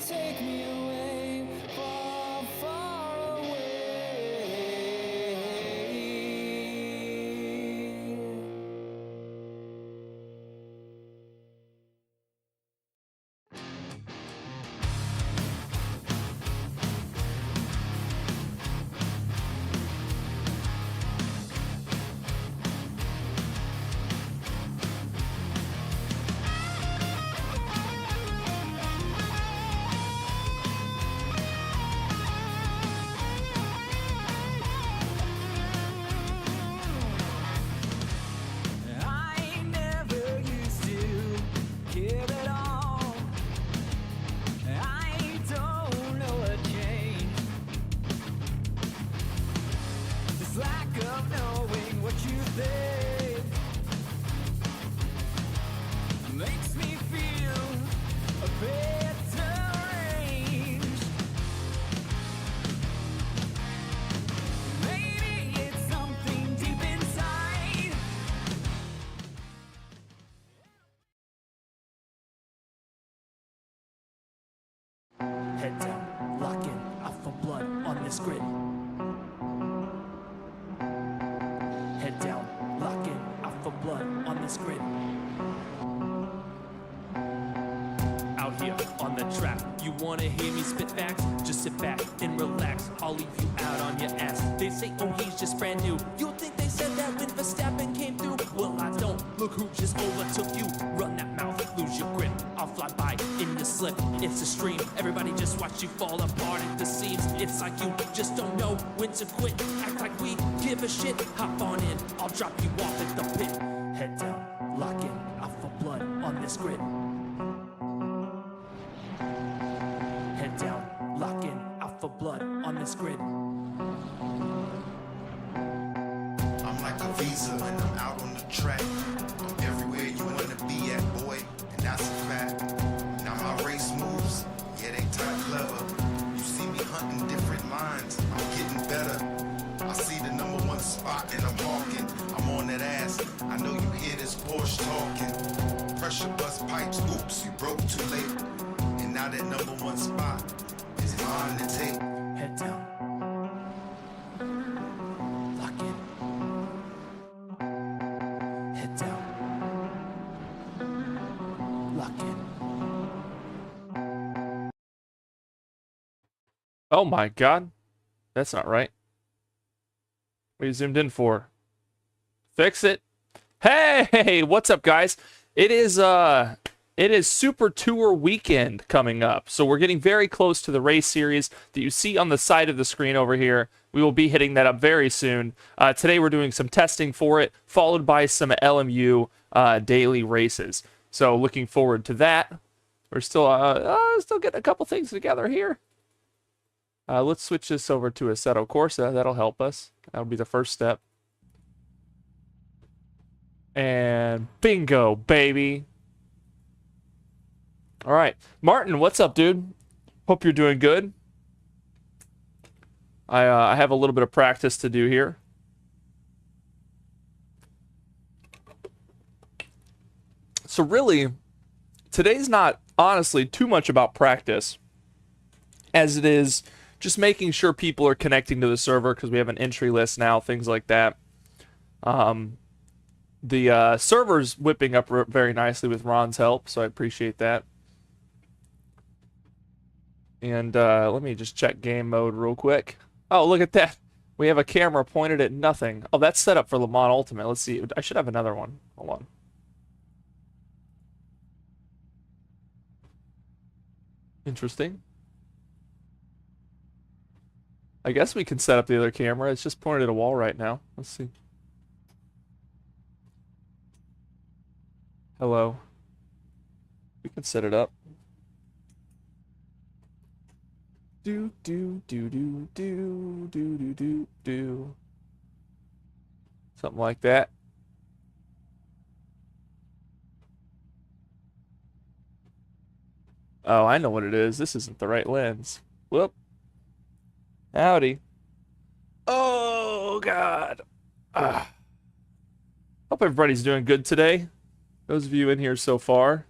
Take me away, far, far away. Makes me feel a better range. Maybe it's something deep inside. Head down, lock in, out for blood on this grid. Head down, lock in, out for blood on this grid. Out here on the track, you wanna hear me spit facts? Just sit back and relax, I'll leave you out on your ass. They say, oh, he's just brand new. You'll think they said that when Verstappen came through. Well, I don't, look who just overtook you. Run that mouth, lose your grip, I'll fly by in the slip. It's a stream, everybody just watch you fall apart at the seams. It's like you just don't know when to quit. Act like we give a shit, hop on in, I'll drop you off at the pit. Head down, lock in, out for blood on this grid. Head down, lock in, out for blood on this grid. I'm like a visa when I'm out on the track. I'm everywhere you wanna be at, boy, and that's a fact. Now my race pipes. Oops, you broke too late. And now that #1 spot is on the tape. Head down. Lock in. Head down. Lock in. Oh my god. That's not right. What are you zoomed in for? Fix it. Hey, what's up, guys? It is Super Tour weekend coming up. So we're getting very close to the race series that you see on the side of the screen over here. We will be hitting that up very soon. Today we're doing some testing for it, followed by some LMU daily races. So looking forward to that. We're still getting a couple things together here. Let's switch this over to Assetto Corsa. That'll help us. That'll be the first step. And bingo, baby. All right. Martin, what's up, dude? Hope you're doing good. I have a little bit of practice to do here. So really, today's not, honestly, too much about practice, as it is just making sure people are connecting to the server, because we have an entry list now, things like that. The server's whipping up very nicely with Ron's help, so I appreciate that. And let me just check game mode real quick. Oh, look at that. We have a camera pointed at nothing. Oh, that's set up for Le Mans Ultimate. Let's see. I should have another one. Hold on. Interesting. I guess we can set up the other camera. It's just pointed at a wall right now. Let's see. Hello. We can set it up. Do do do do do do do do do. Something like that. Oh, I know what it is. This isn't the right lens. Whoop. Howdy. Oh God. Hope everybody's doing good today. Those of you in here so far.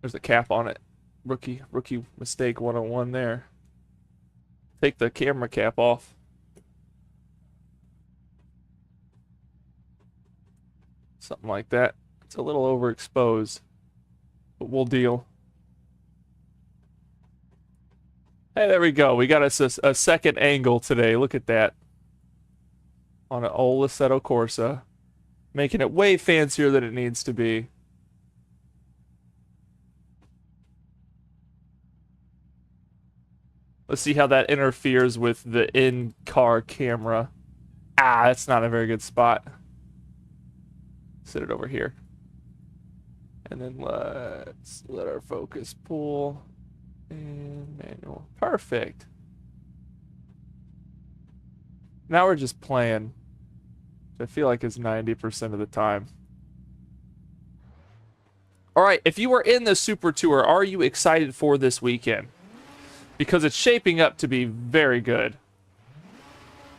There's a cap on it. Rookie mistake 101 there. Take the camera cap off. Something like that. It's a little overexposed, but we'll deal. Hey, there we go. We got us a second angle today. Look at that. On an old Assetto Corsa. Making it way fancier than it needs to be. Let's see how that interferes with the in-car camera. Ah, that's not a very good spot. Set it over here. And then let's let our focus pull. And manual. Perfect. Now we're just playing. I feel like it's 90% of the time. All right, if you are in the Super Tour, are you excited for this weekend? Because it's shaping up to be very good.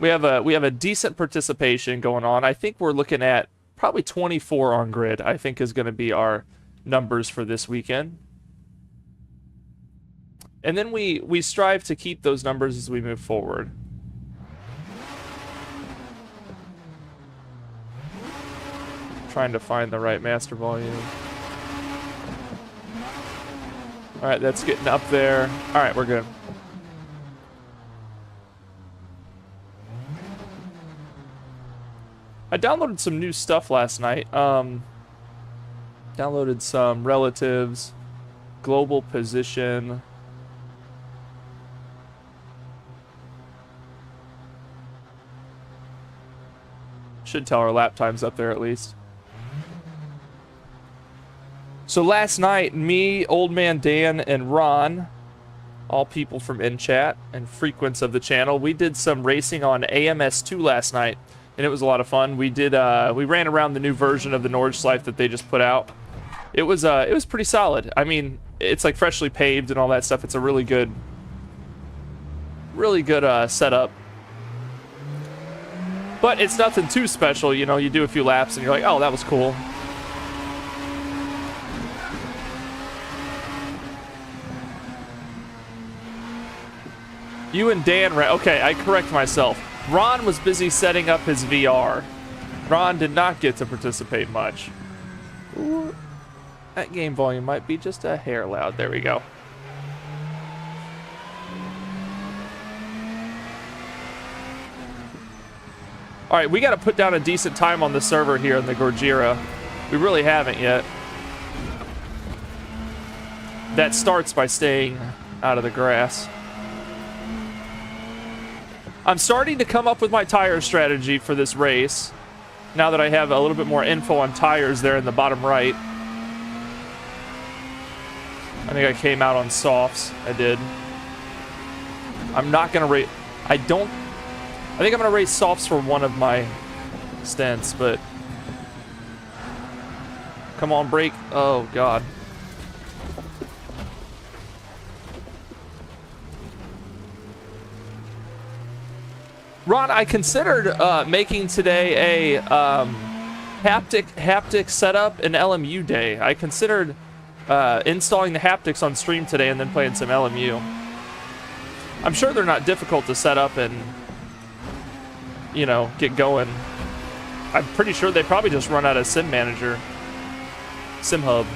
We have a decent participation going on. I think we're looking at probably 24 on grid, I think is going to be our numbers for this weekend. And then we strive to keep those numbers as we move forward. Trying to find the right master volume. All right, that's getting up there. All right, we're good. I downloaded some new stuff last night. Downloaded some relatives, global position. Should tell our lap times up there at least. So last night, me, Old Man Dan, and Ron, all people from InChat and frequents of the channel, we did some racing on AMS2 last night, and it was a lot of fun. We did we ran around the new version of the Nordschleife that they just put out. It was pretty solid. I mean, it's like freshly paved and all that stuff. It's a really good setup. But it's nothing too special, you know. You do a few laps and you're like, oh, that was cool. You and Dan, okay, I correct myself. Ron was busy setting up his VR. Ron did not get to participate much. Ooh, that game volume might be just a hair loud. There we go. All right, we got to put down a decent time on the server here in the Gorgira. We really haven't yet. That starts by staying out of the grass. I'm starting to come up with my tire strategy for this race, now that I have a little bit more info on tires there in the bottom right. I think I came out on softs. I did. I'm not going to race... I think I'm going to race softs for one of my stints, but... Come on, brake. Oh, God. Ron, I considered making today a haptic setup and LMU day. I considered installing the haptics on stream today and then playing some LMU. I'm sure they're not difficult to set up and, you know, get going. I'm pretty sure they probably just run out of Sim Manager, Sim Hub,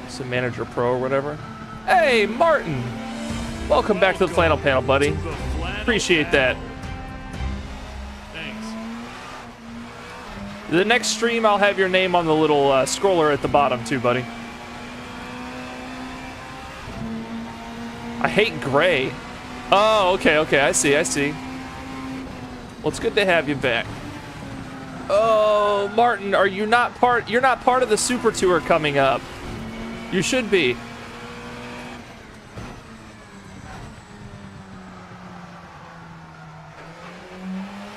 Sim Manager Pro or whatever. Hey, Martin! Welcome back to the Flannel Panel, buddy. Appreciate that. Thanks. The next stream, I'll have your name on the little scroller at the bottom too, buddy. I hate gray. Oh, okay, I see. Well, it's good to have you back. Oh, Martin, are you not part? You're not part of the Super Tour coming up. You should be.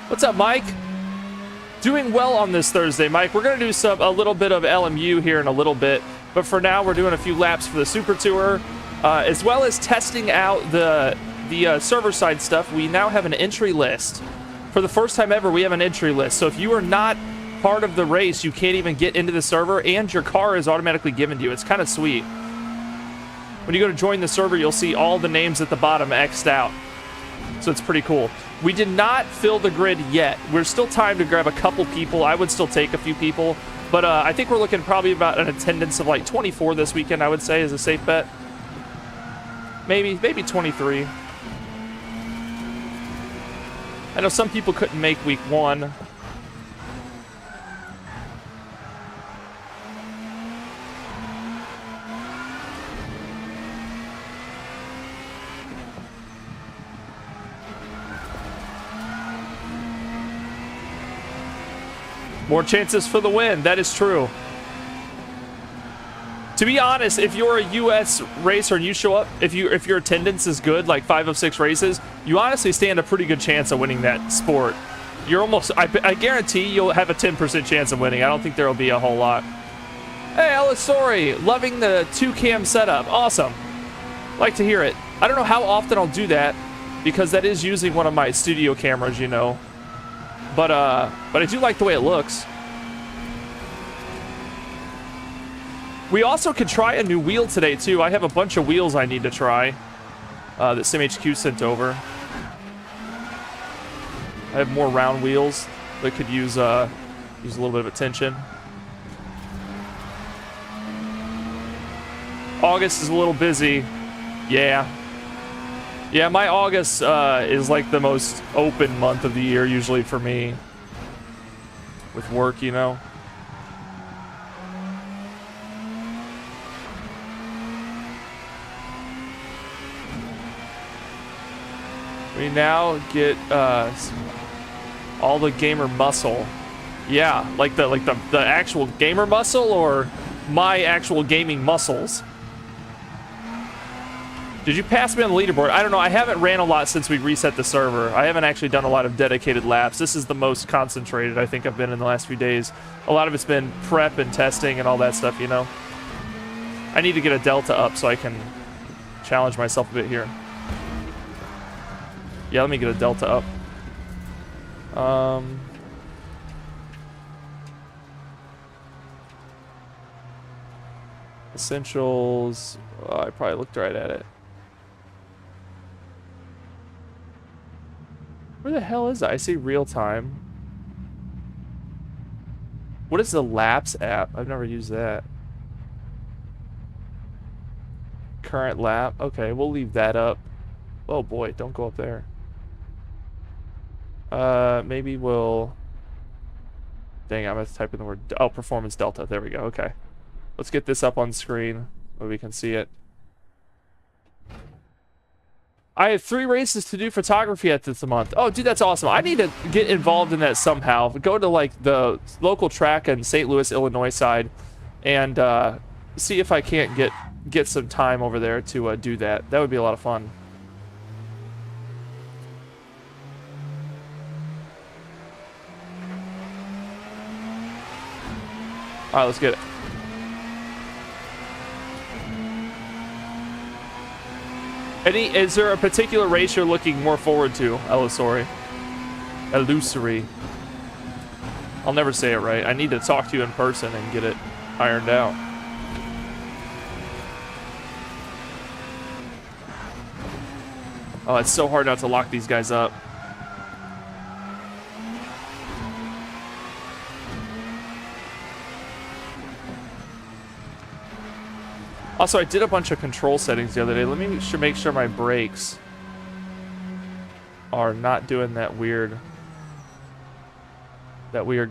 What's up, Mike? Doing well on this Thursday, Mike. We're gonna do a little bit of LMU here in a little bit, but for now we're doing a few laps for the Super Tour, as well as testing out the server side stuff. We now have an entry list. For the first time ever, we have an entry list. So if you are not part of the race, you can't even get into the server, and your car is automatically given to you. It's kind of sweet. When you go to join the server, you'll see all the names at the bottom X'd out. So it's pretty cool. We did not fill the grid yet. We're still time to grab a couple people. I would still take a few people. But I think we're looking probably about an attendance of like 24 this weekend, I would say, is a safe bet. Maybe 23. I know some people couldn't make week 1. More chances for the win. That is true. To be honest, if you're a U.S. racer and you show up, if your attendance is good, like 5 of 6 races, you honestly stand a pretty good chance of winning that sport. You're almost, I guarantee you'll have a 10% chance of winning. I don't think there'll be a whole lot. Hey, Elisori, loving the 2-cam setup. Awesome. Like to hear it. I don't know how often I'll do that, because that is using one of my studio cameras, you know. But I do like the way it looks. We also could try a new wheel today, too. I have a bunch of wheels I need to try that SimHQ sent over. I have more round wheels that could use a little bit of attention. August is a little busy. Yeah. Yeah, my August is like the most open month of the year usually for me. With work, you know. We now get all the gamer muscle. Yeah, like the actual gamer muscle, or my actual gaming muscles. Did you pass me on the leaderboard? I don't know. I haven't ran a lot since we reset the server. I haven't actually done a lot of dedicated laps. This is the most concentrated I think I've been in the last few days. A lot of it's been prep and testing and all that stuff, you know. I need to get a delta up so I can challenge myself a bit here. Yeah, let me get a delta up. Essentials. Oh, I probably looked right at it. Where the hell is that? I see real time. What is the Laps app? I've never used that. Current lap. Okay, we'll leave that up. Oh boy, don't go up there. Maybe we'll... Dang, I'm going to type in the word... Oh, performance delta. There we go. Okay. Let's get this up on screen where we can see it. I have 3 races to do photography at this month. Oh, dude, that's awesome. I need to get involved in that somehow. Go to, like, the local track in St. Louis, Illinois side and see if I can't get some time over there to do that. That would be a lot of fun. All right, let's get it. Is there a particular race you're looking more forward to, Illusory? Illusory. I'll never say it right. I need to talk to you in person and get it ironed out. Oh, it's so hard not to lock these guys up. Also, I did a bunch of control settings the other day. Let me make sure my brakes are not doing that weird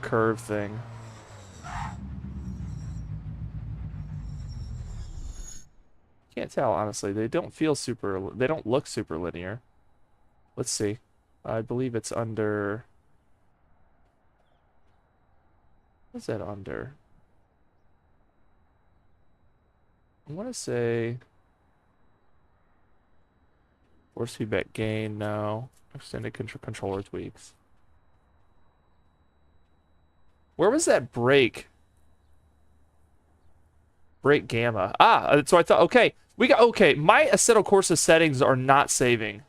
curve thing. Can't tell, honestly. They don't look super linear. Let's see. I believe it's under... What's that under? I want to say force feedback gain, no. Extended controller tweaks. Where was that brake? Brake gamma. Ah, so I thought, okay, my Assetto Corsa settings are not saving.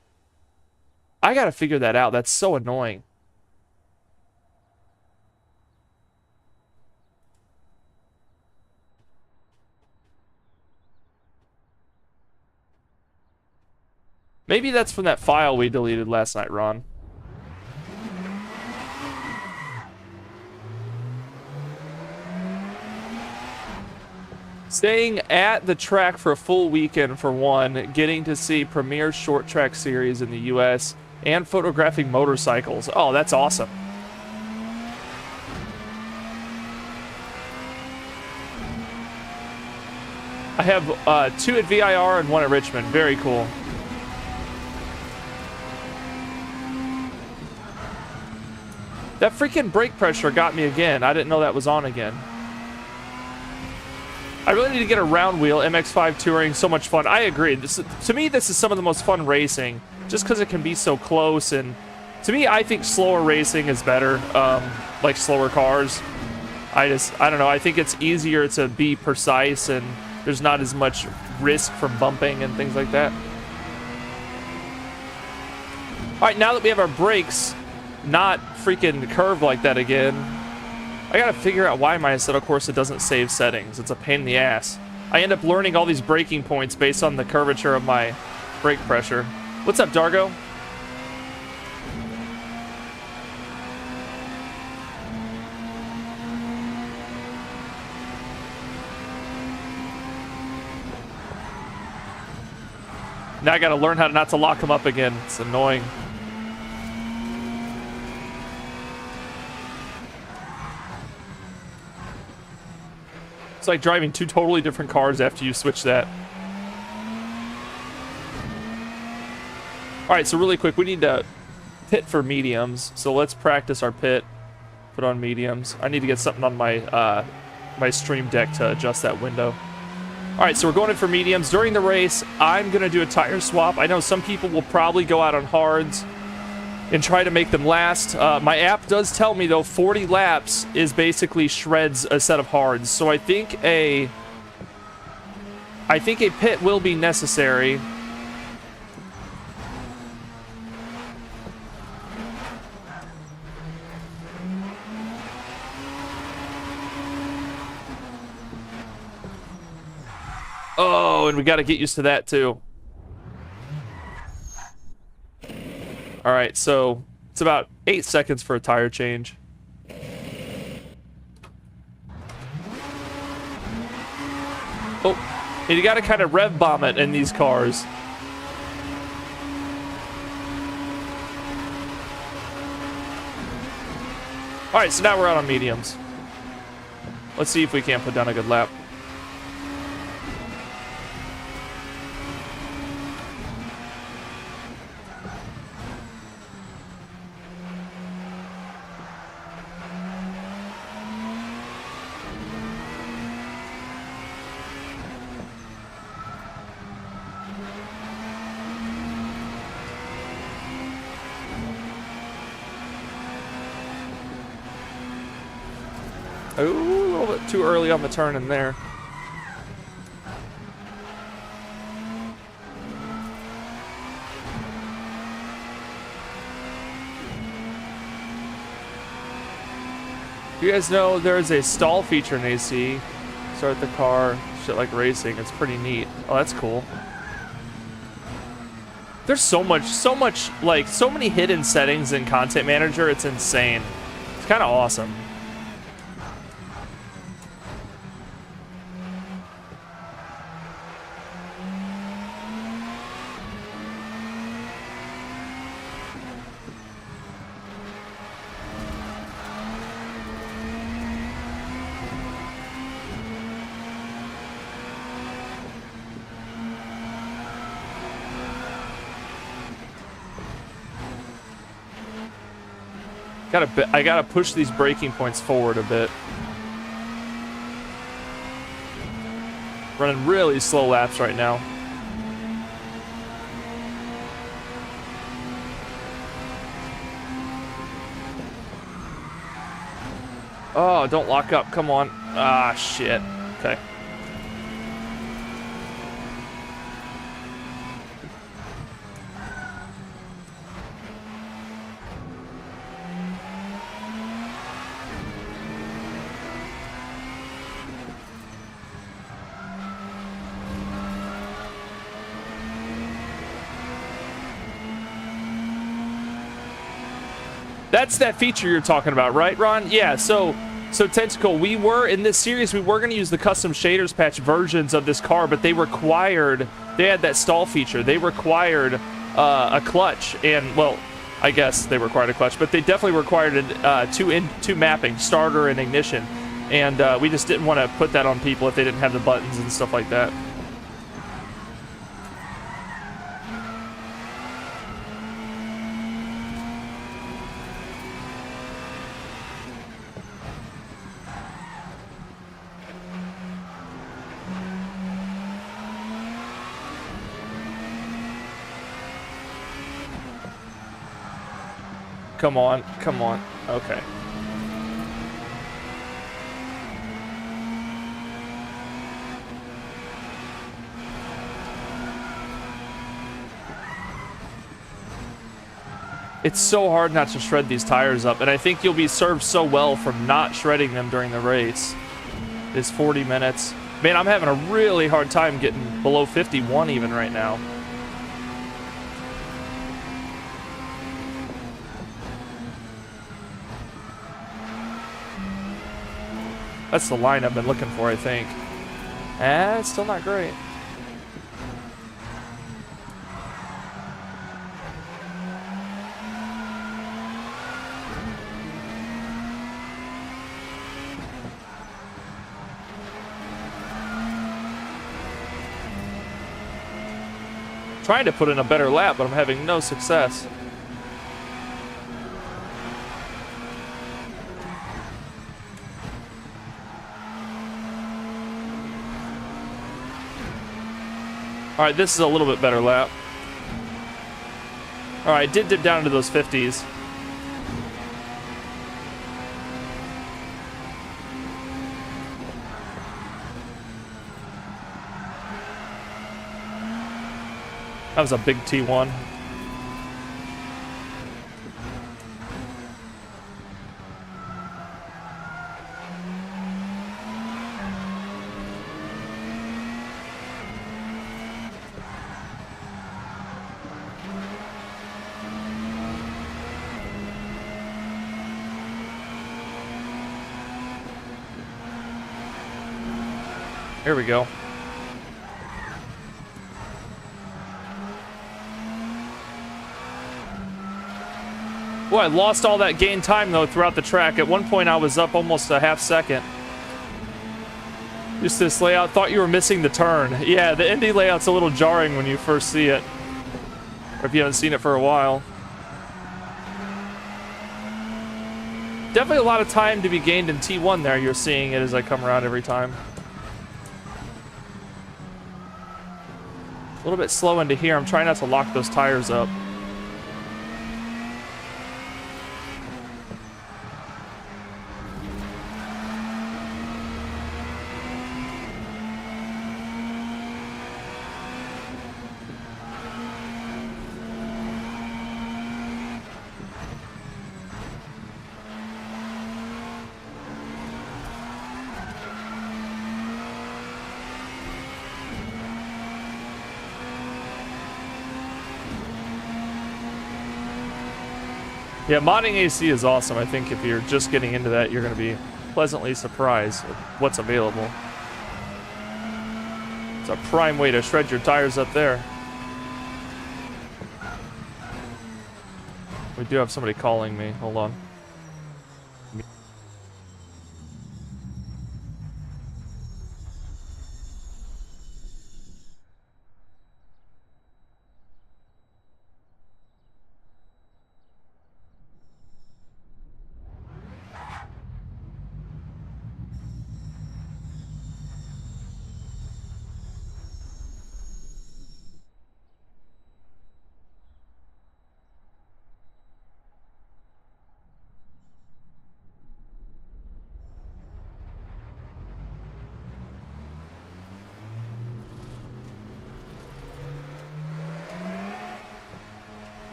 I gotta figure that out. That's so annoying. Maybe that's from that file we deleted last night, Ron. Staying at the track for a full weekend for one, getting to see premier short track series in the US, and photographing motorcycles. Oh, that's awesome. I have 2 at VIR and 1 at Richmond. Very cool. That freaking brake pressure got me again. I didn't know that was on again. I really need to get a round wheel. MX-5 touring, so much fun. I agree. To me, this is some of the most fun racing, just because it can be so close. And to me, I think slower racing is better, like slower cars. I don't know. I think it's easier to be precise, and there's not as much risk from bumping and things like that. All right, now that we have our brakes not freaking curved like that again, I gotta figure out why my Assetto Corsa doesn't save settings. It's a pain in the ass. I end up learning all these braking points based on the curvature of my brake pressure. What's up, Dargo? Now I gotta learn how not to lock them up again. It's annoying. It's like driving 2 totally different cars after you switch that. All right, so really quick, we need to pit for mediums. So let's practice our pit. Put on mediums. I need to get something on my my Stream Deck to adjust that window. All right, so we're going in for mediums. During the race, I'm going to do a tire swap. I know some people will probably go out on hards and try to make them last. My app does tell me, though, 40 laps is basically shreds a set of hards. So I think a pit will be necessary. Oh, and we got to get used to that too. All right, so it's about 8 seconds for a tire change. Oh, and you got to kind of rev bomb it in these cars. All right, so now we're out on mediums. Let's see if we can't put down a good lap. Ooh, a little bit too early on the turn in there. You guys know there is a stall feature in AC. Start the car, shit like racing. It's pretty neat. Oh, that's cool. There's so much, like, so many hidden settings in Content Manager. It's insane. It's kind of awesome. I gotta push these braking points forward a bit. Running really slow laps right now. Oh, don't lock up. Come on. Ah, shit. Okay. That's that feature you're talking about, right, Ron? Yeah, so Tentacle, we were, in this series, we were going to use the custom shaders patch versions of this car, but they had that stall feature. They required a clutch, and, well, I guess they required a clutch, but they definitely required two mapping, starter and ignition, and we just didn't want to put that on people if they didn't have the buttons and stuff like that. Come on, come on. Okay. It's so hard not to shred these tires up, and I think you'll be served so well from not shredding them during the race. It's 40 minutes. Man, I'm having a really hard time getting below 51 even right now. That's the line I've been looking for, I think. It's still not great. Trying to put in a better lap, but I'm having no success. All right, this is a little bit better lap. All right, did dip down into those 50s. That was a big T1. Here we go. Boy, I lost all that gain time, though, throughout the track. At one point, I was up almost a half second. Just this layout. Thought you were missing the turn. Yeah, the Indy layout's a little jarring when you first see it. Or if you haven't seen it for a while. Definitely a lot of time to be gained in T1 there. You're seeing it as I come around every time. A little bit slow into here. I'm trying not to lock those tires up. Yeah, modding AC is awesome. I think if you're just getting into that, you're going to be pleasantly surprised with what's available. It's a prime way to shred your tires up there. We do have somebody calling me. Hold on.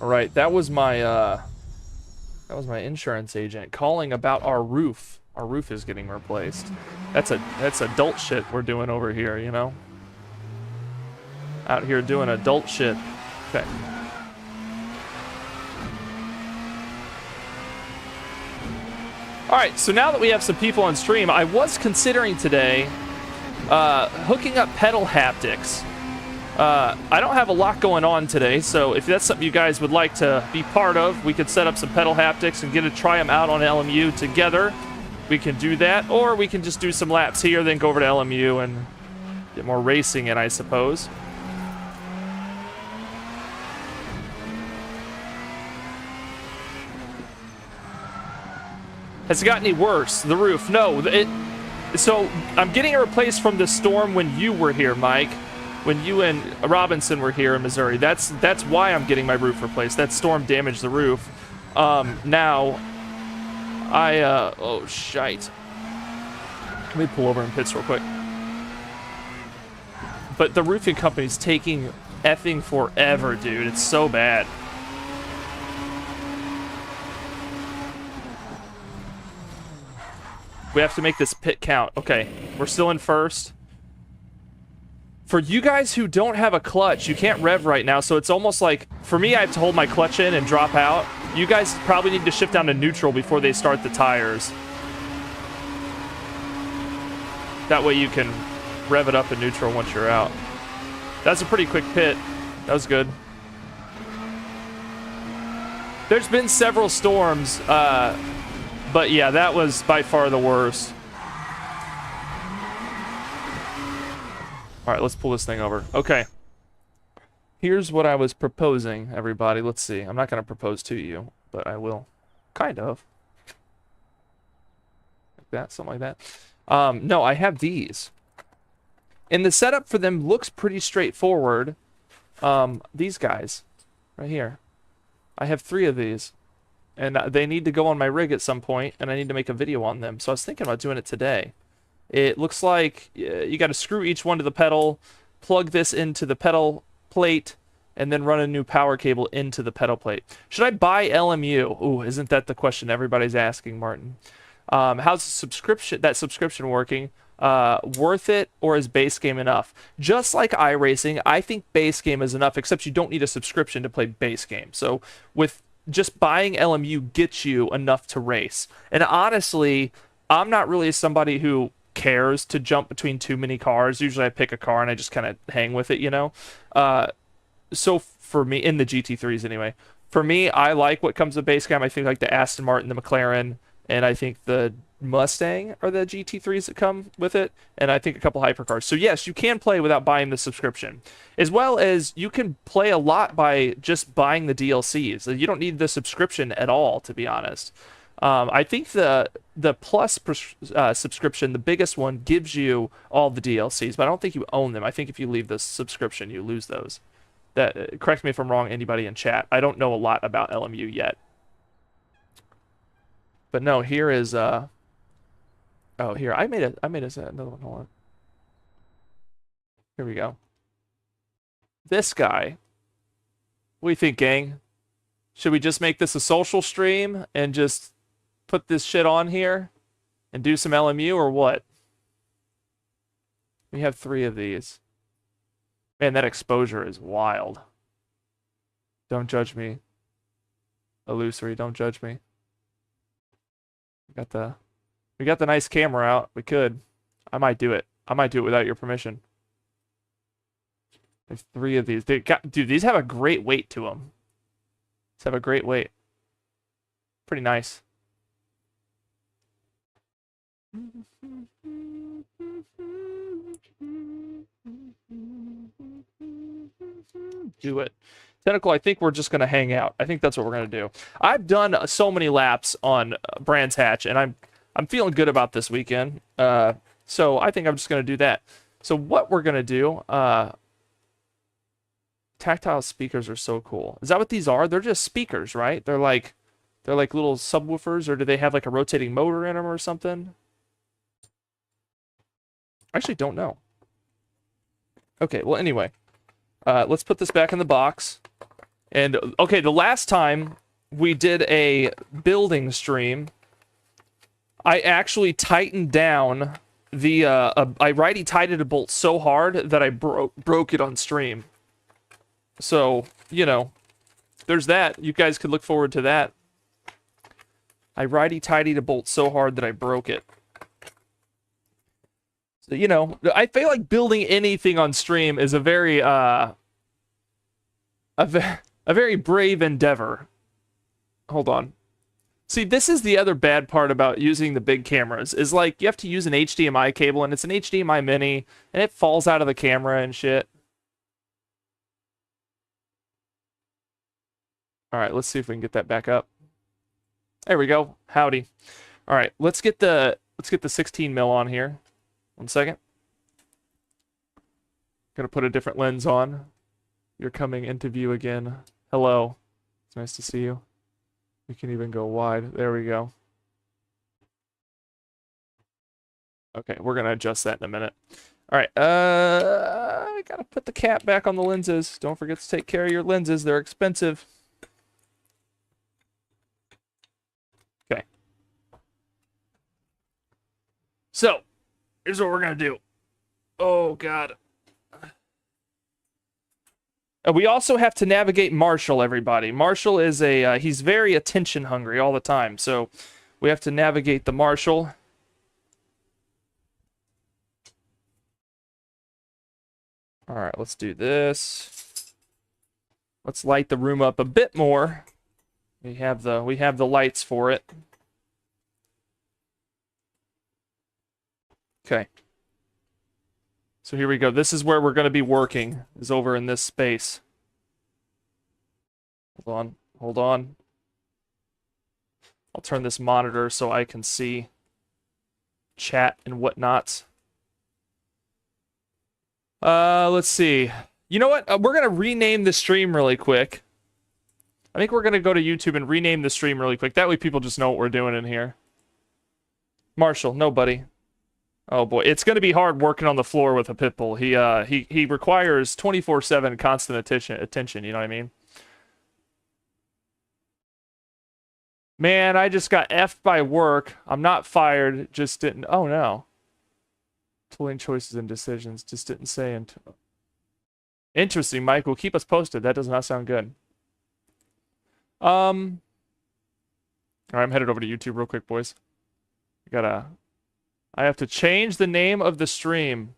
All right, that was my insurance agent calling about our roof. Our roof is getting replaced. That's adult shit we're doing over here, you know? Out here doing adult shit. Okay. All right, so now that we have some people on stream, I was considering today hooking up pedal haptics. I don't have a lot going on today, so if that's something you guys would like to be part of, we could set up some pedal haptics and get to try them out on LMU together. We can do that, or we can just do some laps here, then go over to LMU and get more racing in, I suppose. Has it got any worse? The roof? No. So I'm getting it replaced from the storm when you were here, Mike. When you and Robinson were here in Missouri. That's why I'm getting my roof replaced. That storm damaged the roof. Now, oh, shite. Let me pull over in pits real quick. But the roofing company's taking effing forever, dude. It's so bad. We have to make this pit count. Okay, we're still in first. For you guys who don't have a clutch, you can't rev right now, so it's almost like, for me, I have to hold my clutch in and drop out. You guys probably need to shift down to neutral before they start the tires. That way you can rev it up in neutral once you're out. That's a pretty quick pit. That was good. There's been several storms, but yeah, that was by far the worst. All right, let's pull this thing over. Okay. Here's what I was proposing, everybody. Let's see. I'm not going to propose to you, but I will. Kind of. Like that, something like that. No, I have these. And the setup for them looks pretty straightforward. These guys, right here. I have 3 of these. And they need to go on my rig at some point, and I need to make a video on them. So I was thinking about doing it today. It looks like you got to screw each one to the pedal, plug this into the pedal plate, and then run a new power cable into the pedal plate. Should I buy LMU? Ooh, isn't that the question everybody's asking, Martin? How's that subscription working? Worth it, or is base game enough? Just like iRacing, I think base game is enough, except you don't need a subscription to play base game. So with just buying LMU gets you enough to race. And honestly, I'm not really somebody who cares to jump between too many cars. Usually I pick a car and I just kind of hang with it, you know? So for me, in the GT3s anyway, for me, I like what comes with base game. I think like the Aston Martin, the McLaren, and I think the Mustang are the GT3s that come with it, and I think a couple hypercars. So yes, you can play without buying the subscription, as well as you can play a lot by just buying the DLCs. You don't need the subscription at all, to be honest. I think the Plus subscription, the biggest one, gives you all the DLCs, but I don't think you own them. I think if you leave the subscription, you lose those. That correct me if I'm wrong, anybody in chat. I don't know a lot about LMU yet. But no, here is oh, here I made another one. Hold on. Here we go. This guy. What do you think, gang? Should we just make this a social stream and just put this shit on here and do some LMU, or what? We have 3 of these. Man, that exposure is wild. Don't judge me. Illusory, don't judge me. We got the nice camera out. We could. I might do it. I might do it without your permission. There's 3 of these. Dude, these have a great weight to them. These have a great weight. Pretty nice. Do it. Tentacle, I think we're just going to hang out. I think that's what we're going to do. I've done so many laps on Brands Hatch, and I'm feeling good about this weekend. So I think I'm just going to do that. So what we're going to do, tactile speakers are so cool. Is that what these are? They're just speakers, right? They're like little subwoofers, or do they have like a rotating motor in them or something? I actually don't know. Okay, well, anyway. Let's put this back in the box. And, okay, the last time we did a building stream, I actually tightened down the, I righty-tighted a bolt so hard that I broke it on stream. So, you know, there's that. You guys could look forward to that. I righty-tighted a bolt so hard that I broke it. So, you know, I feel like building anything on stream is a very, a very brave endeavor. Hold on. See, this is the other bad part about using the big cameras, is like you have to use an HDMI cable, and it's an HDMI mini, and it falls out of the camera and shit. All right, let's see if we can get that back up. There we go. Howdy. All right, let's get the 16 mil on here. 1 second. Gonna put a different lens on. You're coming into view again. Hello. It's nice to see you. We can even go wide. There we go. Okay, we're gonna adjust that in a minute. All right. I gotta put the cap back on the lenses. Don't forget to take care of your lenses. They're expensive. Okay. So, here's what we're gonna do. Oh God. We also have to navigate Marshall, everybody. Marshall is he's very attention hungry all the time. So we have to navigate the Marshall. All right, let's do this. Let's light the room up a bit more. We have the lights for it. Okay. So here we go. This is where we're going to be working, is over in this space. Hold on. Hold on. I'll turn this monitor so I can see chat and whatnot. Let's see. You know what? We're going to rename the stream really quick. I think we're going to go to YouTube and rename the stream really quick. That way people just know what we're doing in here. Marshall, no, buddy. Oh boy, it's going to be hard working on the floor with a pit bull. He requires 24/7 constant attention, you know what I mean? Man, I just got F'd by work. I'm not fired, just didn't. Oh no. Tooling choices and decisions, just didn't say. Interesting, Mike. Will keep us posted. That does not sound good. All right, I'm headed over to YouTube real quick, boys. I have to change the name of the stream.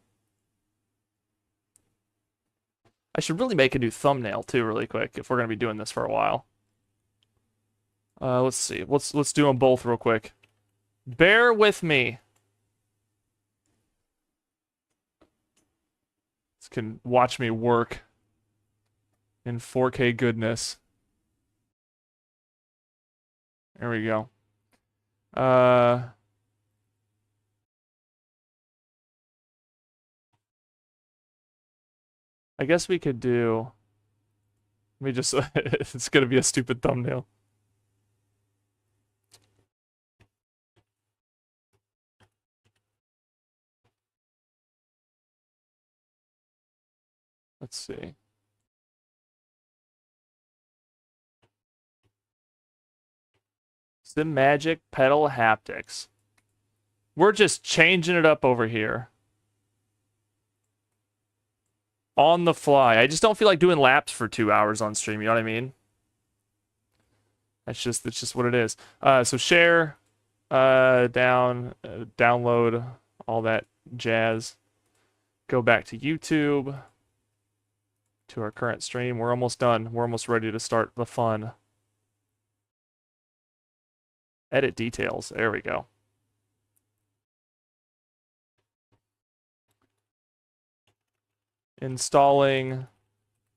I should really make a new thumbnail too, really quick, if we're gonna be doing this for a while. Let's see. Let's do them both real quick. Bear with me. This can watch me work in 4K goodness. There we go. I guess we could do. Let me just. It's gonna be a stupid thumbnail. Let's see. Simagic pedal haptics. We're just changing it up over here. On the fly. I just don't feel like doing laps for 2 hours on stream, you know what I mean? That's just what it is. So share, download, all that jazz. Go back to YouTube, to our current stream. We're almost done. We're almost ready to start the fun. Edit details. There we go. Installing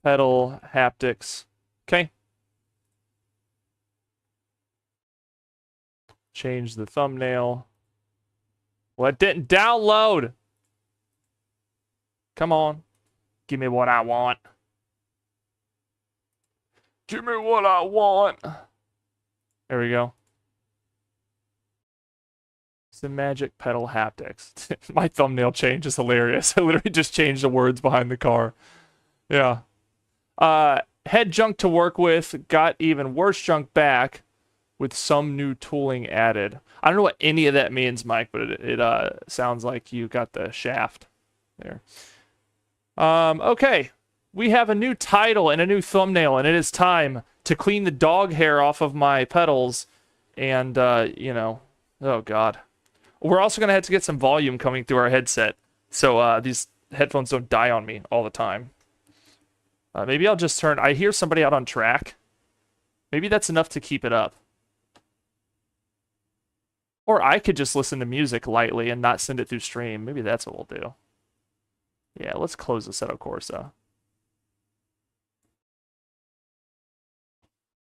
pedal haptics. Okay. Change the thumbnail. Well, it didn't download. Come on. Give me what I want. Give me what I want. There we go. Simagic pedal haptics. My thumbnail change is hilarious. I literally just changed the words behind the car. Yeah. Head junk to work with. Got even worse junk back with some new tooling added. I don't know what any of that means, Mike, but it sounds like you got the shaft there. Okay. We have a new title and a new thumbnail, and it is time to clean the dog hair off of my pedals. And, you know, oh God. We're also going to have to get some volume coming through our headset, so these headphones don't die on me all the time. Maybe I'll just turn... I hear somebody out on track. Maybe that's enough to keep it up. Or I could just listen to music lightly and not send it through stream. Maybe that's what we'll do. Yeah, let's close the Assetto Corsa.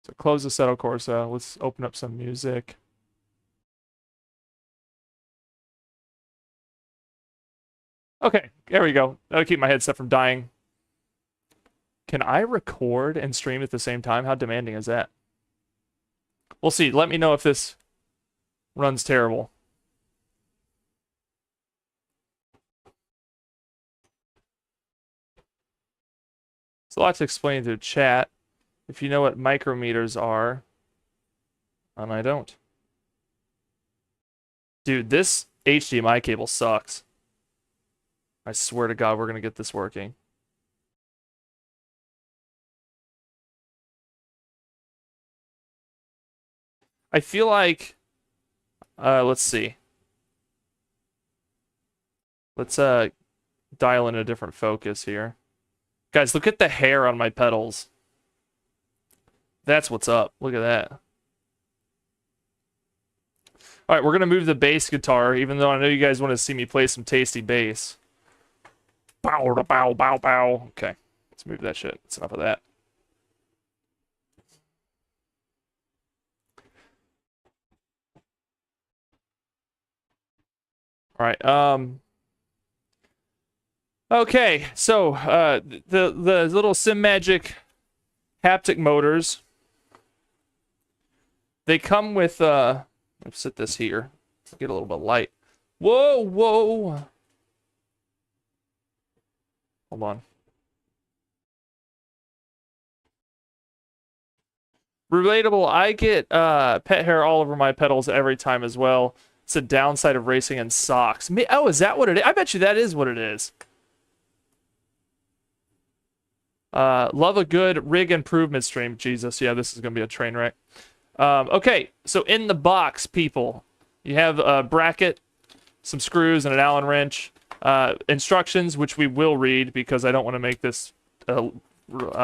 So close the Assetto Corsa. Let's open up some music. Okay, there we go. That'll keep my headset from dying. Can I record and stream at the same time? How demanding is that? We'll see. Let me know if this runs terrible. It's a lot to explain through chat. If you know what micrometers are, and I don't. Dude, this HDMI cable sucks. I swear to God, we're going to get this working. I feel like... let's see. Let's dial in a different focus here. Guys, look at the hair on my pedals. That's what's up. Look at that. Alright, we're going to move the bass guitar, even though I know you guys want to see me play some tasty bass. Bow, bow, bow, bow. Okay, let's move that shit. That's enough of that. All right. Okay, so the little Simagic haptic motors. They come with let's set this here. Get a little bit of light. Whoa, whoa. Hold on. Relatable, I get pet hair all over my pedals every time as well. It's a downside of racing in socks. Oh, is that what it is? I bet you that is what it is. Love a good rig improvement stream. Jesus, yeah, this is going to be a train wreck. Okay, so in the box, people, you have a bracket, some screws, and an Allen wrench. Instructions, which we will read because I don't want to make this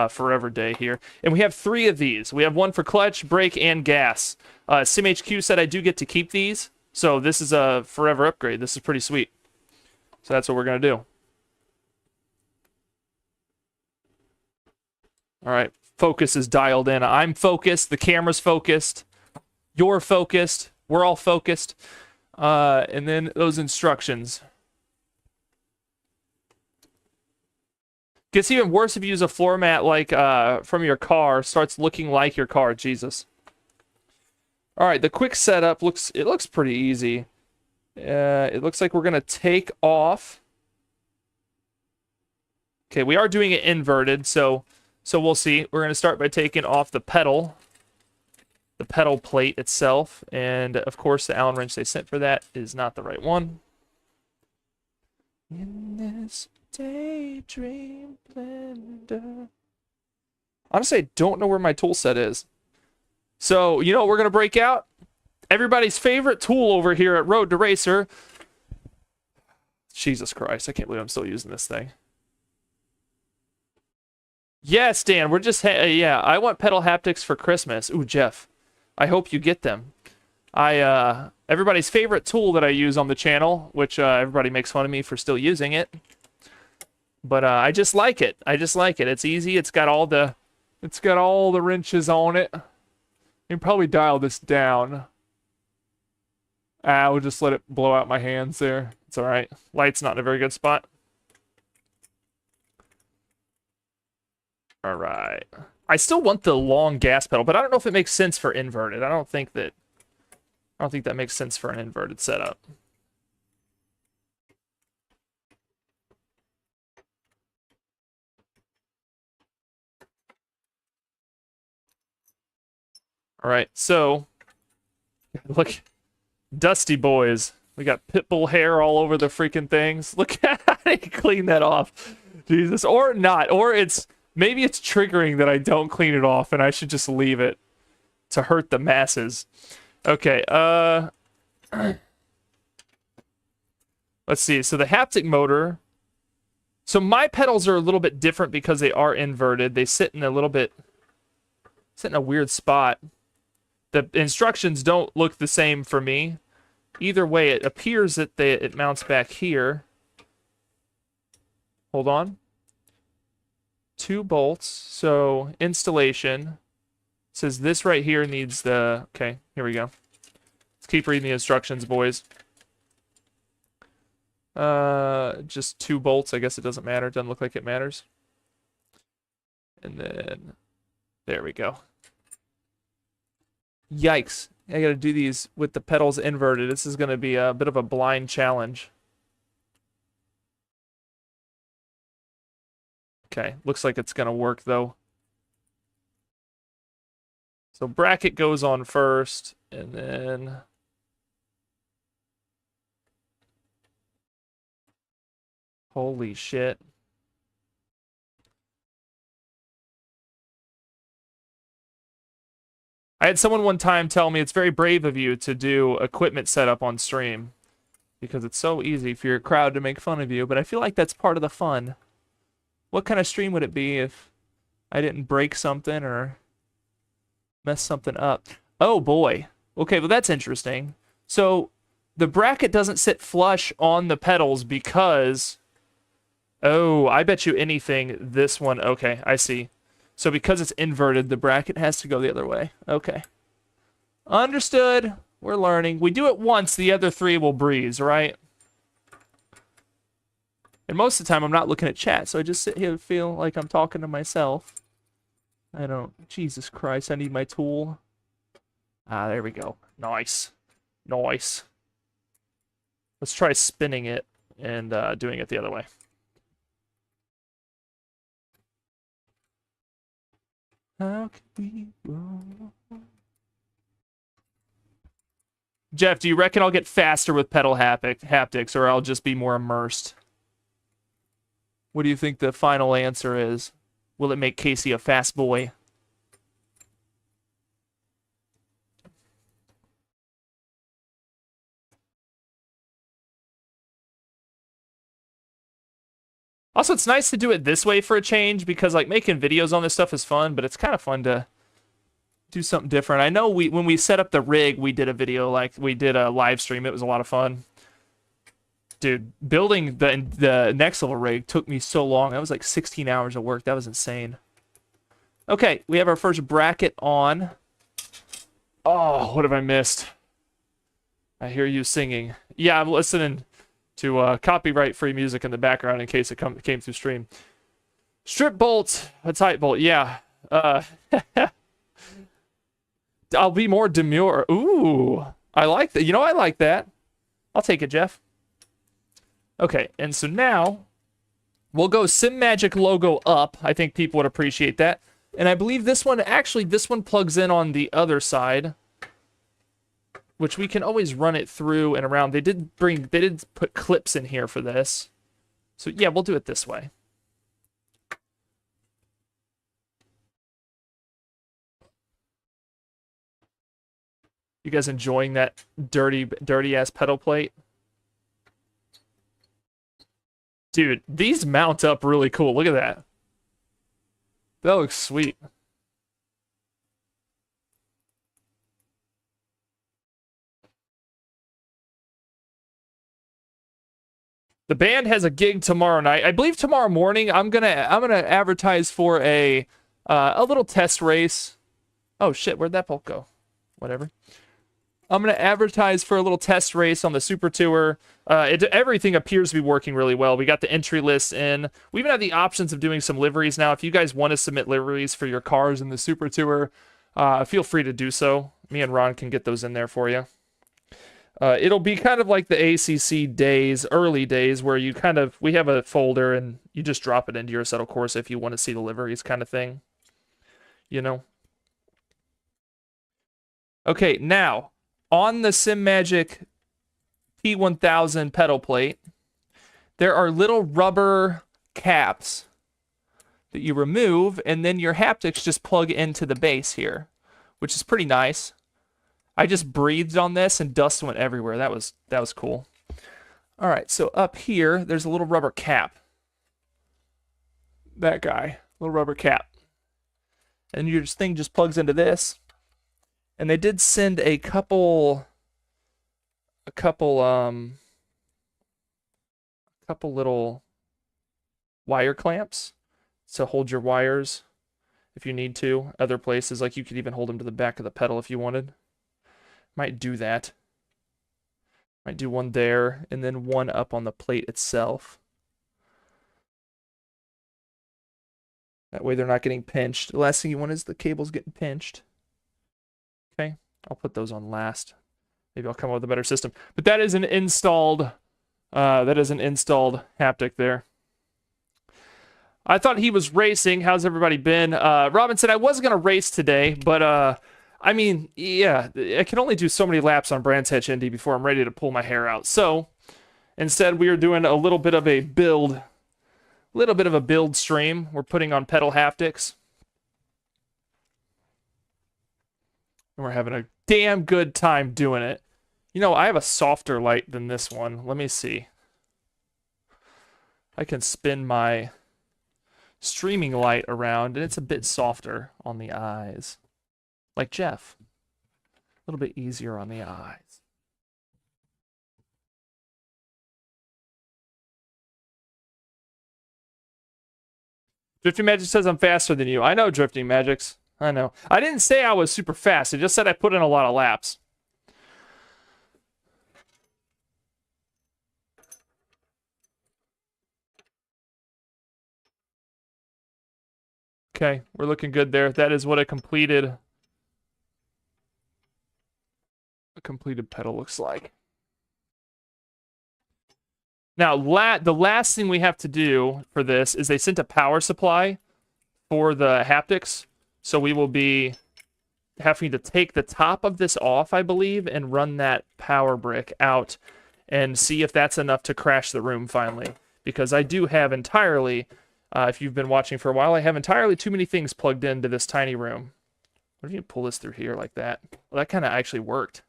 forever day here. And we have 3 of these. We have one for clutch, brake, and gas. SIMHQ said I do get to keep these, so this is a forever upgrade. This is pretty sweet. So that's what we're going to do. All right, focus is dialed in. I'm focused. The camera's focused. You're focused. We're all focused. And then those instructions. Gets even worse if you use a floor mat like from your car. Starts looking like your car. Jesus. All right, the quick setup looks pretty easy. It looks like we're gonna take off. Okay, we are doing it inverted, so we'll see. We're gonna start by taking off the pedal plate itself, and of course the Allen wrench they sent for that is not the right one. In this daydream blender. Honestly, I don't know where my tool set is. So, you know what we're going to break out? Everybody's favorite tool over here at Road to Racer. Jesus Christ, I can't believe I'm still using this thing. Yes, Dan, we're just... yeah, I want pedal haptics for Christmas. Ooh, Jeff, I hope you get them. Everybody's favorite tool that I use on the channel, which everybody makes fun of me for still using it. But I just like it. I just like it. It's easy. It's got all the wrenches on it. You can probably dial this down. We'll just let it blow out my hands there. It's all right. Light's not in a very good spot. All right. I still want the long gas pedal, but I don't know if it makes sense for inverted. I don't think that makes sense for an inverted setup. All right, so look, dusty boys. We got pitbull hair all over the freaking things. Look at how they clean that off. Jesus, or not, or maybe it's triggering that I don't clean it off and I should just leave it to hurt the masses. Okay, let's see. So the haptic motor. So my pedals are a little bit different because they are inverted. They sit in a weird spot. The instructions don't look the same for me. Either way, it appears that it mounts back here. Hold on. 2 bolts. So installation says this right here needs the... Okay, here we go. Let's keep reading the instructions, boys. Just 2 bolts. I guess it doesn't matter. It doesn't look like it matters. And then there we go. Yikes. I gotta do these with the pedals inverted. This is gonna be a bit of a blind challenge. Okay, looks like it's gonna work though. So bracket goes on first, and then... Holy shit. I had someone one time tell me it's very brave of you to do equipment setup on stream because it's so easy for your crowd to make fun of you, but I feel like that's part of the fun. What kind of stream would it be if I didn't break something or mess something up? Oh boy. Okay, well that's interesting. So the bracket doesn't sit flush on the pedals because... Oh, I bet you anything this one... Okay, I see. So because it's inverted, the bracket has to go the other way. Okay. Understood. We're learning. We do it once, the other 3 will breeze, right? And most of the time, I'm not looking at chat, so I just sit here and feel like I'm talking to myself. I don't... Jesus Christ, I need my tool. Ah, there we go. Nice. Nice. Let's try spinning it and doing it the other way. How can we roll? Jeff, do you reckon I'll get faster with pedal haptics, or I'll just be more immersed? What do you think the final answer is? Will it make Casey a fast boy? Also, it's nice to do it this way for a change, because like making videos on this stuff is fun, but it's kind of fun to do something different. I know when we set up the rig, we did a video, like we did a live stream. It was a lot of fun. Dude, building the next level rig took me so long. That was like 16 hours of work. That was insane. Okay, we have our first bracket on. Oh, what have I missed? I hear you singing. Yeah, I'm listening to copyright-free music in the background in case it came through stream. Strip bolt, a tight bolt, yeah. I'll be more demure. Ooh, I like that. You know, I like that. I'll take it, Jeff. Okay, and so now we'll go Simagic logo up. I think people would appreciate that. And I believe this one, actually, this one plugs in on the other side, which we can always run it through and around. They did put clips in here for this. So yeah, we'll do it this way. You guys enjoying that dirty ass pedal plate? Dude, these mount up really cool. Look at that. That looks sweet. The band has a gig tomorrow night. I believe tomorrow morning I'm gonna advertise for a little test race. Oh shit, where'd that bolt go? Whatever. I'm gonna advertise for a little test race on the Super Tour. Everything appears to be working really well. We got the entry list in. We even have the options of doing some liveries now. If you guys want to submit liveries for your cars in the Super Tour, feel free to do so. Me and Ron can get those in there for you. It'll be kind of like the ACC days, early days, where we have a folder and you just drop it into your settle course if you want to see the liveries kind of thing. You know? Okay, now, on the Simagic P1000 pedal plate, there are little rubber caps that you remove, and then your haptics just plug into the base here, which is pretty nice. I just breathed on this and dust went everywhere. That was cool. All right, so up here, there's a little rubber cap. That guy, little rubber cap. And your thing just plugs into this. And they did send a couple little wire clamps to hold your wires if you need to. Other places, like you could even hold them to the back of the pedal if you wanted. Might do that. Might do one there, and then one up on the plate itself. That way they're not getting pinched. The last thing you want is the cables getting pinched. Okay, I'll put those on last. Maybe I'll come up with a better system. But that is an installed haptic there. I thought he was racing. How's everybody been? Robin said I was gonna race today, but I mean, yeah, I can only do so many laps on Brands Hatch Indy before I'm ready to pull my hair out. So instead, we are doing a little bit of a build stream. We're putting on pedal haptics. And we're having a damn good time doing it. You know, I have a softer light than this one. Let me see. I can spin my streaming light around, and it's a bit softer on the eyes. Like Jeff. A little bit easier on the eyes. Drifting Magic says I'm faster than you. I know, Drifting Magics. I know. I didn't say I was super fast. I just said I put in a lot of laps. Okay, we're looking good there. That is what a completed pedal looks like. Now, the last thing we have to do for this is they sent a power supply for the haptics. So we will be having to take the top of this off, I believe, and run that power brick out and see if that's enough to crash the room finally. Because I do have entirely, if you've been watching for a while, I have entirely too many things plugged into this tiny room. What if you pull this through here like that? Well, that kind of actually worked.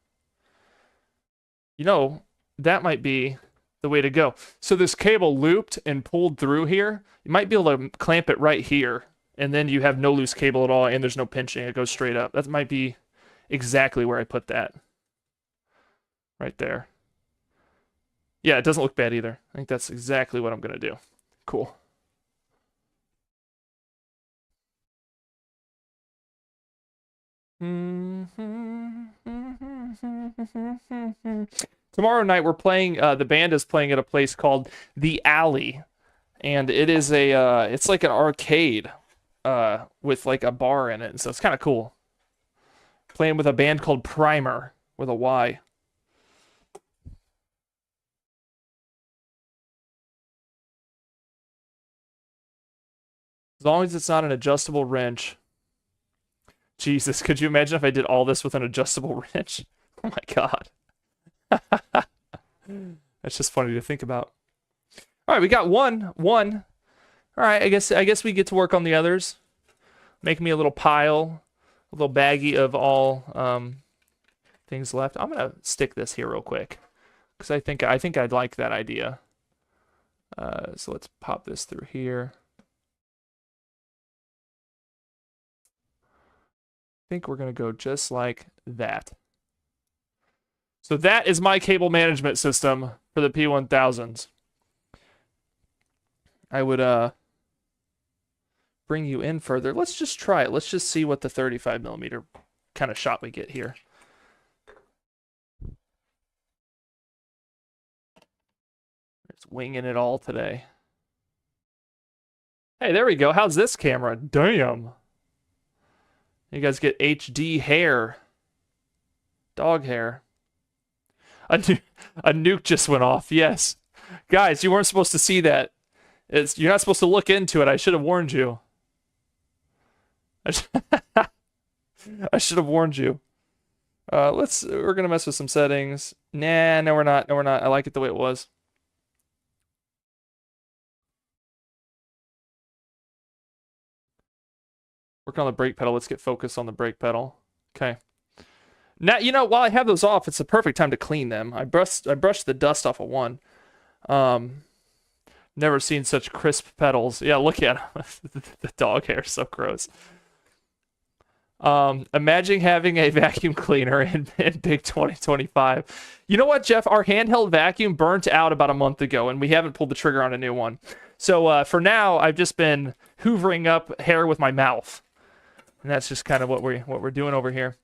You know, that might be the way to go. So this cable looped and pulled through here. You might be able to clamp it right here, and then you have no loose cable at all, and there's no pinching. It goes straight up. That might be exactly where I put that. Right there. Yeah, it doesn't look bad either. I think that's exactly what I'm going to do. Cool. Tomorrow night we're playing, the band is playing at a place called The Alley. And it is it's like an arcade with like a bar in it. So it's kind of cool. Playing with a band called Primer with a Y. As long as it's not an adjustable wrench. Jesus, could you imagine if I did all this with an adjustable wrench? Oh my god. That's just funny to think about. All right, we got one. All right, I guess we get to work on the others. Make me a little pile, a little baggie of all things left. I'm gonna stick this here real quick because I think I'd like that idea. So let's pop this through here. I think we're going to go just like that. So that is my cable management system for the P1000s. I would bring you in further. Let's just try it. Let's just see what the 35mm kind of shot we get here. It's winging it all today. Hey, there we go. How's this camera? Damn. You guys get HD hair. Dog hair. A nuke just went off. Yes. Guys, you weren't supposed to see that. You're not supposed to look into it. I should have warned you. I should have warned you. We're going to mess with some settings. Nah, no we're not. No we're not. I like it the way it was. Working on the brake pedal. Let's get focused on the brake pedal. Okay. Now, you know, while I have those off, it's the perfect time to clean them. I brushed the dust off of one. Never seen such crisp pedals. Yeah, look at them. The dog hair is so gross. Imagine having a vacuum cleaner in big 2025. You know what, Jeff? Our handheld vacuum burnt out about a month ago, and we haven't pulled the trigger on a new one. So for now, I've just been hoovering up hair with my mouth. And that's just kind of what we're doing over here.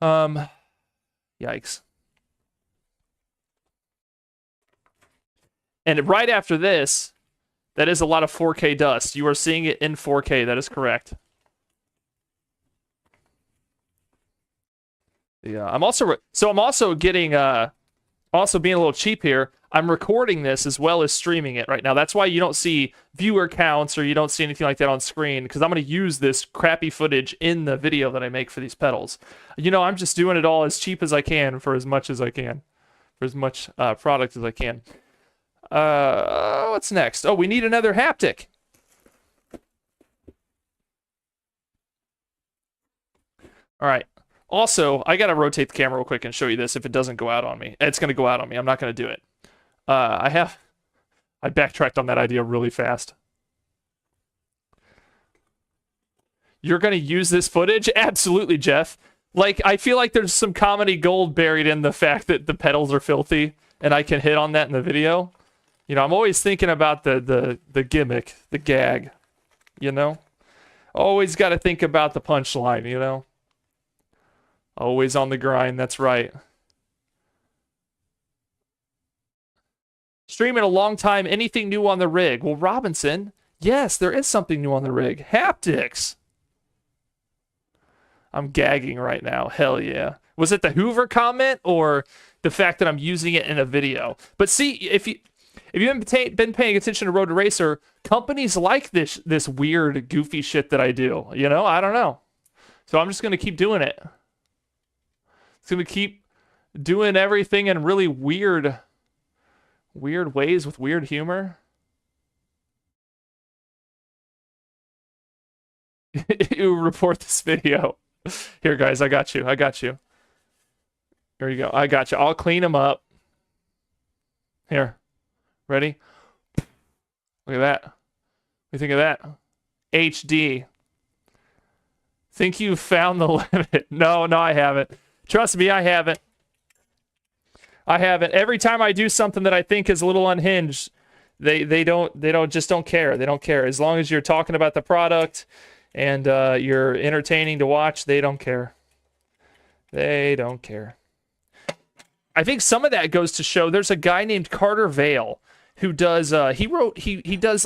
Yikes. And right after this, that is a lot of 4K dust. You are seeing it in 4K. That is correct. Yeah, I'm also getting also being a little cheap here. I'm recording this as well as streaming it right now. That's why you don't see viewer counts or you don't see anything like that on screen, because I'm going to use this crappy footage in the video that I make for these pedals. You know, I'm just doing it all as cheap as I can for as much as I can, for as much product as I can. What's next? Oh, we need another haptic. All right. Also, I got to rotate the camera real quick and show you this if it doesn't go out on me. It's going to go out on me. I'm not going to do it. I backtracked on that idea really fast. You're going to use this footage? Absolutely, Jeff. Like, I feel like there's some comedy gold buried in the fact that the pedals are filthy, and I can hit on that in the video. You know, I'm always thinking about the gimmick, the gag, you know? Always got to think about the punchline, you know? Always on the grind, that's right. Streaming a long time, anything new on the rig? Well, Robinson, yes, there is something new on the rig. Haptics. I'm gagging right now. Hell yeah. Was it the Hoover comment or the fact that I'm using it in a video? But see, If you haven't been paying attention to Road to Racer, companies like this weird, goofy shit that I do. You know, I don't know. So I'm just gonna keep doing it. It's gonna keep doing everything in really weird ways with weird humor. You report this video. Here, guys, I got you. I got you. Here you go. I got you. I'll clean them up. Here. Ready? Look at that. What do you think of that? HD. Think you've found the limit. No, I haven't. Trust me, I haven't. I haven't. Every time I do something that I think is a little unhinged, they don't care. They don't care. As long as you're talking about the product and you're entertaining to watch, they don't care. They don't care. I think some of that goes to show there's a guy named Carter Vale who does he does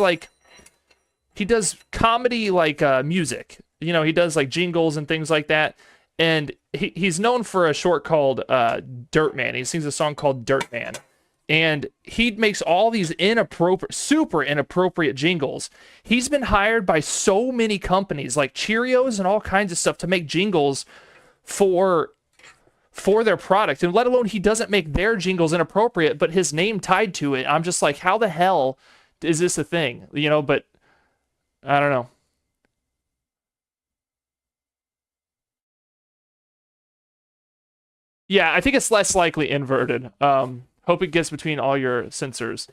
comedy like music. You know, he does like jingles and things like that. And he's known for a short called Dirt Man. He sings a song called Dirt Man. And he makes all these super inappropriate jingles. He's been hired by so many companies like Cheerios and all kinds of stuff to make jingles for their product. And let alone he doesn't make their jingles inappropriate, but his name tied to it. I'm just like, how the hell is this a thing? You know, but I don't know. Yeah, I think it's less likely inverted. Hope it gets between all your sensors.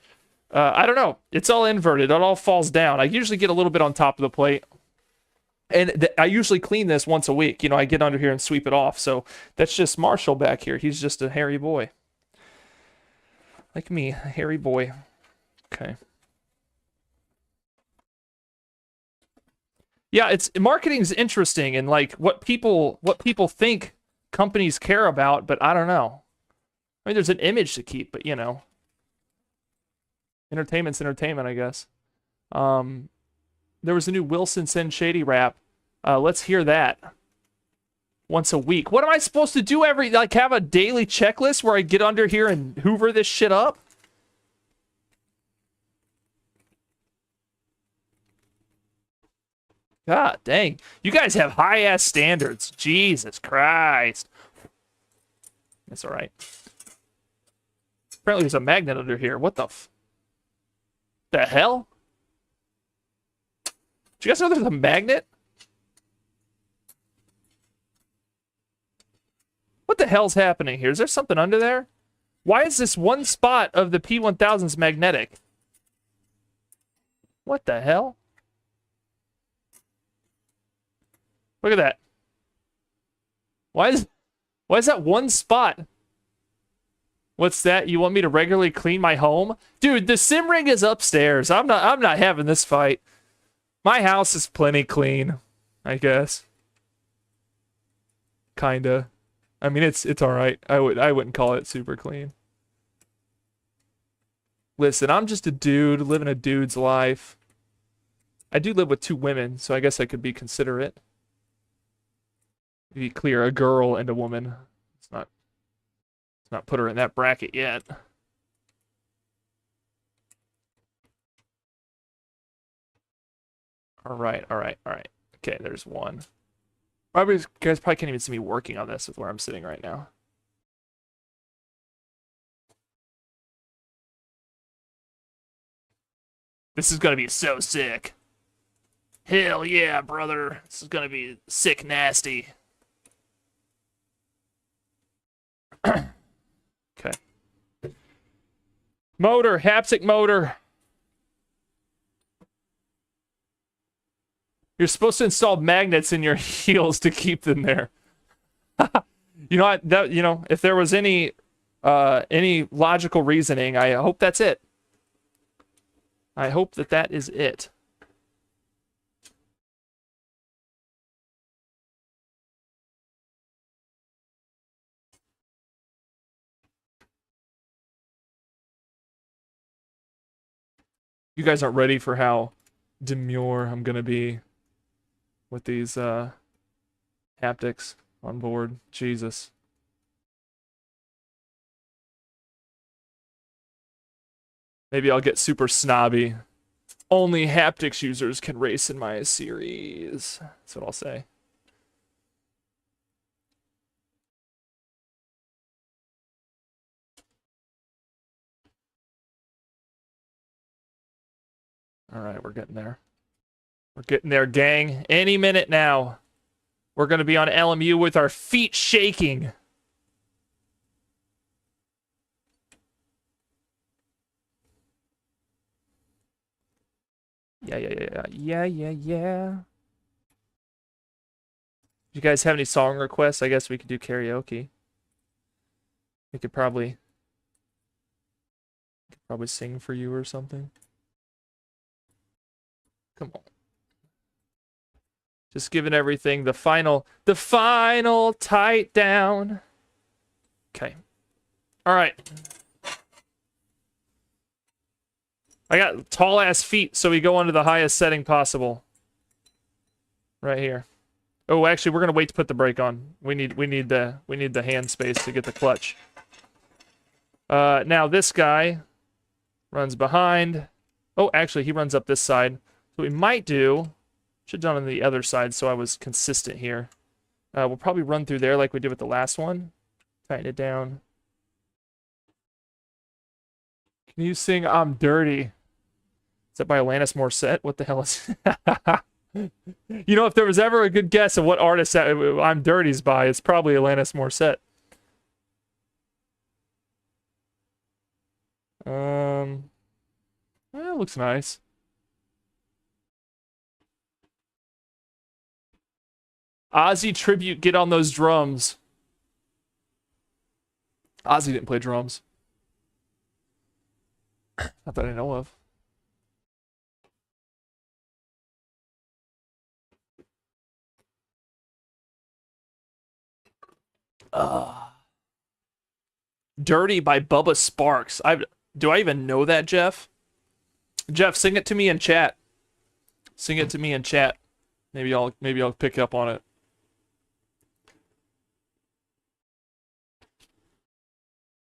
I don't know. It's all inverted. It all falls down. I usually get a little bit on top of the plate. And I usually clean this once a week. You know, I get under here and sweep it off. So that's just Marshall back here. He's just a hairy boy. Like me, a hairy boy. Okay. Yeah, marketing's interesting and like what people think companies care about, but I don't know. I mean, there's an image to keep, but you know, entertainment's entertainment, I guess. There was a new Wilson Send Shady rap. Let's hear that. Once a week. What am I supposed to do have a daily checklist where I get under here and hoover this shit up? God dang. You guys have high-ass standards. Jesus Christ. That's alright. Apparently there's a magnet under here. What the hell? Do you guys know there's a magnet? What the hell's happening here? Is there something under there? Why is this one spot of the P1000s magnetic? What the hell? Look at that. Why is that one spot? What's that? You want me to regularly clean my home? Dude, the sim rig is upstairs. I'm not having this fight. My house is plenty clean, I guess. Kinda. I mean, it's all right. I wouldn't call it super clean. Listen, I'm just a dude living a dude's life. I do live with 2 women, so I guess I could be considerate. To be clear, a girl and a woman. Let's not put her in that bracket yet. All right. Okay, there's one. You guys probably can't even see me working on this with where I'm sitting right now. This is gonna be so sick. Hell yeah, brother. This is gonna be sick nasty. Okay. Motor, haptic motor. You're supposed to install magnets in your heels to keep them there. You know, if there was any logical reasoning, I hope that's it. I hope that is it. You guys aren't ready for how demure I'm gonna be with these haptics on board. Jesus. Maybe I'll get super snobby. Only Haptics users can race in my series. That's what I'll say. All right, we're getting there. We're getting there, gang. Any minute now, we're going to be on LMU with our feet shaking. Yeah. You guys have any song requests? I guess we could do karaoke. We could probably sing for you or something. Come on. Just giving everything the final tight down. Okay. All right. I got tall ass feet, so we go under the highest setting possible. Right here. Oh, actually, we're gonna wait to put the brake on. We need the hand space to get the clutch. Now this guy runs behind. Oh, actually, he runs up this side. So we might do. Should have done on the other side, so I was consistent here. We'll probably run through there like we did with the last one. Tighten it down. Can you sing "I'm Dirty"? Is that by Alanis Morissette? What the hell is... You know, if there was ever a good guess of what artist that "I'm Dirty's" by, it's probably Alanis Morissette. It looks nice. Ozzy tribute, get on those drums. Ozzy didn't play drums. Not that I know of. Dirty by Bubba Sparks. Do I even know that, Jeff? Jeff, sing it to me in chat. Sing it to me in chat. Maybe I'll pick up on it.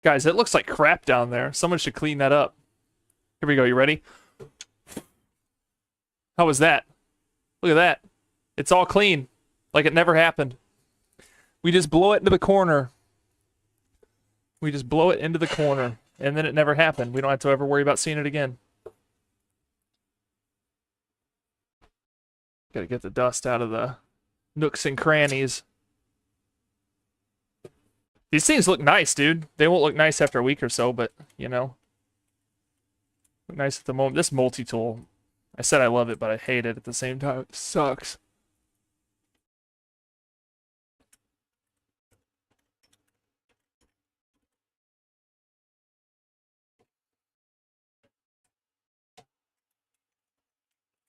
Guys, it looks like crap down there. Someone should clean that up. Here we go. You ready? How was that? Look at that. It's all clean. Like it never happened. We just blow it into the corner. We just blow it into the corner. And then it never happened. We don't have to ever worry about seeing it again. Gotta get the dust out of the nooks and crannies. These things look nice, dude. They won't look nice after a week or so, but, you know. Look nice at the moment. This multi-tool, I said I love it, but I hate it at the same time. It sucks.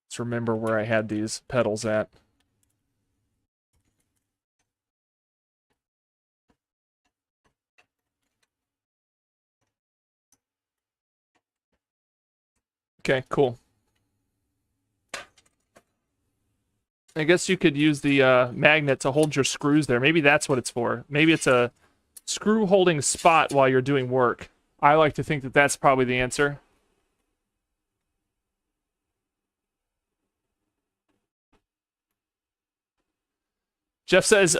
Let's remember where I had these pedals at. Okay, cool. I guess you could use the magnet to hold your screws there. Maybe that's what it's for. Maybe it's a screw holding spot while you're doing work. I like to think that that's probably the answer. Jeff says,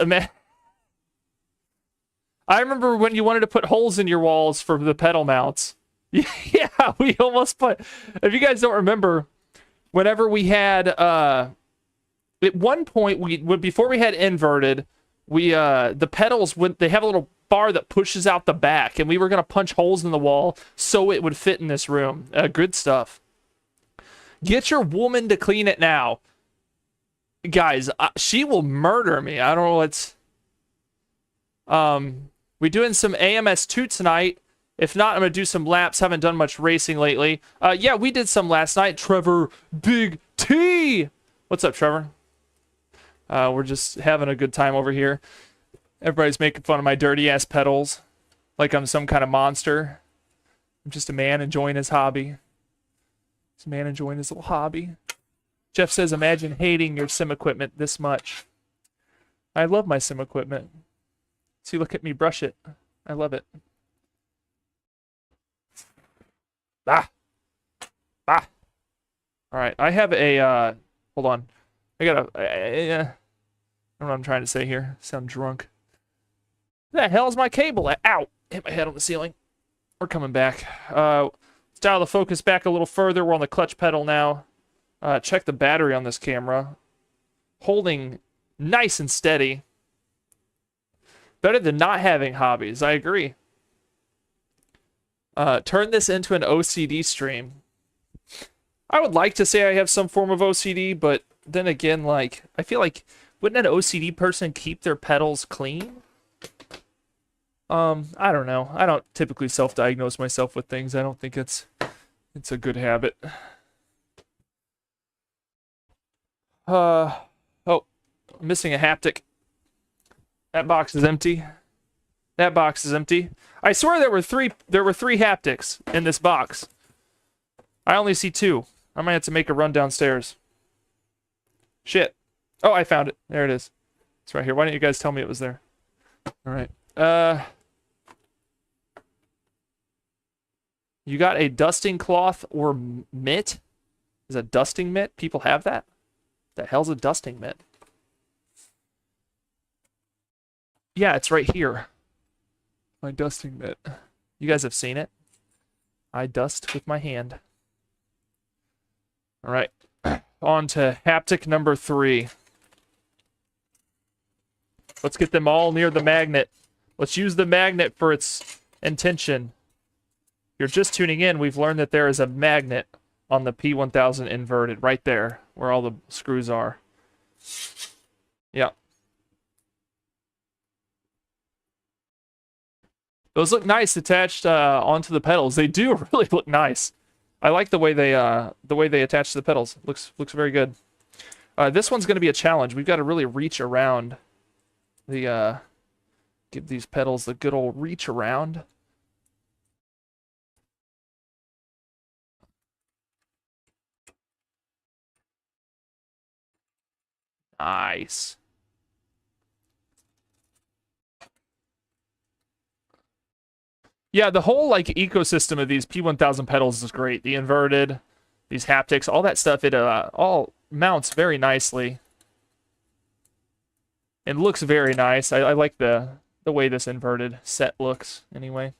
I remember when you wanted to put holes in your walls for the pedal mounts. Yeah, we almost put... If you guys don't remember, whenever we had... at one point, before we had inverted, the pedals, they have a little bar that pushes out the back, and we were going to punch holes in the wall so it would fit in this room. Good stuff. Get your woman to clean it now. Guys, she will murder me. I don't know what's... we doing some AMS2 tonight. If not, I'm going to do some laps. Haven't done much racing lately. Yeah, we did some last night. Trevor Big T! What's up, Trevor? We're just having a good time over here. Everybody's making fun of my dirty-ass pedals. Like I'm some kind of monster. I'm just a man enjoying his hobby. Just a man enjoying his little hobby. Jeff says, imagine hating your sim equipment this much. I love my sim equipment. See, look at me, brush it. I love it. Ah! Ah. All right, I have a, hold on. I got a, I don't know what I'm trying to say here. Sound drunk. Where the hell's my cable at? Ow! Hit my head on the ceiling. We're coming back. Let's dial the focus back a little further. We're on the clutch pedal now. Check the battery on this camera. Holding nice and steady. Better than not having hobbies, I agree. Turn this into an OCD stream. I would like to say I have some form of OCD, but then again, like, I feel like, wouldn't an OCD person keep their pedals clean? I don't know. I don't typically self-diagnose myself with things. I don't think it's a good habit. Oh, I'm missing a haptic. That box is empty. That box is empty. I swear there were three haptics in this box. I only see 2. I might have to make a run downstairs. Shit. Oh, I found it. There it is. It's right here. Why didn't you guys tell me it was there? All right. You got a dusting cloth or mitt? Is a dusting mitt? People have that? The hell's a dusting mitt? Yeah, it's right here. My dusting mitt. You guys have seen it? I dust with my hand. All right. On to haptic number 3. Let's get them all near the magnet. Let's use the magnet for its intention. If you're just tuning in, we've learned that there is a magnet on the P1000 inverted right there where all the screws are. Yeah. Those look nice attached onto the pedals. They do really look nice. I like the way they attach to the pedals. Looks very good. This one's going to be a challenge. We've got to really reach around the give these pedals the good old reach around. Nice. Yeah, the whole like ecosystem of these P1000 pedals is great. The inverted, these haptics, all that stuff, it all mounts very nicely. And looks very nice. I like the way this inverted set looks anyway.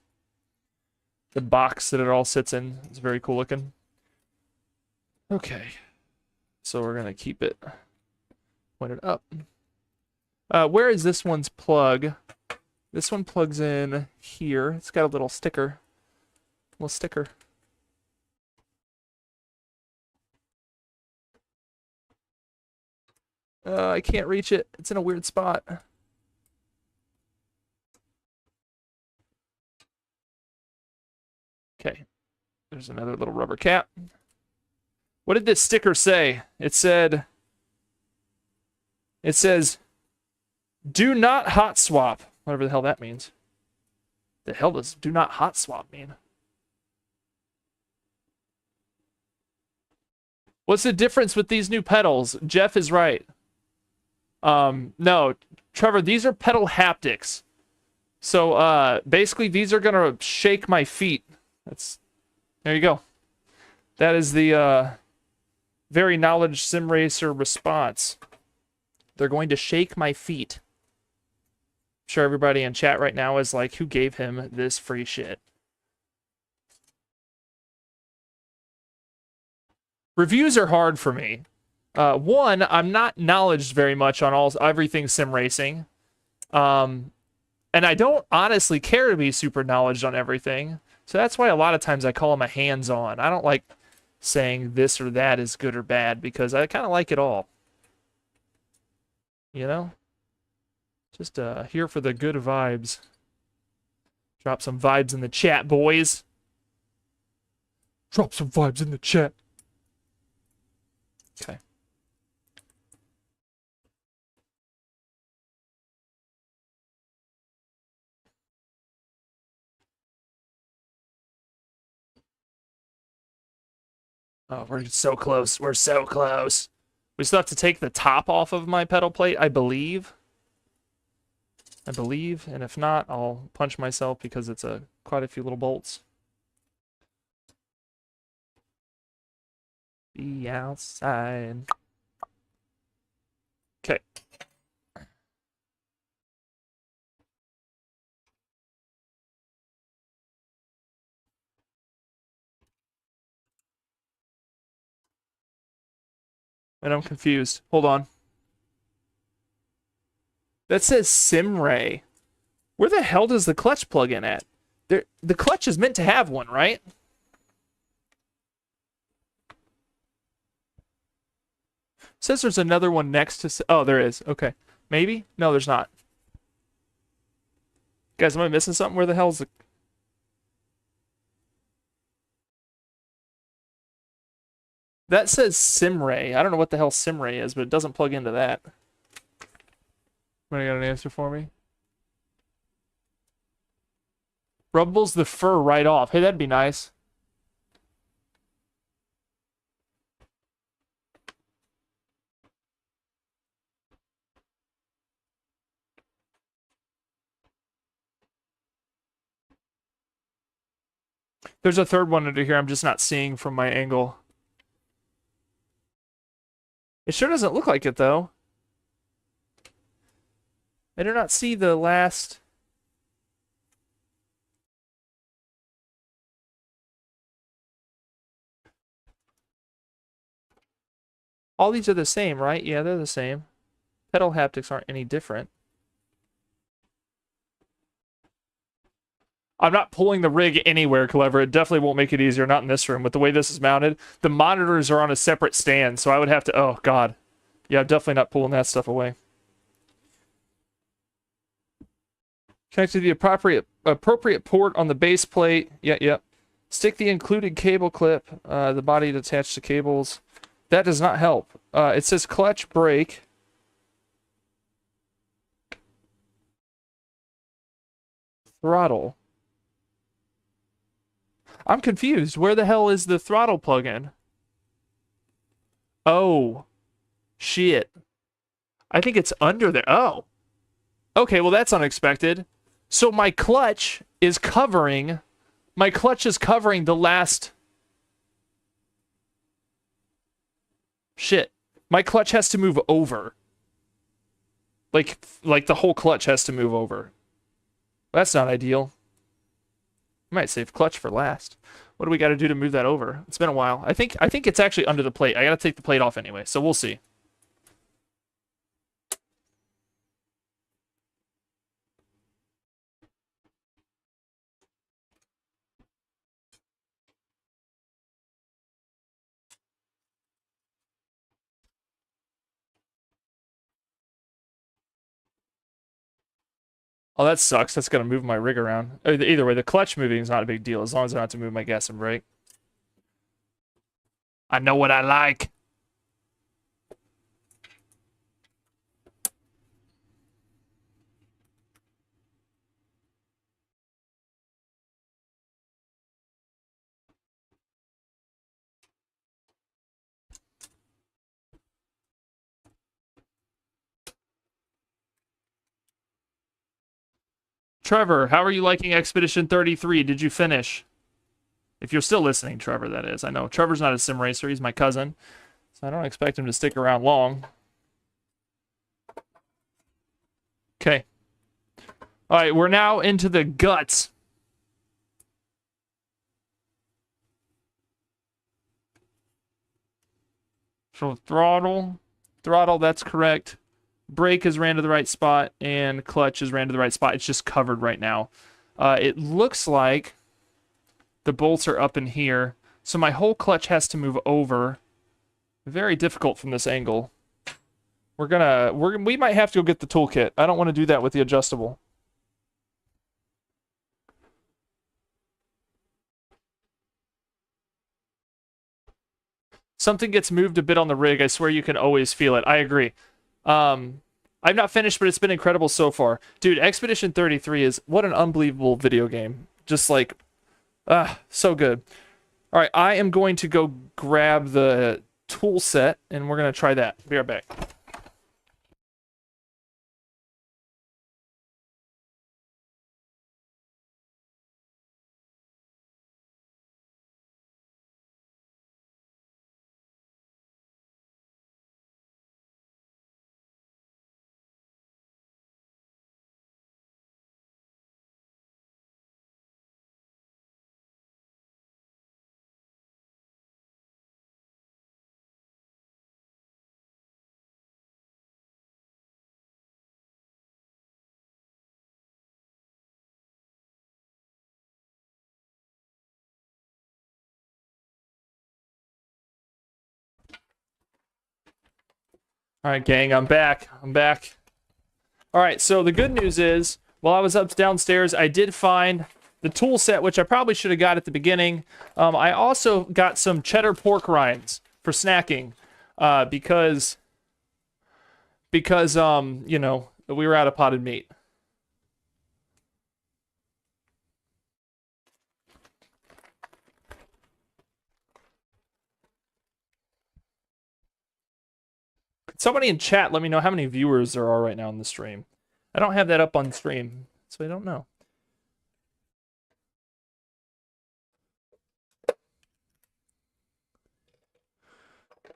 The box that it all sits in is very cool looking. Okay. So we're gonna keep it pointed up. Where is this one's plug? This one plugs in here. It's got a little sticker. Little sticker. I can't reach it. It's in a weird spot. Okay. There's another little rubber cap. What did this sticker say? It says, do not hot swap. Whatever the hell that means. The hell does do not hot swap mean? What's the difference with these new pedals? Jeff is right. No, Trevor, these are pedal haptics. So, basically these are gonna shake my feet. There you go. That is the, very knowledge sim racer response. They're going to shake my feet. I'm sure everybody in chat right now is like, who gave him this free shit? Reviews are hard for me. One, I'm not knowledgeable very much on everything sim racing. And I don't honestly care to be super knowledgeable on everything. So that's why a lot of times I call them a hands-on. I don't like saying this or that is good or bad because I kind of like it all. You know? Just here for the good vibes. Drop some vibes in the chat, boys. Drop some vibes in the chat. Okay. Oh, we're so close. We're so close. We still have to take the top off of my pedal plate, I believe. And if not, I'll punch myself because it's quite a few little bolts. be outside. Okay. And I'm confused. Hold on. That says SimRay. Where the hell does the clutch plug in at? The clutch is meant to have one, right? Says there's another one next to... Oh, there is. Okay. Maybe? No, there's not. Guys, am I missing something? Where the hell's the... That says SimRay. I don't know what the hell SimRay is, but it doesn't plug into that. Anybody got an answer for me? Rubbles the fur right off. Hey, that'd be nice. There's a third one under here I'm just not seeing from my angle. It sure doesn't look like it, though. I do not see the last... All these are the same, right? Yeah, they're the same. Pedal haptics aren't any different. I'm not pulling the rig anywhere, Clever. It definitely won't make it easier, not in this room. With the way this is mounted, the monitors are on a separate stand, so I would have to... Oh, God. Yeah, I'm definitely not pulling that stuff away. Connect to the appropriate port on the base plate. Yep. Stick the included cable clip, the body to attach to cables. That does not help. It says clutch, brake. Throttle. I'm confused. Where the hell is the throttle plug-in? Oh. Shit. I think it's under there. Oh. Okay, well that's unexpected. So my clutch is covering... My clutch is covering the last... Shit. My clutch has to move over. Like the whole clutch has to move over. That's not ideal. I might save clutch for last. What do we got to do to move that over? It's been a while. I think it's actually under the plate. I got to take the plate off anyway, so we'll see. Oh, that sucks. That's going to move my rig around. Either way, the clutch moving is not a big deal as long as I don't have to move my gas and brake. I know what I like. Trevor, how are you liking Expedition 33? Did you finish? If you're still listening, Trevor, that is. I know. Trevor's not a sim racer. He's my cousin. So I don't expect him to stick around long. Okay. All right, we're now into the guts. So throttle, that's correct. Brake is ran to the right spot, and clutch is ran to the right spot. It's just covered right now. It looks like the bolts are up in here, so my whole clutch has to move over. Very difficult from this angle. We might have to go get the toolkit. I don't want to do that with the adjustable. Something gets moved a bit on the rig. I swear you can always feel it. I agree. I've not finished, but it's been incredible so far. Dude, Expedition 33 is... What an unbelievable video game. Just like... so good. Alright, I am going to go grab the tool set, and we're going to try that. Be right back. All right, gang, I'm back. I'm back. All right, so the good news is, while I was up downstairs, I did find the tool set, which I probably should have got at the beginning. I also got some cheddar pork rinds for snacking because you know, we were out of potted meat. Somebody in chat, let me know how many viewers there are right now on the stream. I don't have that up on stream, so I don't know.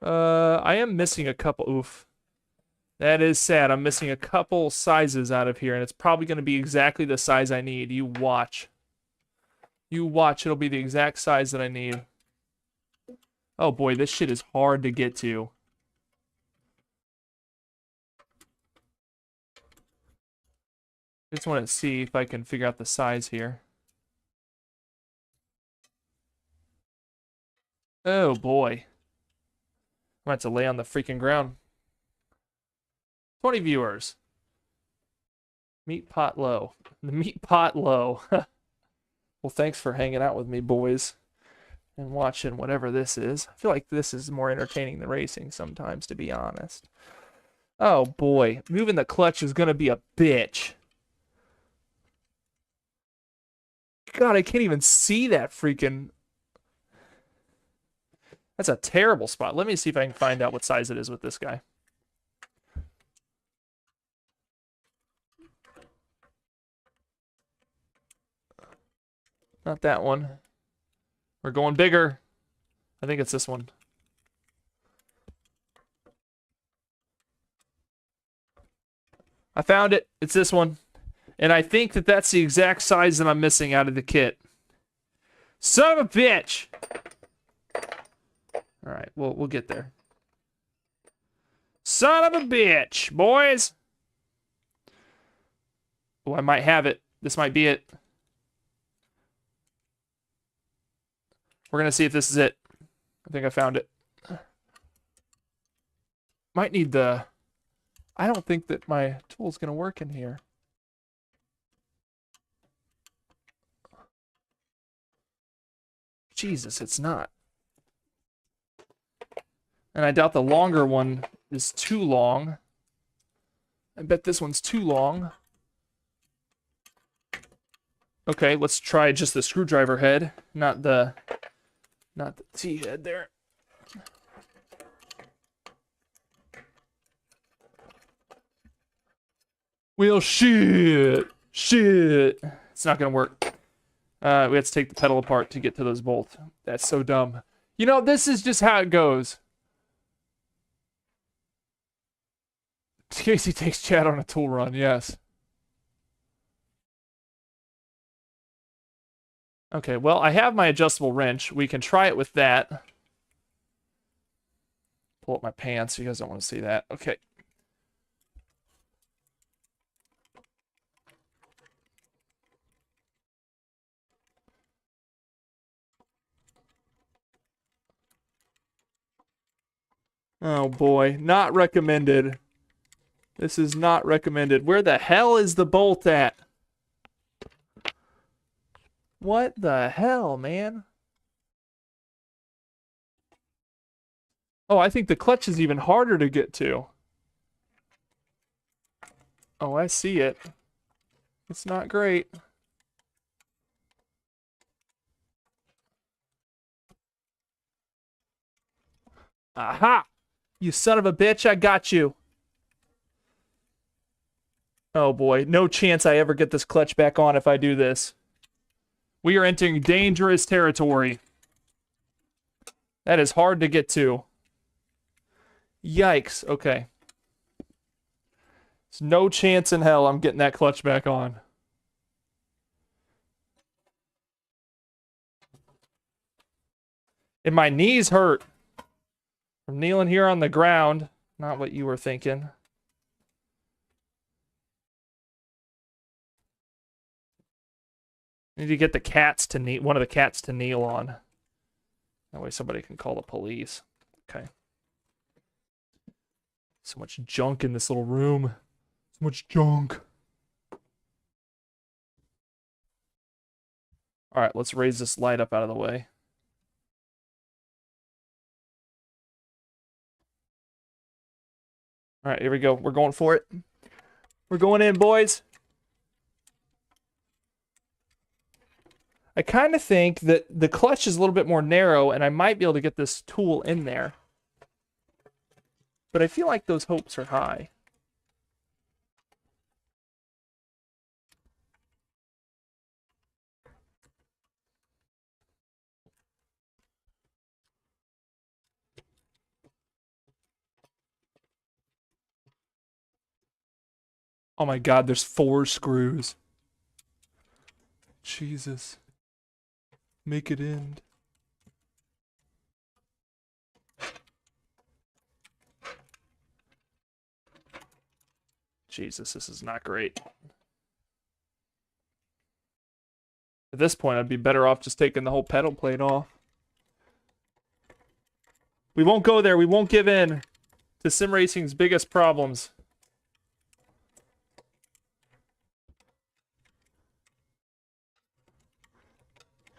I am missing a couple. Oof. That is sad. I'm missing a couple sizes out of here, and it's probably going to be exactly the size I need. You watch. You watch. It'll be the exact size that I need. Oh boy, this shit is hard to get to. I just want to see if I can figure out the size here. Oh boy. I'm going to have to lay on the freaking ground. 20 viewers. Meat pot low. The meat pot low. Well, thanks for hanging out with me, boys. And watching whatever this is. I feel like this is more entertaining than racing sometimes, to be honest. Oh boy. Moving the clutch is going to be a bitch. God, I can't even see that freaking... That's a terrible spot. Let me see if I can find out what size it is with this guy. Not that one. We're going bigger. I think it's this one. I found it. It's this one. And I think that that's the exact size that I'm missing out of the kit. Son of a bitch! Alright, we'll get there. Son of a bitch, boys! Oh, I might have it. This might be it. We're gonna see if this is it. I think I found it. Might need the... I don't think that my tool's gonna work in here. Jesus, it's not. And I doubt the longer one is too long. I bet this one's too long. Okay, let's try just the screwdriver head, not the T-head there. Well, shit. It's not gonna work. We have to take the pedal apart to get to those bolts. That's so dumb. You know, this is just how it goes. Casey takes Chad on a tool run, yes. Okay, well, I have my adjustable wrench. We can try it with that. Pull up my pants. You guys don't want to see that. Okay. Oh boy, not recommended. This is not recommended. Where the hell is the bolt at? What the hell, man? Oh, I think the clutch is even harder to get to. Oh, I see it. It's not great. Aha! You son of a bitch, I got you. Oh boy, no chance I ever get this clutch back on if I do this. We are entering dangerous territory. That is hard to get to. Yikes, okay. There's no chance in hell I'm getting that clutch back on. And my knees hurt from kneeling here on the ground. Not what you were thinking. Need to get the cats to kneel, one of the cats to kneel on. That way somebody can call the police. Okay. So much junk in this little room. So much junk. All right, let's raise this light up out of the way. All right, here we go. We're going for it. We're going in, boys. I kind of think that the clutch is a little bit more narrow, and I might be able to get this tool in there. But I feel like those hopes are high. Oh my god, there's 4 screws. Jesus. Make it end. Jesus, this is not great. At this point, I'd be better off just taking the whole pedal plate off. We won't go there. We won't give in to sim racing's biggest problems.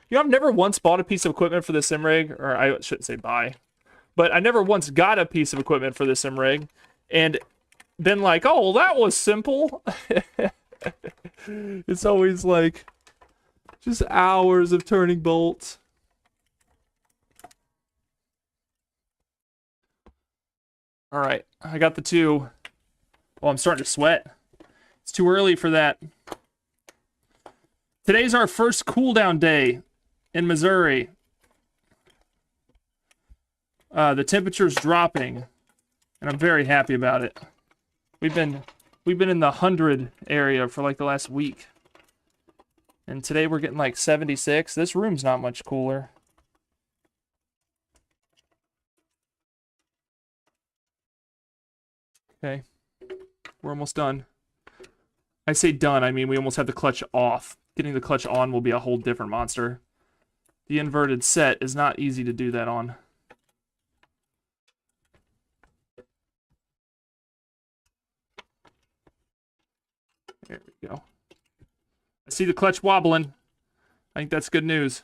You know, I've never once bought a piece of equipment for the sim rig, or I shouldn't say buy, but I never once got a piece of equipment for the sim rig and been like, oh, well, that was simple. It's always like just hours of turning bolts. All right, I got the 2. Oh, I'm starting to sweat. It's too early for that. Today's our first cooldown day in Missouri. The temperature's dropping, and I'm very happy about it. We've been in the 100 area for like the last week, and today we're getting like 76. This room's not much cooler. Okay, we're almost done. I say done, I mean we almost have the clutch off. Getting the clutch on will be a whole different monster. The inverted set is not easy to do that on. There we go. I see the clutch wobbling. I think that's good news.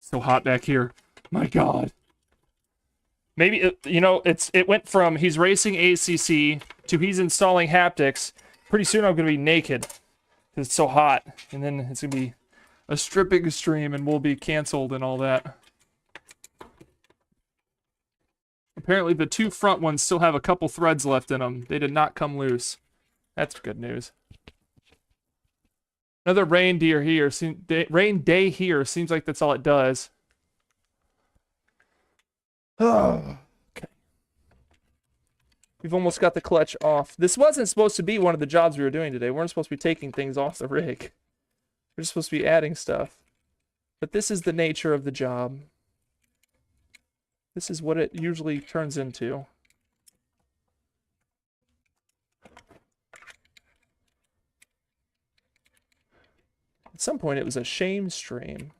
So hot back here. My God. Maybe, you know, it went from he's racing ACC to he's installing haptics. Pretty soon I'm going to be naked because it's so hot. And then it's going to be a stripping stream and we'll be canceled and all that. Apparently the 2 front ones still have a couple threads left in them. They did not come loose. That's good news. Another rain day here. Seems like that's all it does. Oh, okay. We've almost got the clutch off. This wasn't supposed to be one of the jobs we were doing today. We weren't supposed to be taking things off the rig. We're just supposed to be adding stuff. But this is the nature of the job. This is what it usually turns into. At some point it was a shame stream.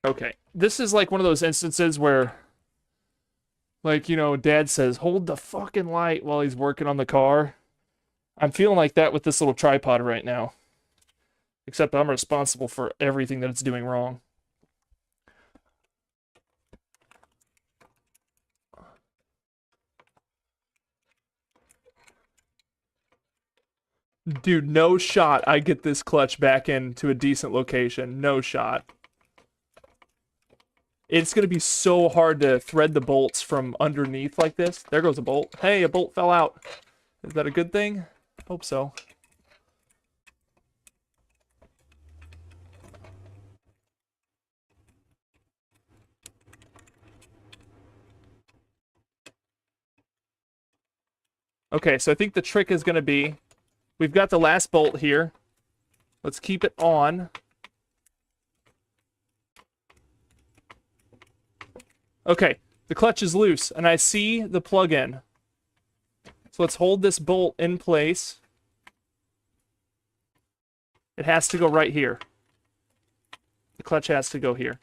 Okay, this is like one of those instances where, like, you know, Dad says, hold the fucking light while he's working on the car. I'm feeling like that with this little tripod right now. Except I'm responsible for everything that it's doing wrong. Dude, no shot I get this clutch back into a decent location. No shot. It's going to be so hard to thread the bolts from underneath like this. There goes a bolt. Hey, a bolt fell out. Is that a good thing? Hope so. Okay, so I think the trick is going to be, we've got the last bolt here. Let's keep it on. Okay, the clutch is loose, and I see the plug-in. So let's hold this bolt in place. It has to go right here. The clutch has to go here.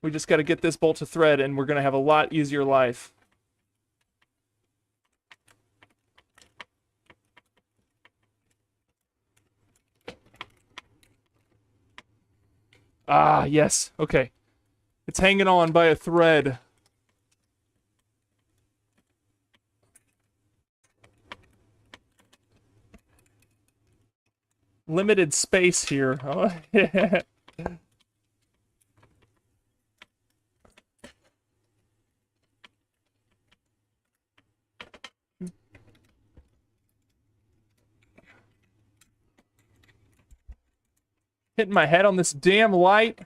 We just got to get this bolt to thread, and we're going to have a lot easier life. Ah, yes. Okay. It's hanging on by a thread. Limited space here. Oh, yeah. Hitting my head on this damn light.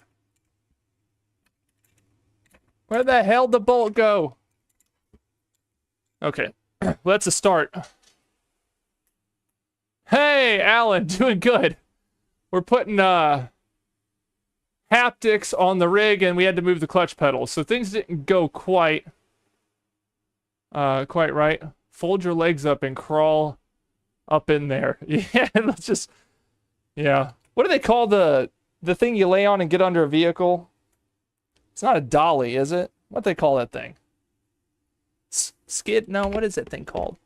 Where the hell did the bolt go? Okay, well, that's a start. Hey, Alan, doing good. We're putting haptics on the rig, and we had to move the clutch pedals, so things didn't go quite right. Fold your legs up and crawl up in there. Yeah, let's just, yeah. What do they call the thing you lay on and get under a vehicle? It's not a dolly, is it? What do they call that thing? Skid? No, what is that thing called?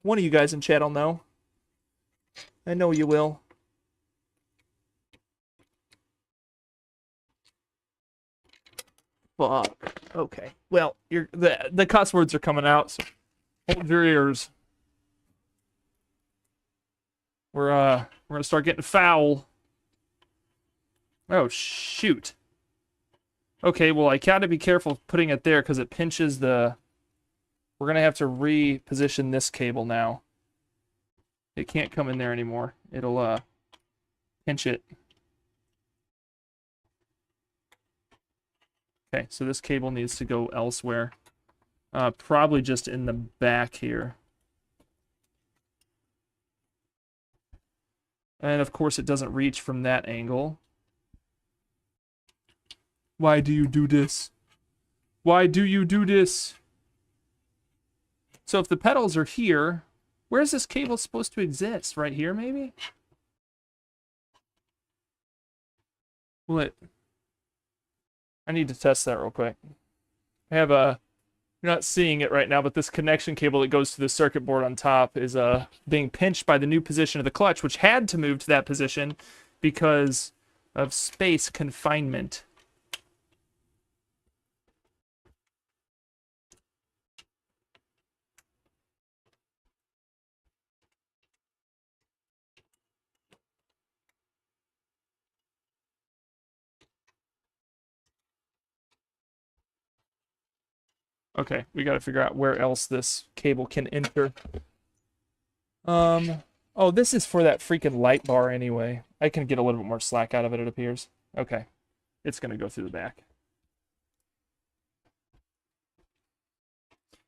One of you guys in chat will know. I know you will. Fuck. Okay. Well, the cuss words are coming out, so hold your ears. We're gonna start getting foul. Oh shoot. Okay, well I gotta be careful putting it there because it pinches the. We're gonna have to reposition this cable now. It can't come in there anymore. It'll pinch it. Okay, so this cable needs to go elsewhere. Probably just in the back here. And of course it doesn't reach from that angle. Why do you do this? Why do you do this? So if the pedals are here, where's this cable supposed to exist? Right here, maybe? What? I need to test that real quick. I have a... You're not seeing it right now, but this connection cable that goes to the circuit board on top is being pinched by the new position of the clutch, which had to move to that position because of space confinement. Okay, we got to figure out where else this cable can enter. Oh, this is for that freaking light bar anyway. I can get a little bit more slack out of it, it appears. Okay, it's going to go through the back.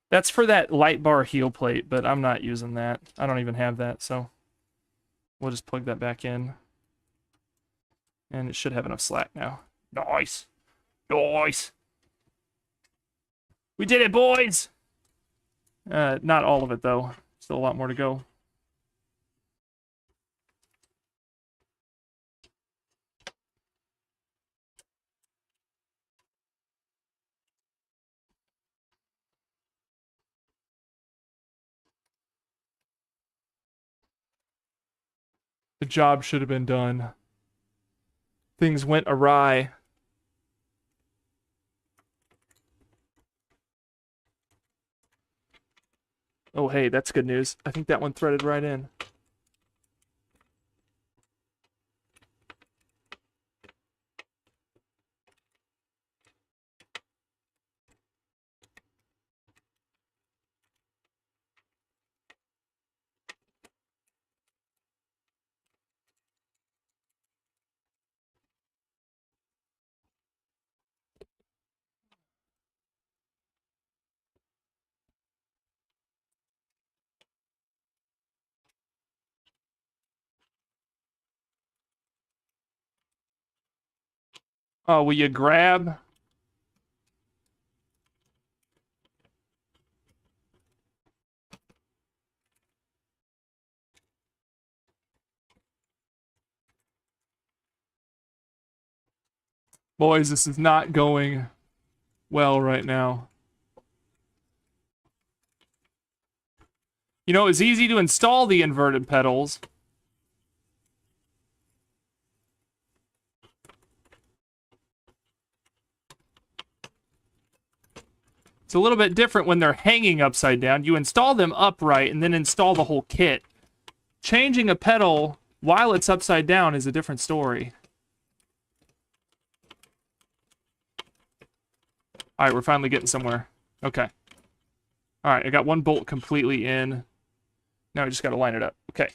That's for that light bar heel plate, but I'm not using that. I don't even have that, so we'll just plug that back in. And it should have enough slack now. Nice. Nice. We did it, boys! Not all of it, though. Still a lot more to go. The job should have been done. Things went awry. Oh, hey, that's good news. I think that one threaded right in. Oh, will you grab? Boys, this is not going well right now. You know, it's easy to install the inverted pedals. It's a little bit different when they're hanging upside down. You install them upright and then install the whole kit. Changing a pedal while it's upside down is a different story. All right, we're finally getting somewhere. Okay. All right, I got one bolt completely in. Now I just got to line it up. Okay.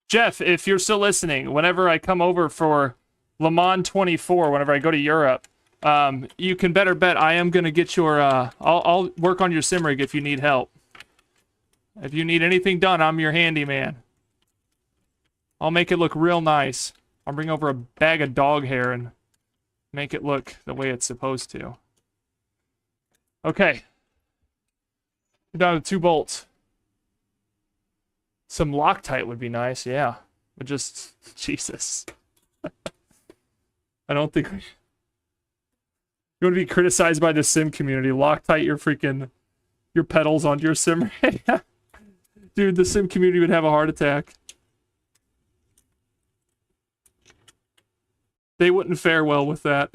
Jeff, if you're still listening, whenever I come over for Le Mans 24, whenever I go to Europe, you can better bet I am going to get your, I'll work on your sim rig if you need help. If you need anything done, I'm your handyman. I'll make it look real nice. I'll bring over a bag of dog hair and make it look the way it's supposed to. Okay. We're down to 2 bolts. Some Loctite would be nice, yeah. But just, Jesus. I don't think... You want to be criticized by the sim community. Loctite your pedals onto your sim rig. Dude, the sim community would have a heart attack. They wouldn't fare well with that.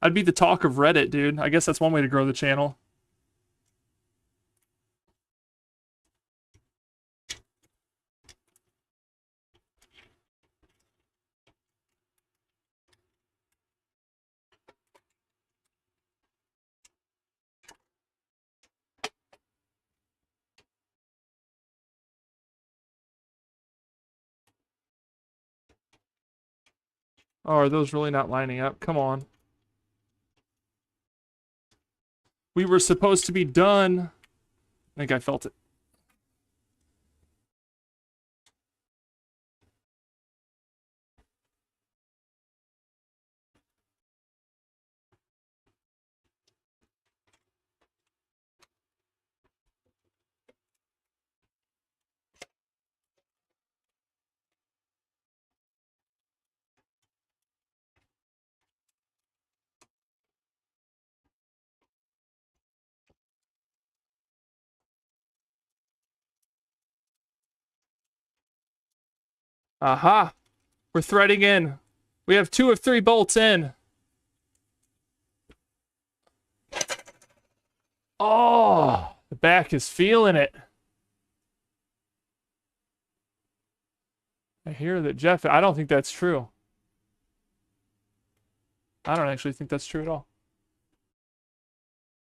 I'd be the talk of Reddit, dude. I guess that's one way to grow the channel. Oh, are those really not lining up? Come on. We were supposed to be done. I think I felt it. Aha! We're threading in. We have 2 of 3 bolts in. Oh, the back is feeling it. I hear that Jeff... I don't think that's true. I don't actually think that's true at all.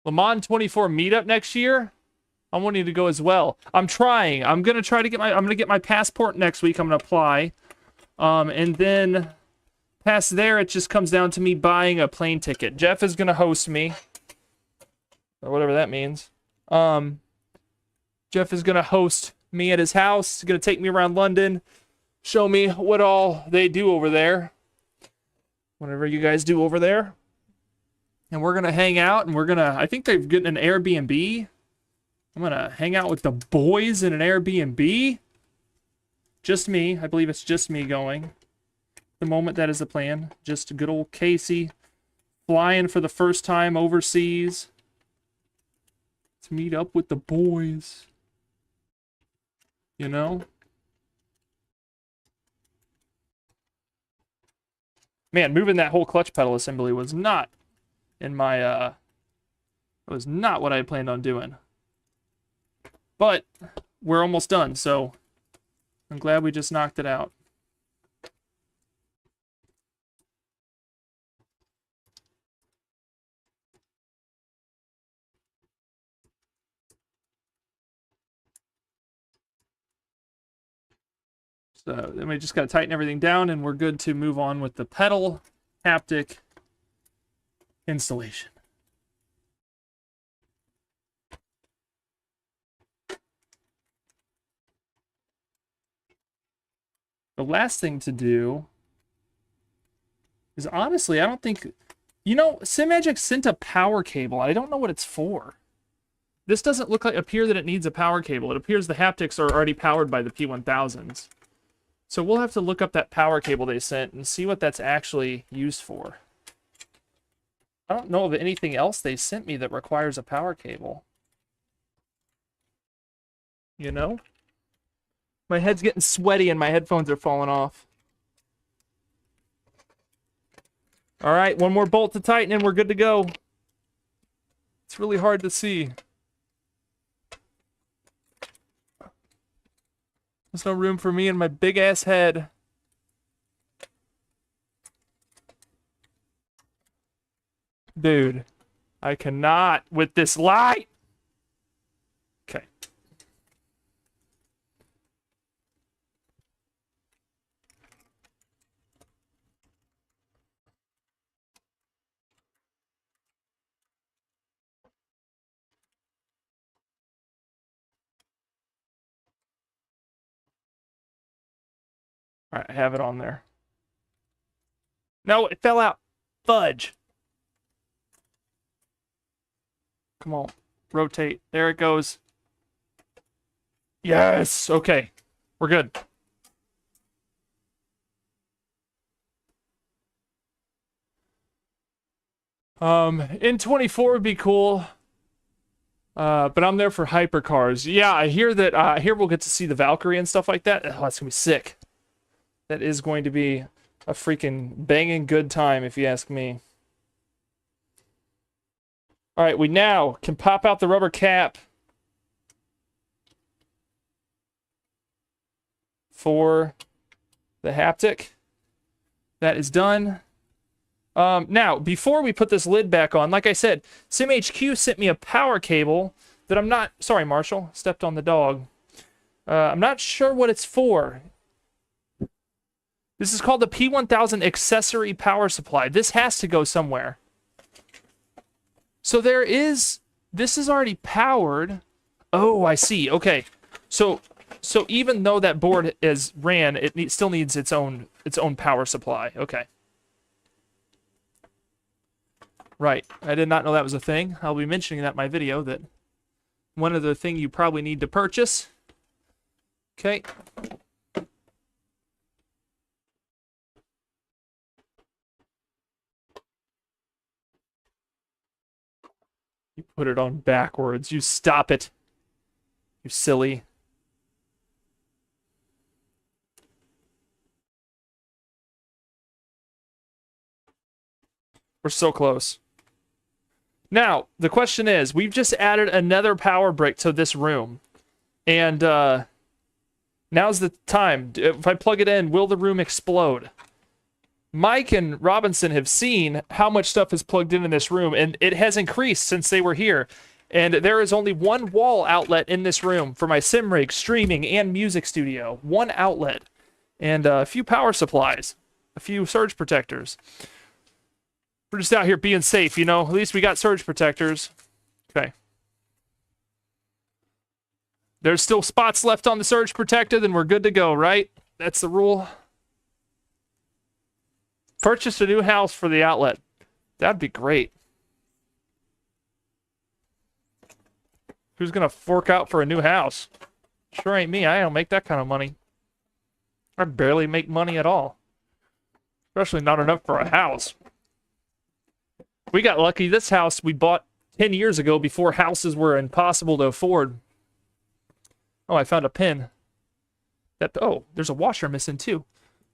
Le Mans 24 meetup next year? I'm wanting to go as well. I'm trying. I'm gonna try to get my. I'm gonna get my passport next week. I'm gonna apply, and then past there, it just comes down to me buying a plane ticket. Jeff is gonna host me, or whatever that means. Jeff is gonna host me at his house. He's gonna take me around London, show me what all they do over there. Whatever you guys do over there, and we're gonna hang out. And we're gonna. I think they've gotten an Airbnb. I'm gonna hang out with the boys in an Airbnb. Just me. I believe it's just me going. At the moment, that is the plan. Just good old Casey flying for the first time overseas to meet up with the boys. You know? Man, moving that whole clutch pedal assembly was not in my, it was not what I had planned on doing. But we're almost done, so I'm glad we just knocked it out. So then we just got to tighten everything down, and we're good to move on with the pedal haptic installation. The last thing to do is, honestly, I don't think... You know, Simagic sent a power cable. I don't know what it's for. This doesn't appear that it needs a power cable. It appears the haptics are already powered by the P1000s. So we'll have to look up that power cable they sent and see what that's actually used for. I don't know of anything else they sent me that requires a power cable. You know? My head's getting sweaty and my headphones are falling off. All right, one more bolt to tighten and we're good to go. It's really hard to see. There's no room for me and my big ass head. Dude, I cannot with this light. Okay. All right, I have it on there. No, it fell out. Fudge. Come on. Rotate. There it goes. Yes. Okay. We're good. N24 would be cool. But I'm there for hypercars. Yeah, I hear that I hear we'll get to see the Valkyrie and stuff like that. Oh, that's gonna be sick. That is going to be a freaking banging good time, if you ask me. All right, we now can pop out the rubber cap for the haptic. That is done. Now, before we put this lid back on, like I said, SIMHQ sent me a power cable that I'm not... Sorry, Marshall. Stepped on the dog. I'm not sure what it's for. This is called the P1000 accessory power supply. This has to go somewhere. So there is... This is already powered. Oh, I see. Okay. So even though that board is ran, it still needs its own power supply. Okay. Right. I did not know that was a thing. I'll be mentioning that in my video, that one of the things you probably need to purchase. Okay. You put it on backwards. You stop it. You silly. We're so close. Now, the question is, we've just added another power brick to this room. And now's the time. If I plug it in, will the room explode? Mike and Robinson have seen how much stuff is plugged in this room, and it has increased since they were here. And there is only one wall outlet in this room for my sim rig, streaming, and music studio. One outlet. And a few power supplies. A few surge protectors. We're just out here being safe, you know? At least we got surge protectors. Okay. There's still spots left on the surge protector, then we're good to go, right? That's the rule. Purchase a new house for the outlet. That'd be great. Who's gonna fork out for a new house? Sure ain't me. I don't make that kind of money. I barely make money at all. Especially not enough for a house. We got lucky. This house we bought 10 years ago before houses were impossible to afford. Oh, I found a pin. Oh, there's a washer missing too.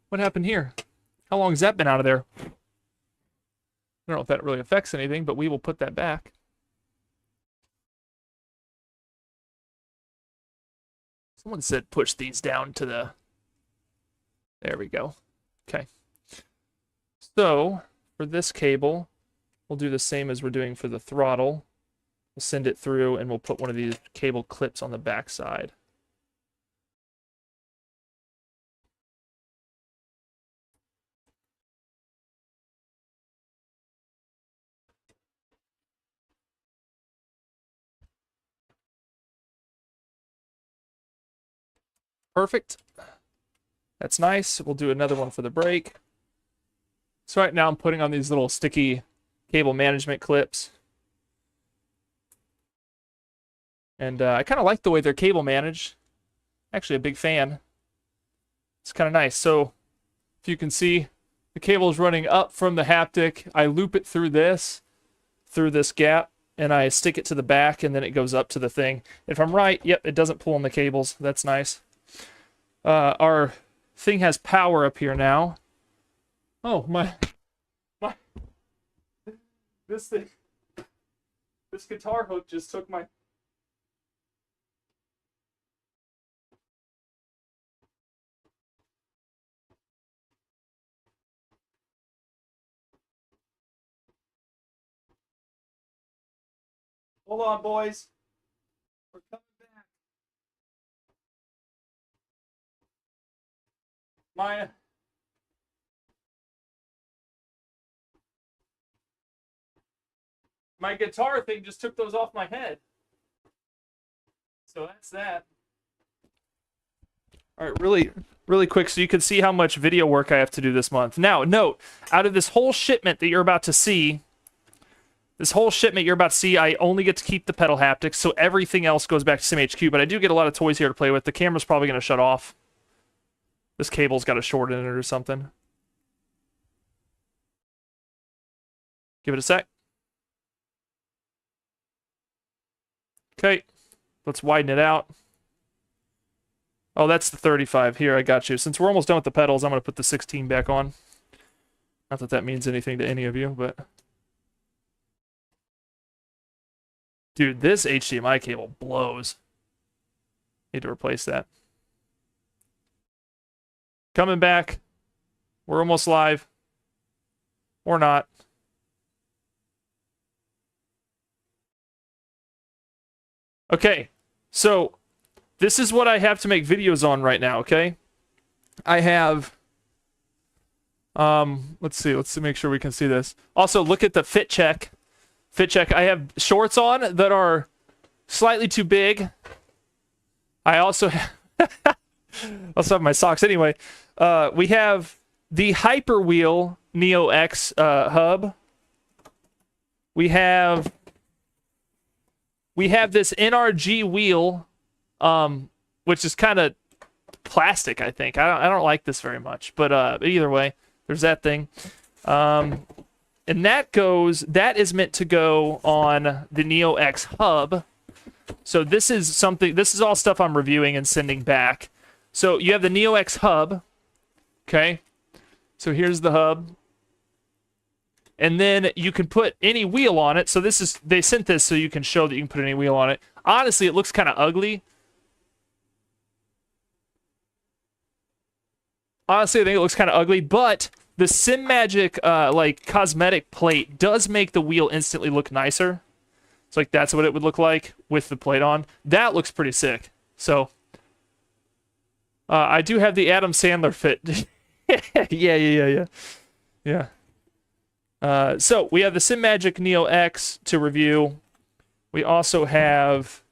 What happened here? How long has that been out of there? I don't know if that really affects anything, but we will put that back. Someone said push these down to the... There we go. Okay. So, for this cable, we'll do the same as we're doing for the throttle. We'll send it through, and we'll put one of these cable clips on the back side. Perfect. That's nice. We'll do another one for the brake. So right now I'm putting on these little sticky cable management clips. And I kind of like the way their cable managed. Actually, a big fan. It's kind of nice. So if you can see, the cable is running up from the haptic. I loop it through this gap, and I stick it to the back, and then it goes up to the thing. If I'm right, yep, it doesn't pull on the cables. That's nice. Our thing has power up here now. Oh, my this guitar hook just took my... Hold on, boys. We're coming back. My guitar thing just took those off my head. So that's that. All right, really quick so you can see how much video work I have to do this month. Now, note, out of this whole shipment that you're about to see, I only get to keep the pedal haptics, so everything else goes back to SimHQ, but I do get a lot of toys here to play with. The camera's probably going to shut off. This cable's got a short in it or something. Give it a sec. Okay, let's widen it out. Oh, that's the 35. Here, I got you. Since we're almost done with the pedals, I'm going to put the 16 back on. Not that that means anything to any of you, but... Dude, this HDMI cable blows. Need to replace that. Coming back. We're almost live. Or not. Okay, so this is what I have to make videos on right now, okay? I have... let's see, make sure we can see this. Also, look at the fit check. I have shorts on that are slightly too big. I also have my socks anyway. We have the Hyperwheel Neo X hub. We have this NRG wheel, which is kind of plastic, I think. I don't like this very much, but either way, there's that thing. And that is meant to go on the Neo X hub. So this is all stuff I'm reviewing and sending back. So you have the Neo X hub. Okay. So here's the hub. And then you can put any wheel on it. So they sent this so you can show that you can put any wheel on it. Honestly, it looks kind of ugly. Honestly, I think it looks kind of ugly, but the Simagic like cosmetic plate does make the wheel instantly look nicer. It's like that's what it would look like with the plate on. That looks pretty sick. So I do have the Adam Sandler fit. Yeah. So we have the Simagic Neo X to review. We also have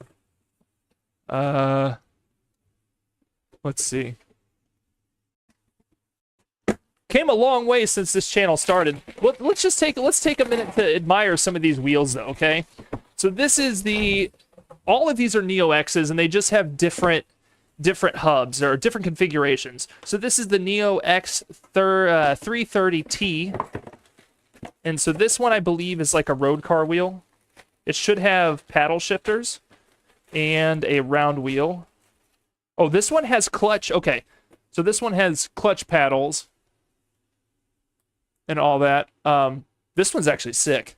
let's see. Came a long way since this channel started. Let's take a minute to admire some of these wheels though, okay? So this is all of these are Neo X's and they just have different hubs or different configurations. So this is the Neo X 330T. And so this one I believe is like a road car wheel. It should have paddle shifters and a round wheel. Oh, this one has clutch. Okay. So this one has clutch paddles and all that. This one's actually sick.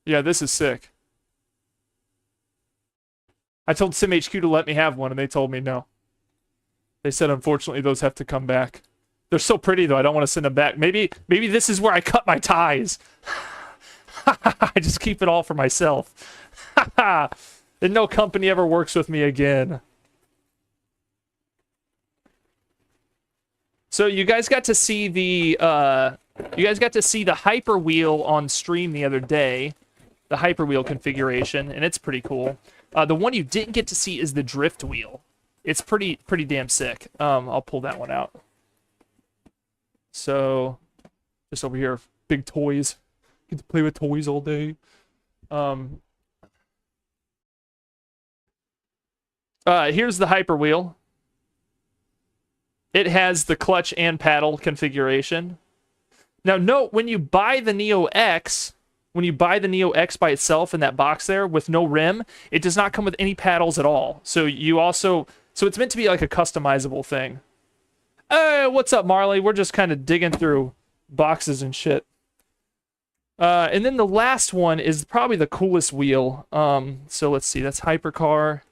Yeah, this is sick. I told SimHQ to let me have one, and they told me no. They said, unfortunately, those have to come back. They're so pretty, though. I don't want to send them back. Maybe this is where I cut my ties. I just keep it all for myself. And no company ever works with me again. So you guys got to see the Hyperwheel on stream the other day, the Hyperwheel configuration, and it's pretty cool. The one you didn't get to see is the drift wheel. It's pretty damn sick. I'll pull that one out. So, just over here, big toys. Get to play with toys all day. Here's the hyper wheel. It has the clutch and paddle configuration. Now, note, when you buy the Neo X, by itself in that box there with no rim, it does not come with any paddles at all. So it's meant to be like a customizable thing. Hey, what's up, Marley? We're just kind of digging through boxes and shit. And then the last one is probably the coolest wheel. So let's see, that's Hypercar.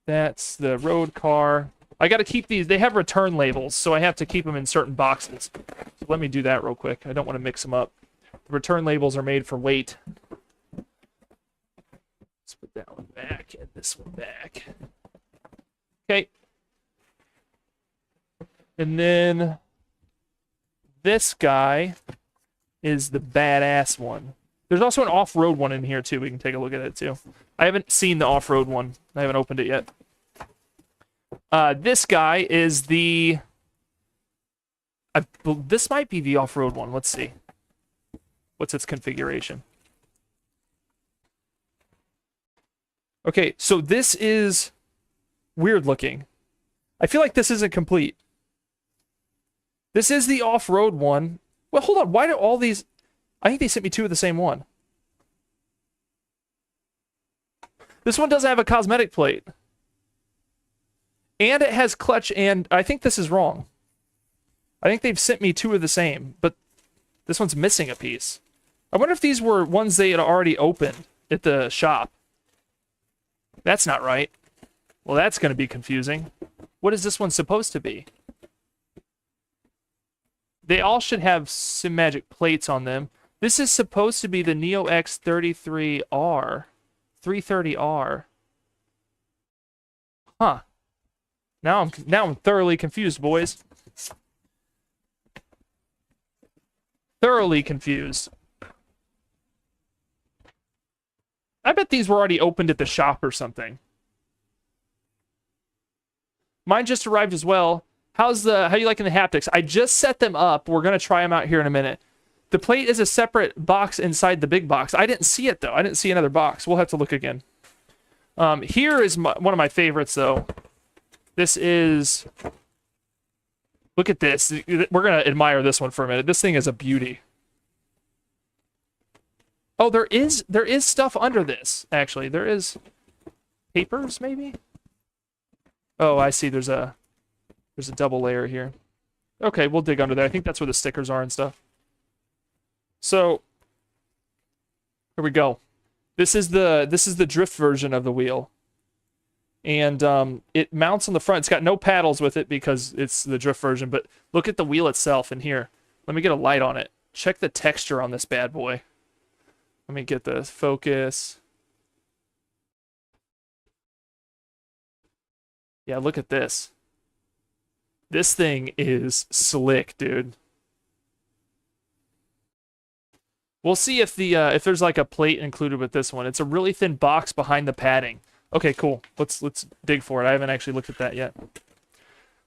That's the road car. I got to keep these. They have return labels, so I have to keep them in certain boxes. So let me do that real quick. I don't want to mix them up. The return labels are made for weight. Let's put that one back and this one back. Okay. And then this guy is the badass one. There's also an off-road one in here, too. We can take a look at it, too. I haven't seen the off-road one. I haven't opened it yet. This guy is the... this might be the off-road one. Let's see. What's its configuration? Okay, so this is weird looking. I feel like this isn't complete. This is the off-road one. Well, hold on. Why do all these... I think they sent me two of the same one. This one doesn't have a cosmetic plate. And it has clutch and... I think this is wrong. I think they've sent me two of the same, but this one's missing a piece. I wonder if these were ones they had already opened at the shop. That's not right. Well, that's going to be confusing. What is this one supposed to be? They all should have Simagic plates on them. This is supposed to be the Neo X33R. 330R. Huh. Now I'm thoroughly confused, boys. Thoroughly confused. I bet these were already opened at the shop or something. Mine just arrived as well. How you liking the haptics? I just set them up. We're gonna try them out here in a minute. The plate is a separate box inside the big box. I didn't see it though. I didn't see another box. We'll have to look again. Here is one of my favorites though. This is. Look at this. We're gonna admire this one for a minute. This thing is a beauty. Oh, there is stuff under this. Actually, there is papers maybe. Oh, I see. There's a double layer here. Okay, we'll dig under there. I think that's where the stickers are and stuff. So here we go. This is the drift version of the wheel. And it mounts on the front. It's got no paddles with it because it's the drift version, but look at the wheel itself in here. Let me get a light on it. Check the texture on this bad boy. Let me get the focus. Yeah, look at this. This thing is slick, dude. We'll see if there's like a plate included with this one. It's a really thin box behind the padding. Okay, cool. Let's dig for it. I haven't actually looked at that yet.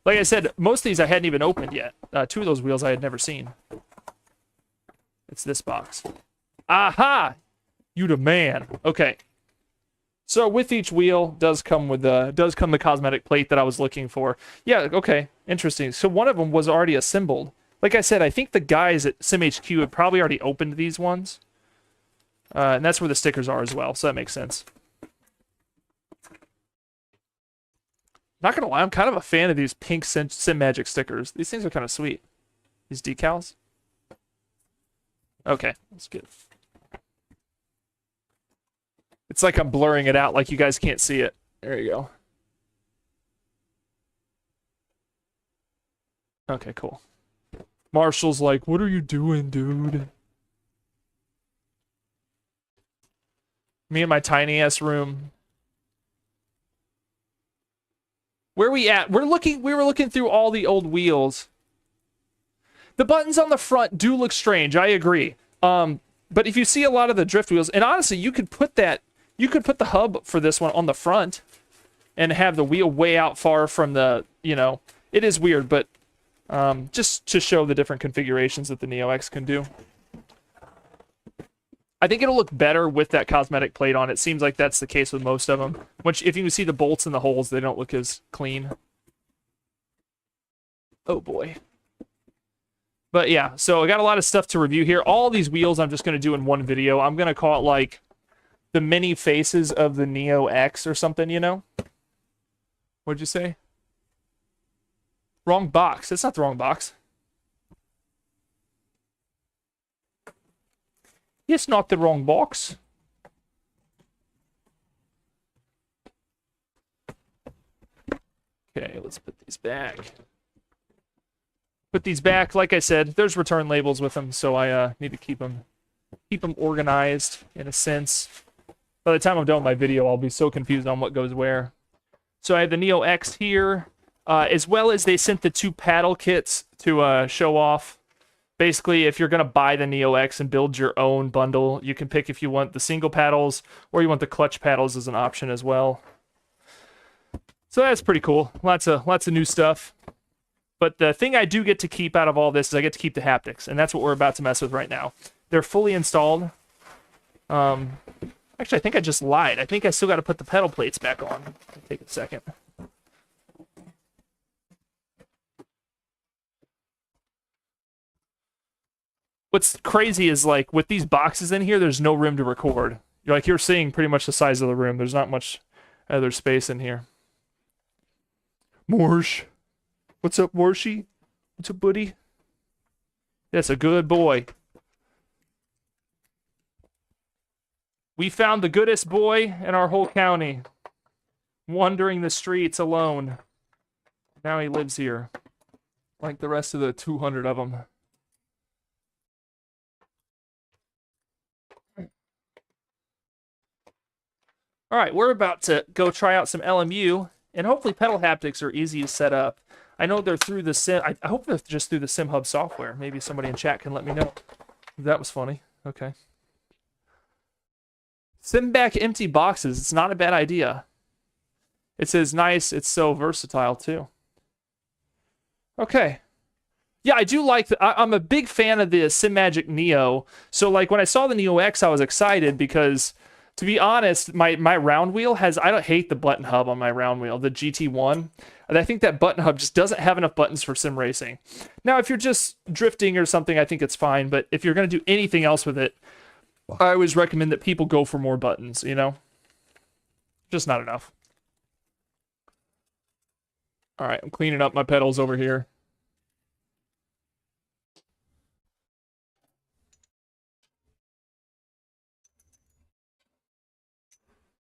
Like I said, most of these I hadn't even opened yet. Two of those wheels I had never seen. It's this box. Aha! You the man. Okay. So with each wheel does come the cosmetic plate that I was looking for. Yeah, okay. Interesting. So one of them was already assembled. Like I said, I think the guys at SimHQ had probably already opened these ones. And that's where the stickers are as well, so that makes sense. Not gonna lie, I'm kind of a fan of these pink Simagic stickers. These things are kind of sweet. These decals. Okay, that's good. It's like I'm blurring it out like you guys can't see it. There you go. Okay, cool. Marshall's like, what are you doing, dude? Me in my tiny ass room. Where are we at? We were looking through all the old wheels. The buttons on the front do look strange, I agree. But if you see a lot of the drift wheels, and honestly, you could put the hub for this one on the front and have the wheel way out far from the, it is weird, but just to show the different configurations that the Neo X can do. I think it'll look better with that cosmetic plate on. It seems like that's the case with most of them. Which, if you can see the bolts and the holes, they don't look as clean. Oh boy. But yeah, so I got a lot of stuff to review here. All these wheels I'm just going to do in one video. I'm going to call it like the mini faces of the Neo X or something, you know? What'd you say? Wrong box. That's not the wrong box. It's not the wrong box. Okay, let's put these back. Put these back. Like I said, there's return labels with them, so I need to keep them organized in a sense. By the time I'm done with my video, I'll be so confused on what goes where. So I have the Neo X here, as well as they sent the 2 paddle kits to show off. Basically, if you're going to buy the Neo X and build your own bundle, you can pick if you want the single paddles or you want the clutch paddles as an option as well. So that's pretty cool. Lots of new stuff. But the thing I do get to keep out of all this is I get to keep the haptics, and that's what we're about to mess with right now. They're fully installed. Actually, I think I just lied. I think I still got to put the pedal plates back on. It'll take a second. What's crazy is, like, with these boxes in here, there's no room to record. You're seeing pretty much the size of the room. There's not much other space in here. Morsh. What's up, Morshy? What's up, buddy? That's a good boy. We found the goodest boy in our whole county. Wandering the streets alone. Now he lives here. Like the rest of the 200 of them. Alright, we're about to go try out some LMU, and hopefully pedal haptics are easy to set up. I know they're through the Sim... I hope they're just through the SimHub software. Maybe somebody in chat can let me know. That was funny. Okay. Send back empty boxes. It's not a bad idea. It says nice. It's so versatile, too. Okay. Yeah, I do like... I'm a big fan of the Simagic Neo. So, like, when I saw the Neo X, I was excited because... To be honest, my round wheel has... I don't hate the button hub on my round wheel, the GT1. And I think that button hub just doesn't have enough buttons for sim racing. Now, if you're just drifting or something, I think it's fine. But if you're going to do anything else with it, I always recommend that people go for more buttons, you know? Just not enough. All right, I'm cleaning up my pedals over here.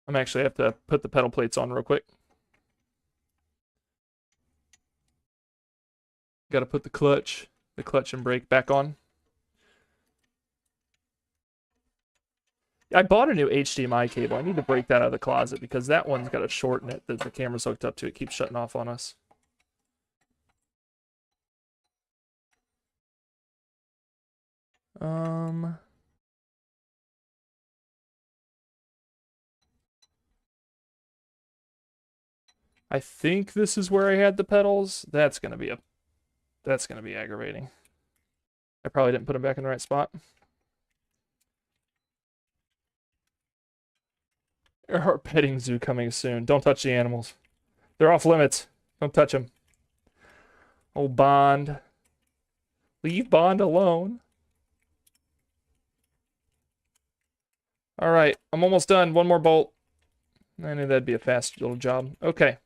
I'm actually have to put the pedal plates on real quick. Got to put the clutch and brake back on. I bought a new HDMI cable. I need to break that out of the closet because that one's got a short in it that the camera's hooked up to. It keeps shutting off on us. I think this is where I had the pedals. That's gonna be aggravating. I probably didn't put them back in the right spot. Our petting zoo coming soon. Don't touch the animals. They're off limits. Don't touch them. Oh, Bond. Leave Bond alone. All right, I'm almost done. One more bolt. I knew that'd be a fast little job. Okay.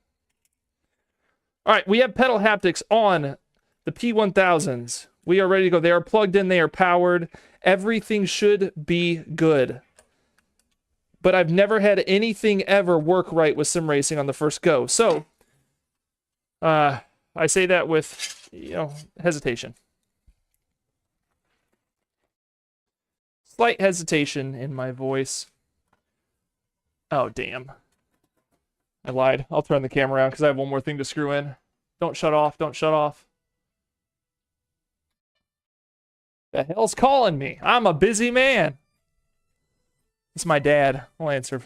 All right, we have pedal haptics on the P1000s. We are ready to go. They are plugged in. They are powered. Everything should be good. But I've never had anything ever work right with sim racing on the first go. So, I say that with, hesitation. Slight hesitation in my voice. Oh, damn. I lied. I'll turn the camera around because I have one more thing to screw in. Don't shut off. Don't shut off. The hell's calling me? I'm a busy man. It's my dad. I'll answer.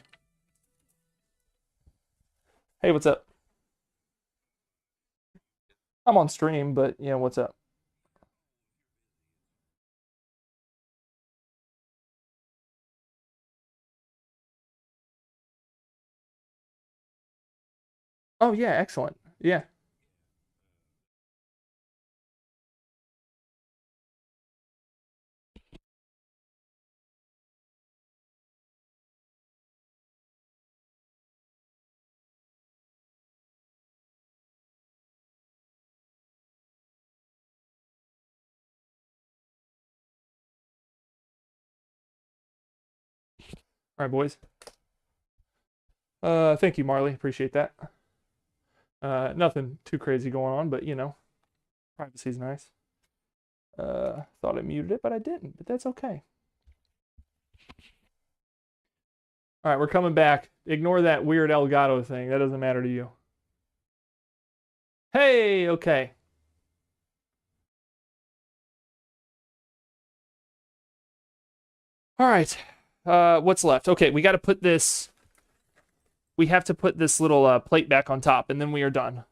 Hey, what's up? I'm on stream, but, what's up? Oh, yeah, excellent. Yeah. All right, boys. Thank you, Marley. Appreciate that. Nothing too crazy going on, but you know, privacy's nice. Thought I muted it, but I didn't, but that's okay. All right, we're coming back. Ignore that weird Elgato thing. That doesn't matter to you. Hey, okay. All right. What's left? Okay, we got to put this. We have to put this little plate back on top, and then we are done.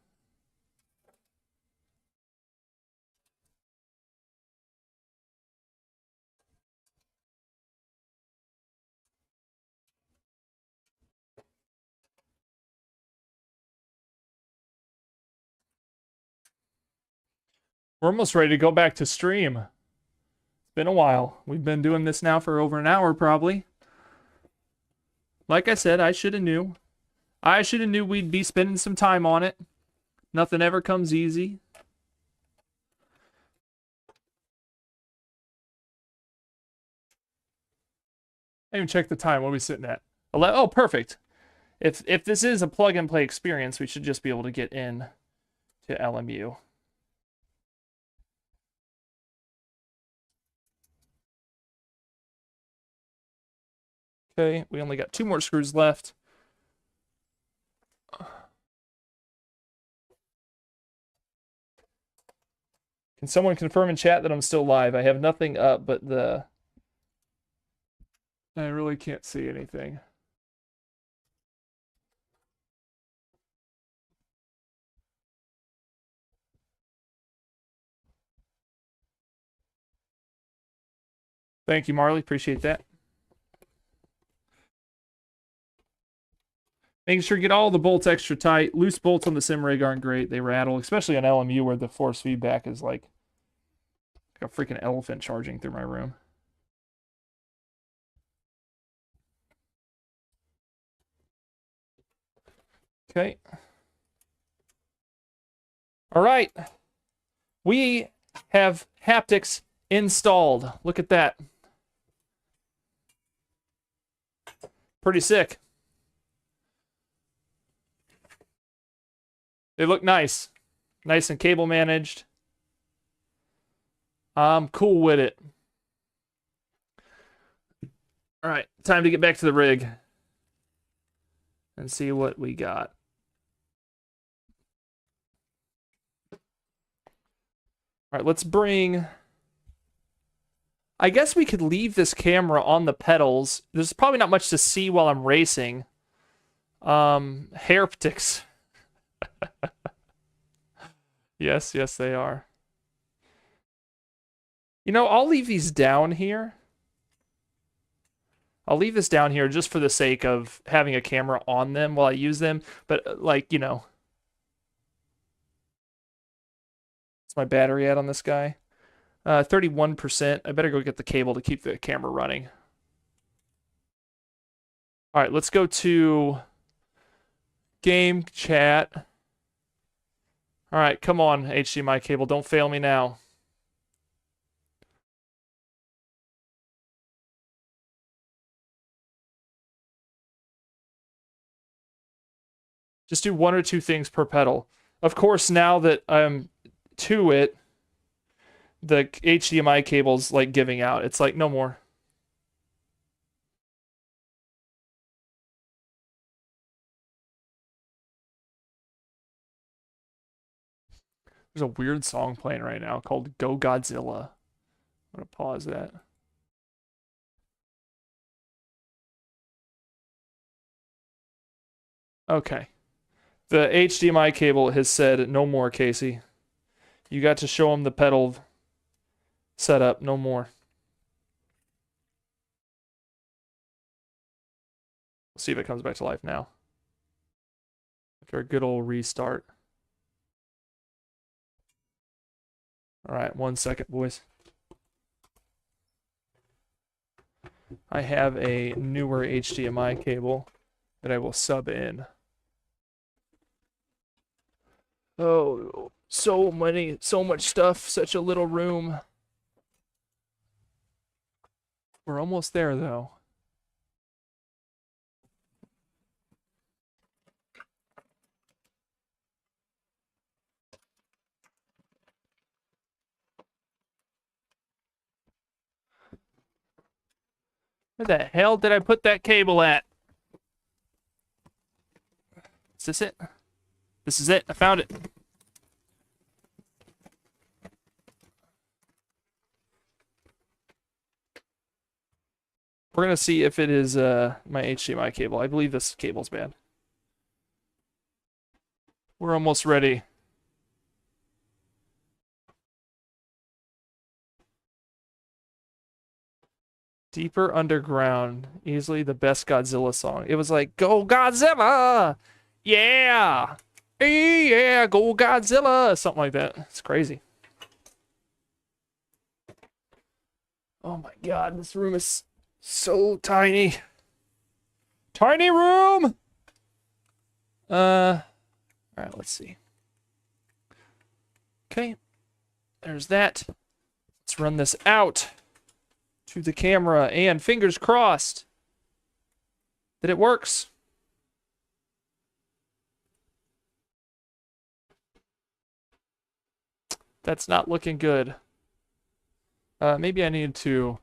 We're almost ready to go back to stream. It's been a while. We've been doing this now for over an hour, probably. Like I said, I should have knew. I should have knew we'd be spending some time on it. Nothing ever comes easy. I even check the time. What are we sitting at? 11. Oh, perfect. If this is a plug and play experience, we should just be able to get in to LMU. Okay, we only got 2 more screws left. Can someone confirm in chat that I'm still live? I have nothing up but the... I really can't see anything. Thank you, Marley. Appreciate that. Making sure you get all the bolts extra tight. Loose bolts on the sim rig aren't great. They rattle, especially on LMU where the force feedback is like a freaking elephant charging through my room. Okay. All right. We have haptics installed. Look at that. Pretty sick. They look nice. Nice and cable managed. I'm cool with it. All right, time to get back to the rig and see what we got. All right, let's bring... I guess we could leave this camera on the pedals. There's probably not much to see while I'm racing. Haptics. Yes, they are. You know, I'll leave these down here. I'll leave this down here just for the sake of having a camera on them while I use them. But, like, you know. What's my battery at on this guy? 31%. I better go get the cable to keep the camera running. All right, let's go to game chat. All right, come on, HDMI cable. Don't fail me now. Just do 1 or 2 things per pedal. Of course, now that I'm to it, the HDMI cable's like giving out. It's like, no more. There's a weird song playing right now called Go Godzilla. I'm going to pause that. Okay. The HDMI cable has said, no more, Casey. You got to show him the pedal setup, no more. Let's see if it comes back to life now. After a good old restart. All right, 1 second, boys. I have a newer HDMI cable that I will sub in. Oh, so much stuff, such a little room. We're almost there, though. Where the hell did I put that cable at? Is this it? This is it. I found it. We're going to see if it is my HDMI cable. I believe this cable's bad. We're almost ready. Deeper Underground. Easily the best Godzilla song. It was like, go Godzilla! Yeah! Yeah, go Godzilla! Something like that. It's crazy. Oh my god, this room is so tiny. Tiny room! Alright, let's see. Okay. There's that. Let's run this out to the camera, and fingers crossed that it works. That's not looking good. Maybe I need to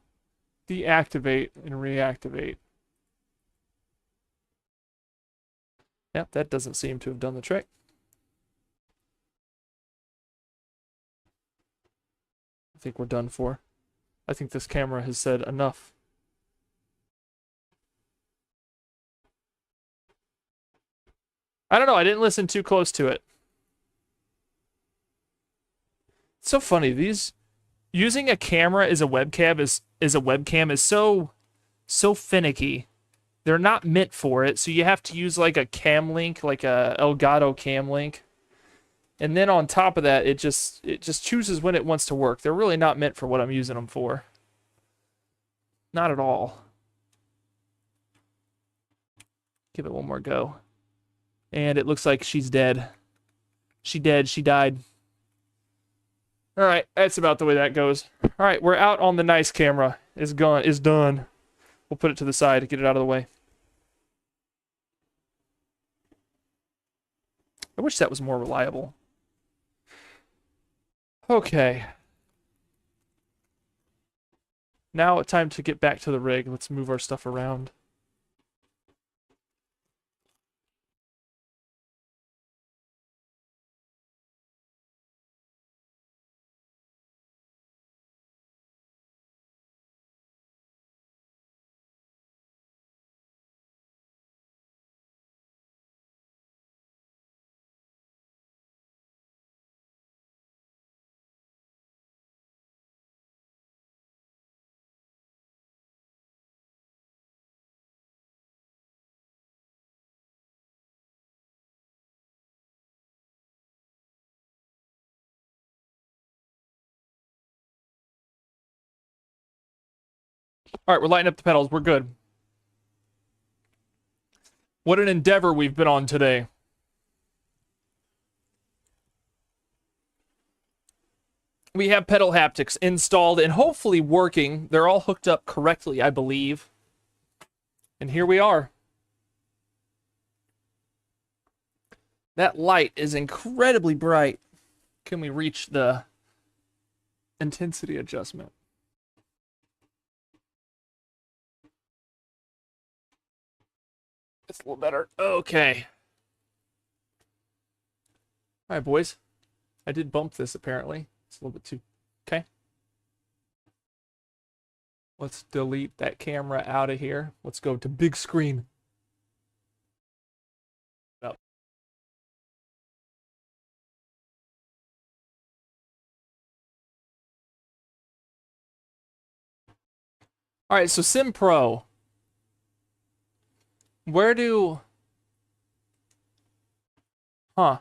deactivate and reactivate. Yep, that doesn't seem to have done the trick. I think we're done for. I think this camera has said enough. I don't know, I didn't listen too close to it. It's so funny, these using a camera as a webcam is so finicky. They're not meant for it, so you have to use like a cam link, like a Elgato cam link. And then on top of that, it just chooses when it wants to work. They're really not meant for what I'm using them for. Not at all. Give it one more go. And it looks like she's dead. She died. Alright, that's about the way that goes. Alright, we're out on the nice camera. It's done. We'll put it to the side to get it out of the way. I wish that was more reliable. Okay. Now it's time to get back to the rig. Let's move our stuff around. Alright, we're lighting up the pedals. We're good. What an endeavor we've been on today. We have pedal haptics installed and hopefully working. They're all hooked up correctly, I believe. And here we are. That light is incredibly bright. Can we reach the intensity adjustment? It's a little better. Okay. All right, boys. I did bump this, apparently. It's a little bit too... Okay. Let's delete that camera out of here. Let's go to big screen. Up. All right, so Sim Pro. Where do Huh.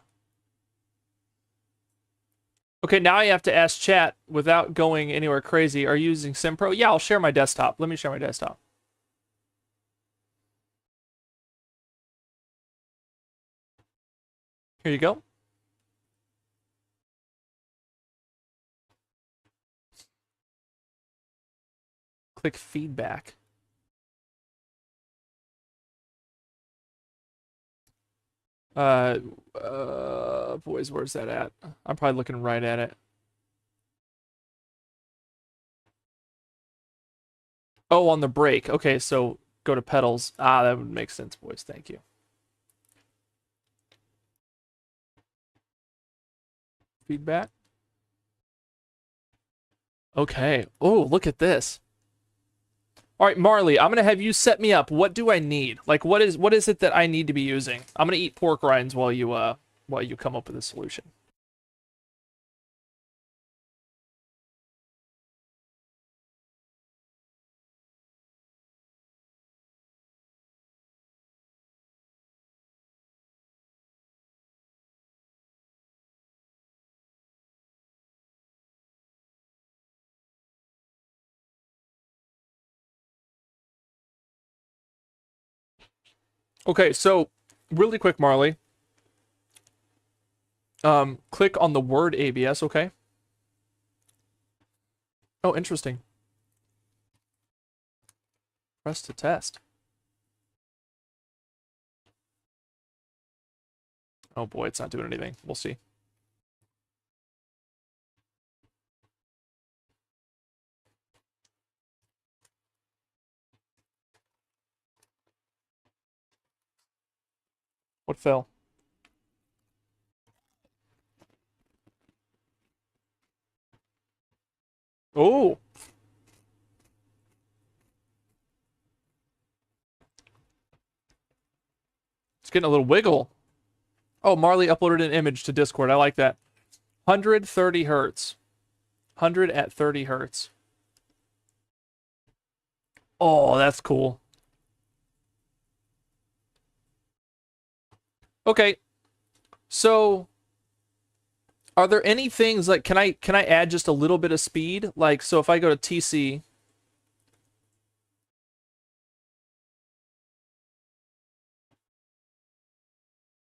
Okay, now I have to ask chat without going anywhere crazy. Are you using SimPro? Yeah, I'll share my desktop. Let me share my desktop. Here you go. Click feedback. Boys, where's that at? I'm probably looking right at it. Oh, on the break. Okay, so go to pedals. Ah, that would make sense, boys. Thank you. Feedback. Okay. Oh, look at this. All right, Marley, I'm gonna have you set me up. What do I need? Like, what is it that I need to be using? I'm gonna eat pork rinds while you come up with a solution. Okay, so really quick, Marley. Click on the word ABS, okay? Oh, interesting. Press to test. Oh boy, it's not doing anything. We'll see. What fell? Oh. It's getting a little wiggle. Oh, Marley uploaded an image to Discord. I like that. 130 hertz. 100 at 30 hertz. Oh, that's cool. Okay. So are there any things like can I add just a little bit of speed? Like so if I go to TC,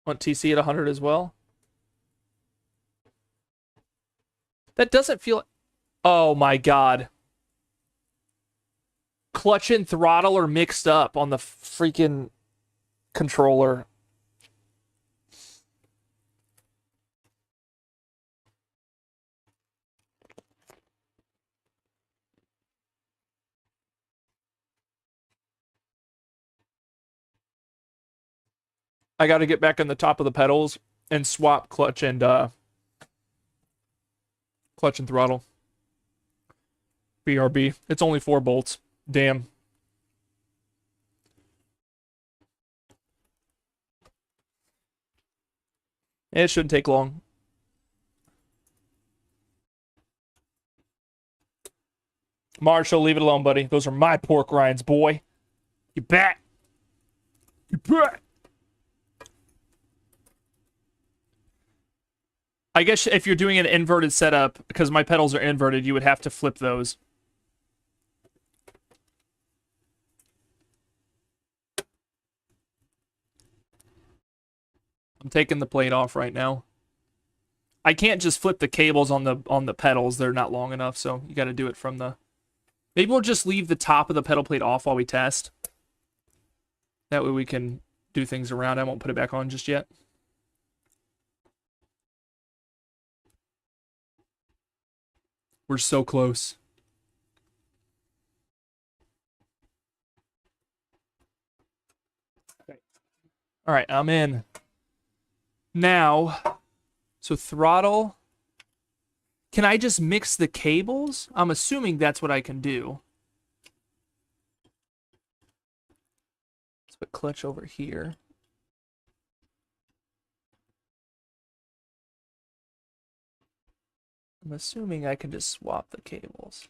want TC at 100 as well? That doesn't feel. Oh my god. Clutch and throttle are mixed up on the freaking controller. I got to get back on the top of the pedals and swap clutch and throttle. BRB. It's only 4 bolts. Damn. It shouldn't take long. Marshall, leave it alone, buddy. Those are my pork rinds, boy. You bet. You bet. I guess if you're doing an inverted setup, because my pedals are inverted, you would have to flip those. I'm taking the plate off right now. I can't just flip the cables on the pedals. They're not long enough, so you got to do it from the... Maybe we'll just leave the top of the pedal plate off while we test. That way we can do things around. I won't put it back on just yet. We're so close. Okay. All right, I'm in. Now, so throttle. Can I just mix the cables? I'm assuming that's what I can do. Let's put clutch over here. I'm assuming I can just swap the cables.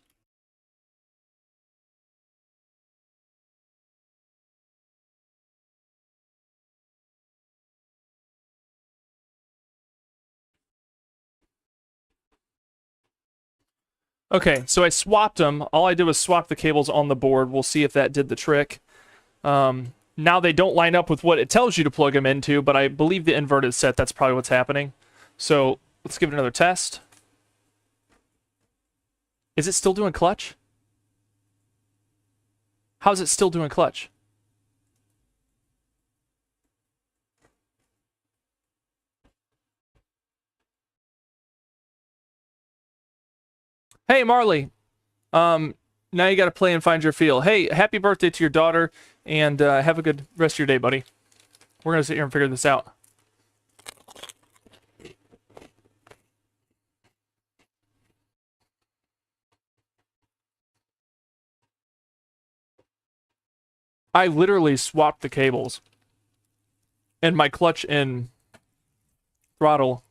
Okay, so I swapped them. All I did was swap the cables on the board. We'll see if that did the trick. Now they don't line up with what it tells you to plug them into, but I believe the inverted set, that's probably what's happening. So let's give it another test. Is it still doing clutch? How's it still doing clutch? Hey, Marley. Now you got to play and find your feel. Hey, happy birthday to your daughter, and have a good rest of your day, buddy. We're going to sit here and figure this out. I literally swapped the cables. And my clutch and throttle.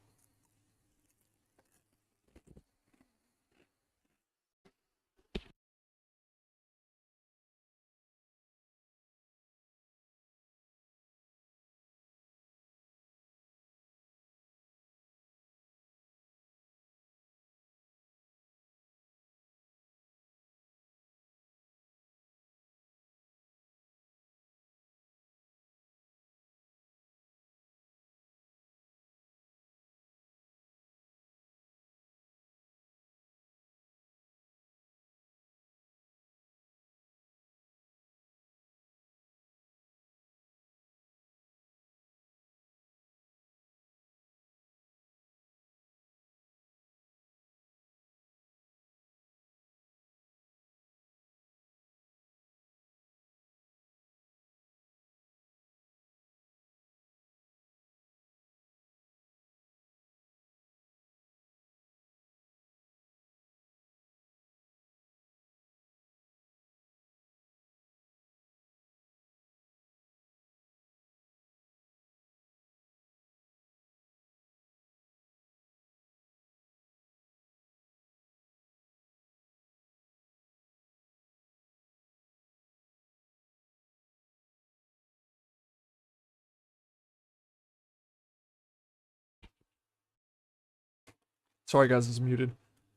Sorry, guys, it's muted.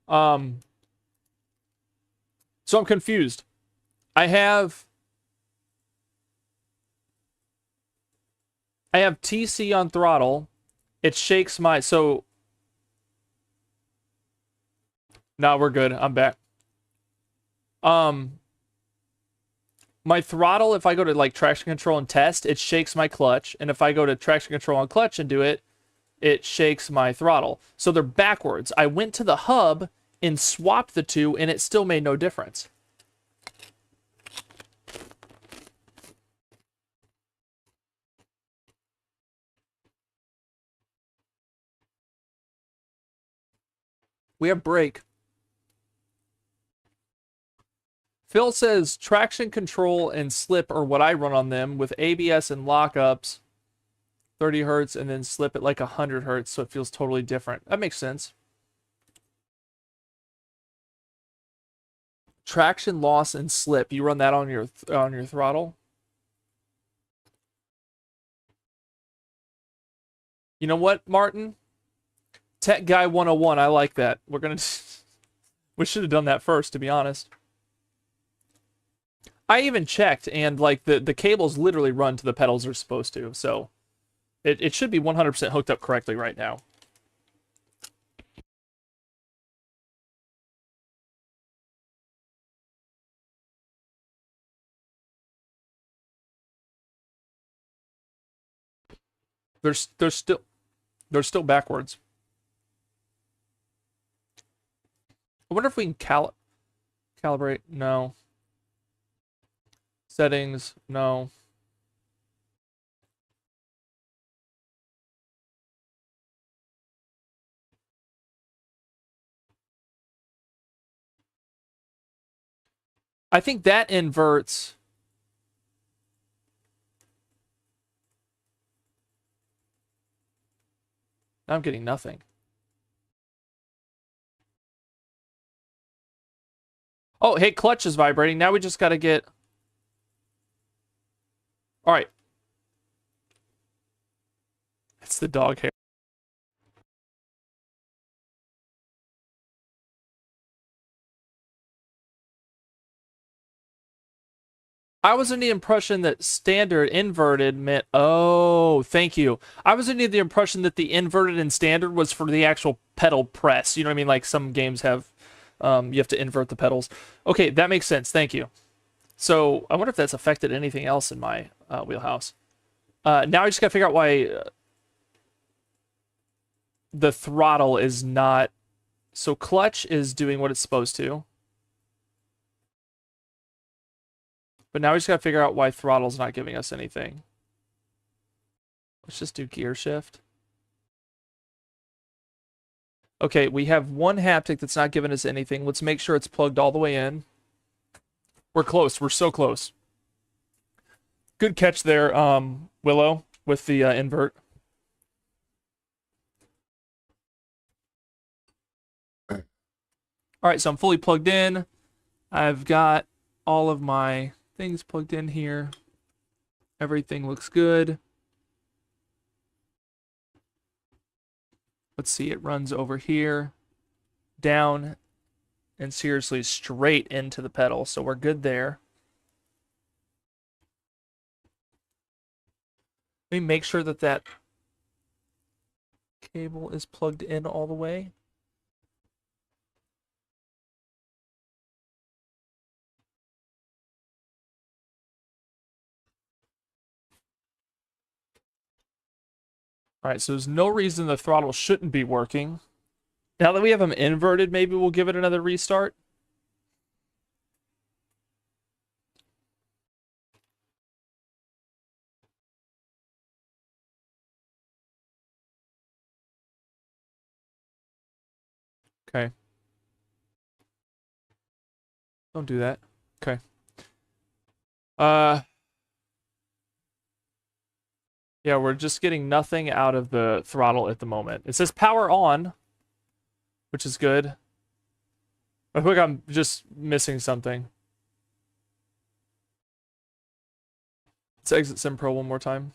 So I'm confused. I have TC on throttle. It shakes my... So... No, we're good. I'm back. My throttle, if I go to like traction control and test, it shakes my clutch. And if I go to traction control and clutch and do it, it shakes my throttle. So they're backwards. I went to the hub and swapped the two, and it still made no difference. We have brake. Phil says traction control and slip are what I run on them with ABS and lockups. 30 hertz and then slip at like 100 hertz, so it feels totally different. That makes sense. Traction loss and slip. You run that on your throttle. You know what, Martin? Tech Guy 101. I like that. We're gonna. We should have done that first, to be honest. I even checked, and like the cables literally run to the pedals they're supposed to, so. It should be 100% hooked up correctly right now. They're still backwards. I wonder if we can calibrate. No. Settings. No. I think that inverts. I'm getting nothing. Oh, hey, clutch is vibrating. Now we just got to get... All right. It's the dog hair. I was under the impression that standard inverted meant... Oh, thank you. I was under the impression that the inverted and standard was for the actual pedal press. You know what I mean? Like some games have... you have to invert the pedals. Okay, that makes sense. Thank you. So I wonder if that's affected anything else in my wheelhouse. Now I just got to figure out why the throttle is not... So clutch is doing what it's supposed to. But now we just got to figure out why throttle's not giving us anything. Let's just do gear shift. Okay, we have one haptic that's not giving us anything. Let's make sure it's plugged all the way in. We're close. We're so close. Good catch there, Willow, with the invert. All right, so I'm fully plugged in. I've got all of my things plugged in here. Everything looks good. Let's see, it runs over here, down, and seriously straight into the pedal. So we're good there. Let me make sure that that cable is plugged in all the way. All right, so there's no reason the throttle shouldn't be working. Now that we have them inverted, maybe we'll give it another restart. Okay. Don't do that. Okay. Yeah, we're just getting nothing out of the throttle at the moment. It says power on, which is good. I think I'm just missing something. Let's exit SimPro one more time.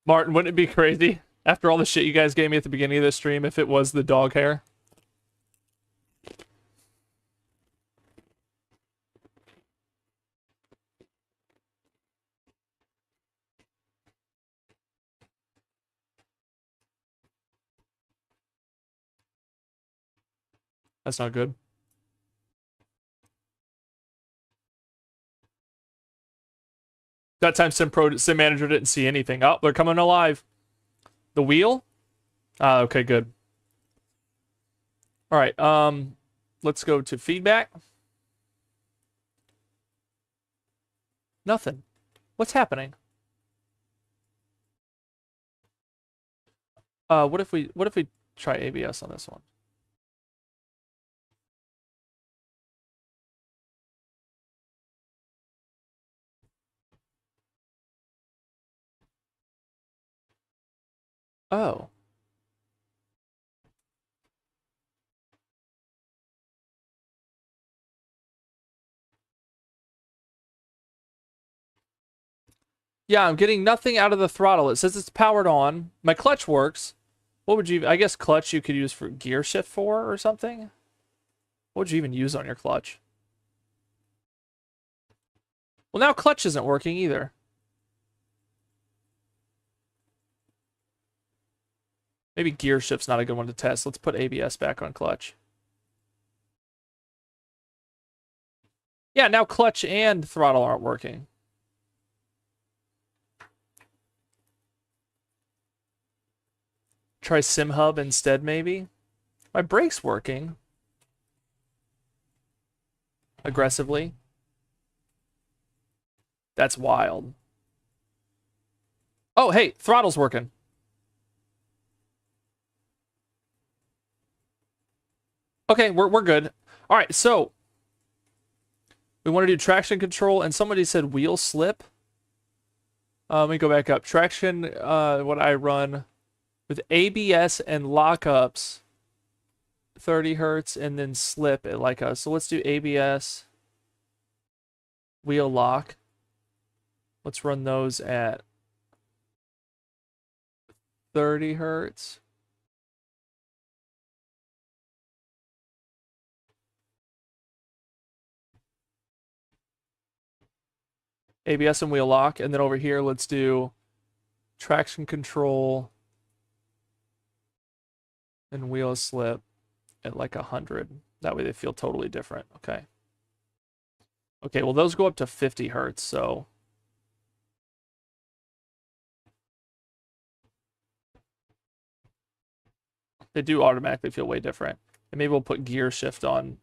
Martin, wouldn't it be crazy after all the shit you guys gave me at the beginning of this stream if it was the dog hair? That's not good. That time Sim Manager didn't see anything. Oh, they're coming alive. The wheel? Okay, good. All right, let's go to feedback. Nothing. What's happening? What if we try ABS on this one? Oh. Yeah, I'm getting nothing out of the throttle. It says it's powered on. My clutch works. What would you... I guess clutch you could use for gear shift for or something? What would you even use on your clutch? Well, now clutch isn't working either. Maybe gear shift's not a good one to test. Let's put ABS back on clutch. Yeah, now clutch and throttle aren't working. Try SimHub instead, maybe? My brake's working. Aggressively. That's wild. Oh, hey, throttle's working. Okay, we're good. All right, so we want to do traction control, and somebody said wheel slip. Let me go back up. Traction, what I run with ABS and lockups, 30 hertz, and then slip at like a. So let's do ABS, wheel lock. Let's run those at 30 hertz. ABS and wheel lock. And then over here, let's do traction control and wheel slip at like 100. That way they feel totally different. Okay. Okay, well, those go up to 50 hertz, so they do automatically feel way different. And maybe we'll put gear shift on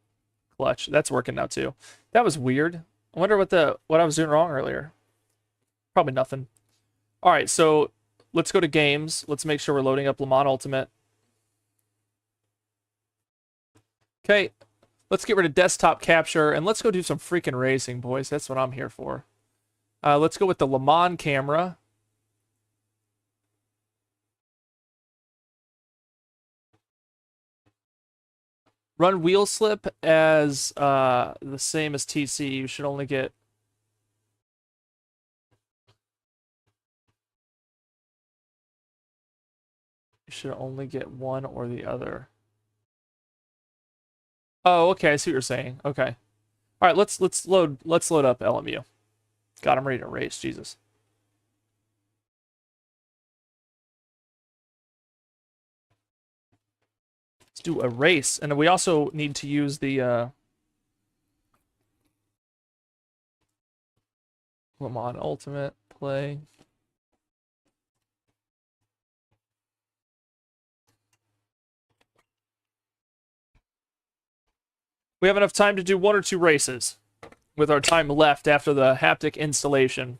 clutch. That's working now too. That was weird. I wonder what I was doing wrong earlier. Probably nothing. All right, so let's go to games. Let's make sure we're loading up Le Mans Ultimate. Okay, let's get rid of desktop capture and let's go do some freaking racing, boys. That's what I'm here for. Let's go with the Le Mans camera. Run wheel slip as the same as TC. You should only get one or the other. Oh, okay. I see what you're saying. Okay. All right. Let's load up LMU. God, I'm ready to race. Jesus. Let's do a race, and we also need to use the Le Mans Ultimate play. We have enough time to do 1 or 2 races with our time left after the haptic installation.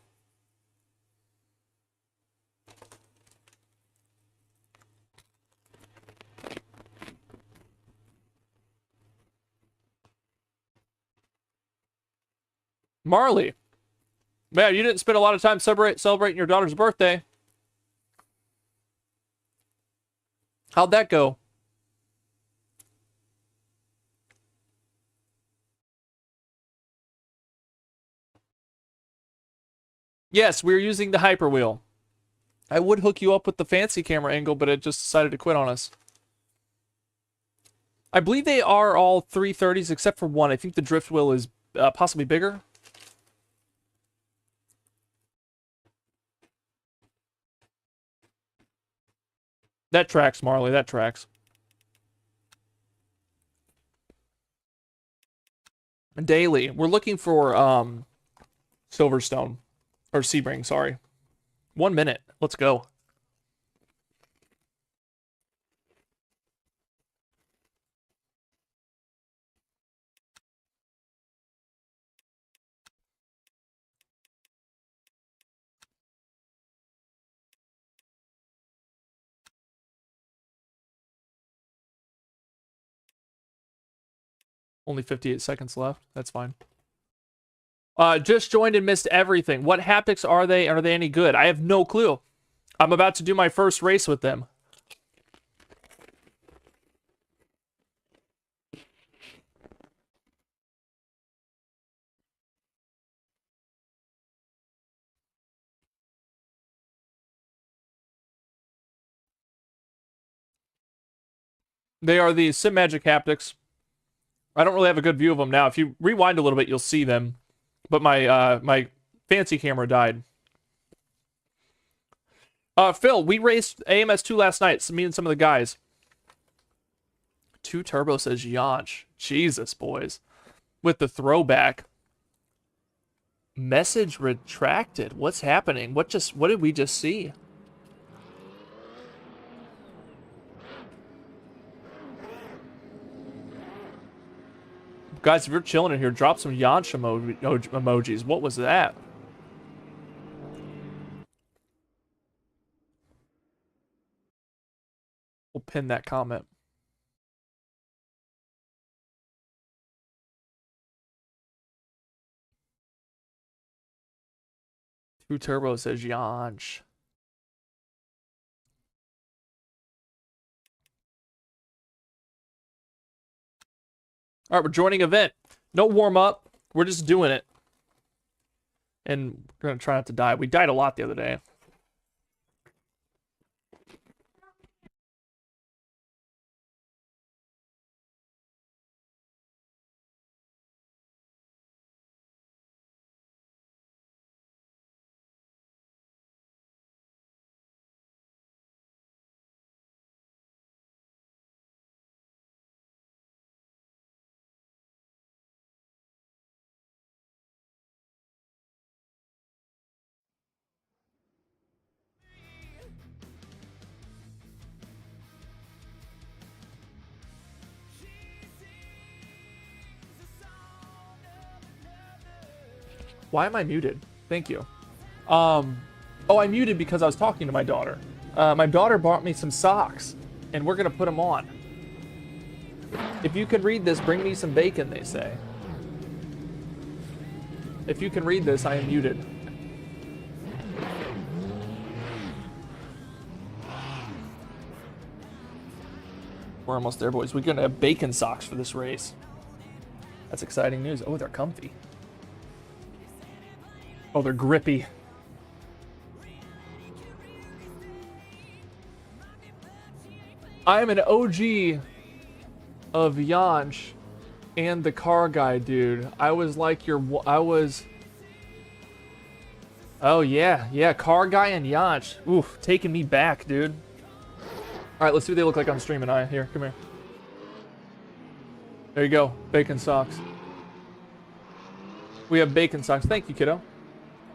Marley. Man, you didn't spend a lot of time celebrating your daughter's birthday. How'd that go? Yes, we're using the hyperwheel. I would hook you up with the fancy camera angle, but it just decided to quit on us. I believe they are all 330s except for one. I think the drift wheel is possibly bigger. That tracks, Marley. That tracks. Daily. We're looking for Silverstone. Or Sebring, sorry. 1 minute. Let's go. Only 58 seconds left. That's fine. Just joined and missed everything. What haptics are they? Are they any good? I have no clue. I'm about to do my first race with them. They are the Simagic haptics. I don't really have a good view of them now. If you rewind a little bit, you'll see them. But my fancy camera died. Phil, we raced AMS2 last night. So me and some of the guys. 2 Turbo says Yanch. Jesus, boys. With the throwback. Message retracted. What's happening? What did we just see? Guys, if you're chilling in here, drop some Yanch emojis. What was that? We'll pin that comment. Two Turbo says Yanch. All right, we're joining event. No warm up. We're just doing it. And we're going to try not to die. We died a lot the other day. Why am I muted? Thank you. Oh, I muted because I was talking to my daughter. My daughter bought me some socks, and we're gonna put them on. If you can read this, bring me some bacon, they say. If you can read this, I am muted. We're almost there, boys. We're gonna have bacon socks for this race. That's exciting news. Oh, they're comfy. Oh, they're grippy. I'm an OG of Yanch and the car guy, dude. I was like Oh, yeah, car guy and Yanch. Oof, taking me back, dude. All right, let's see what they look like on stream. And here, come here. There you go, bacon socks. We have bacon socks. Thank you, kiddo.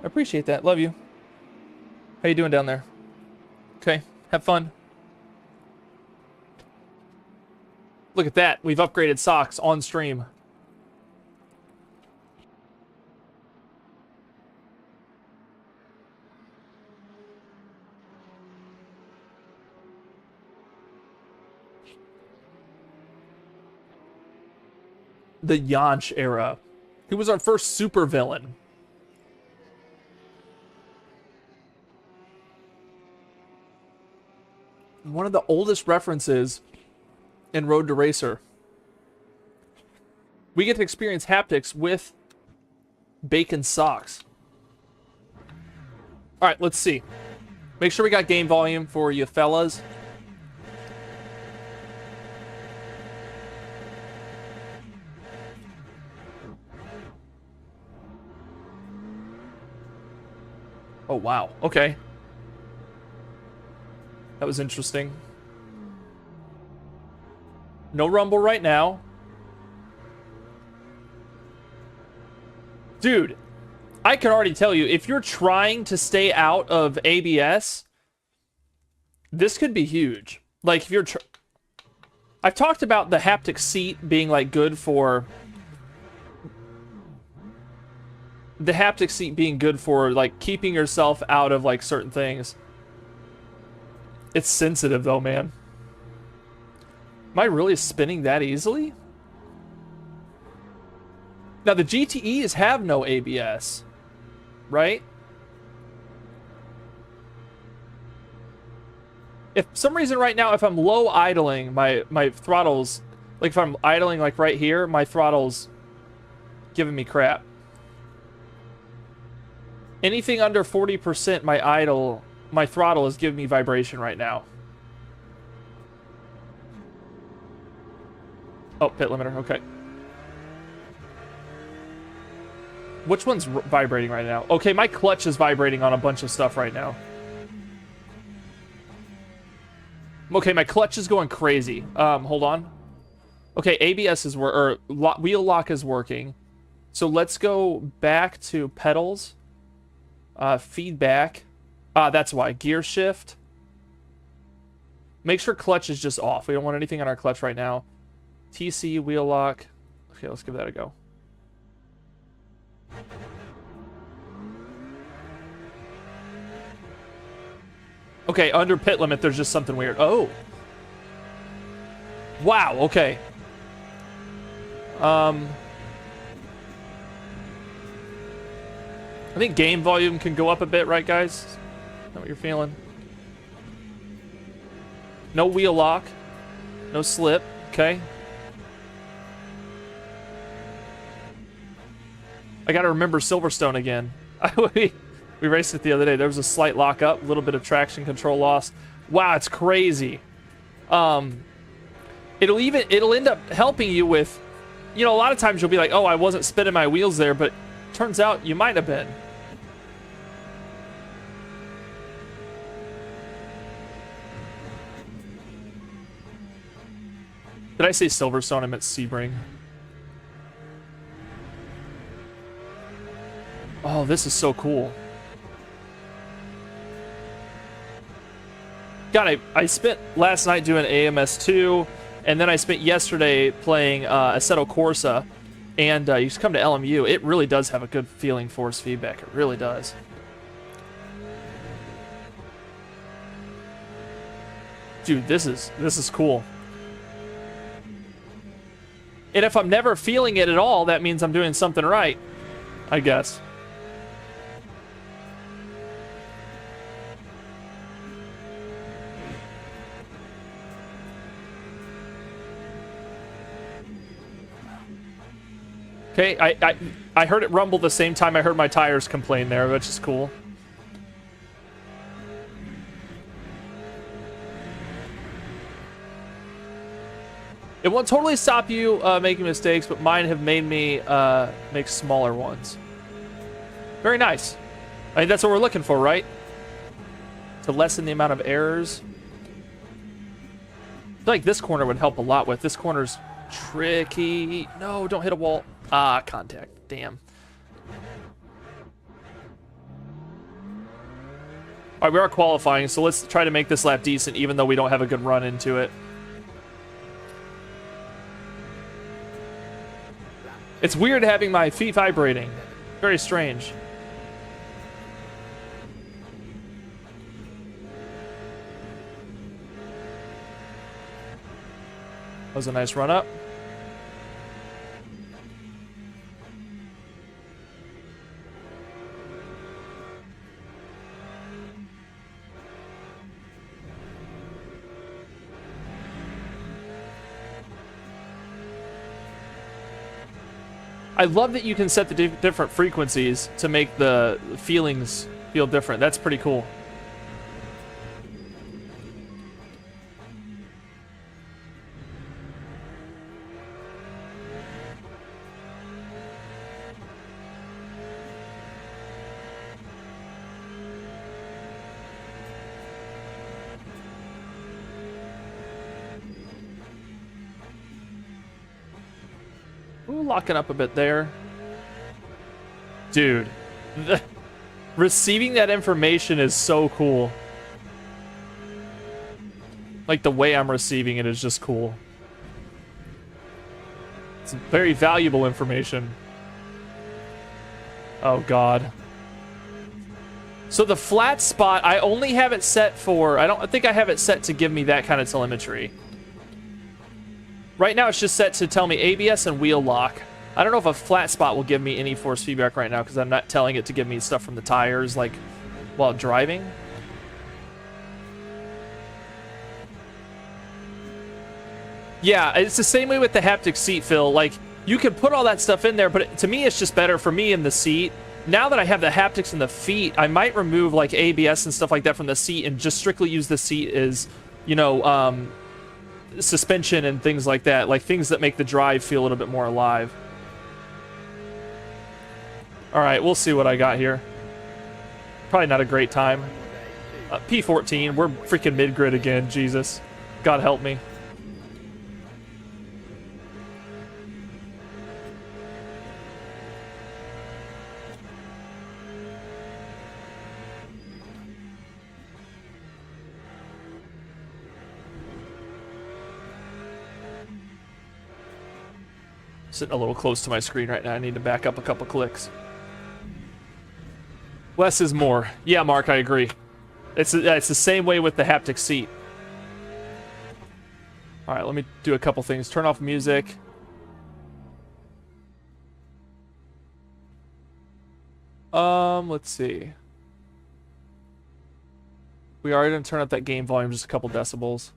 I appreciate that. Love you. How you doing down there? Okay, have fun. Look at that. We've upgraded socks on stream. The Yanch era. He was our first super villain. One of the oldest references in Road to Racer. We get to experience haptics with bacon socks. All right, let's see. Make sure we got game volume for you fellas. Oh, wow. Okay. That was interesting. No rumble right now. Dude, I can already tell you, if you're trying to stay out of ABS, this could be huge. Like, if you're... I've talked about the haptic seat being, like, good for... The haptic seat being good for, like, keeping yourself out of, like, certain things. It's sensitive, though, man. Am I really spinning that easily? Now, the GTEs have no ABS, right? If for some reason right now, if I'm low idling, my throttle's... Like, if I'm idling, like, right here, my throttle's giving me crap. Anything under 40% my throttle is giving me vibration right now. Oh, pit limiter, okay. Which one's vibrating right now? Okay, my clutch is vibrating on a bunch of stuff right now. Okay, my clutch is going crazy. Hold on. Okay, ABS is wheel lock is working. So let's go back to pedals. Feedback. That's why. Gear shift. Make sure clutch is just off. We don't want anything on our clutch right now. TC, wheel lock. Okay, let's give that a go. Okay, under pit limit, there's just something weird. Oh. Wow, okay. I think game volume can go up a bit, right, guys? Is that what you're feeling? No wheel lock. No slip. Okay. I gotta remember Silverstone again. We raced it the other day. There was a slight lock up, a little bit of traction control loss. Wow, it's crazy. It'll end up helping you with, you know, a lot of times you'll be like, oh, I wasn't spinning my wheels there, but turns out you might have been. Did I say Silverstone? I meant Sebring. Oh, this is so cool. God, I spent last night doing AMS2, and then I spent yesterday playing Assetto Corsa. and you just come to LMU, it really does have a good feeling force feedback. It really does. Dude, this is cool. And if I'm never feeling it at all, that means I'm doing something right, I guess. Okay, I heard it rumble the same time I heard my tires complain there, which is cool. It won't totally stop you making mistakes, but mine have made me make smaller ones. Very nice. I mean, that's what we're looking for, right? To lessen the amount of errors. I feel like this corner would help a lot with. This corner's tricky. No, don't hit a wall. Ah, contact. Damn. All right, we are qualifying, so let's try to make this lap decent, even though we don't have a good run into it. It's weird having my feet vibrating. Very strange. That was a nice run up. I love that you can set the different frequencies to make the feelings feel different. That's pretty cool. Ooh, locking up a bit there. Dude, receiving that information is so cool. Like, the way I'm receiving it is just cool. It's very valuable information. Oh, God. So the flat spot, I only have it set for... I think I have it set to give me that kind of telemetry. Right now, it's just set to tell me ABS and wheel lock. I don't know if a flat spot will give me any force feedback right now because I'm not telling it to give me stuff from the tires, like, while driving. Yeah, it's the same way with the haptic seat fill. Like, you can put all that stuff in there, but to me, it's just better for me in the seat. Now that I have the haptics in the feet, I might remove, like, ABS and stuff like that from the seat and just strictly use the seat as, you know, suspension and things like that, like things that make the drive feel a little bit more alive. All right, we'll see what I got here. Probably not a great time. P14, we're freaking mid-grid again, Jesus. God help me. Sitting a little close to my screen right now. I need to back up a couple clicks. Less is more. Yeah, Mark, I agree. It's the same way with the haptic seat. All right, let me do a couple things. Turn off music. Let's see. We are going to turn up that game volume just a couple decibels.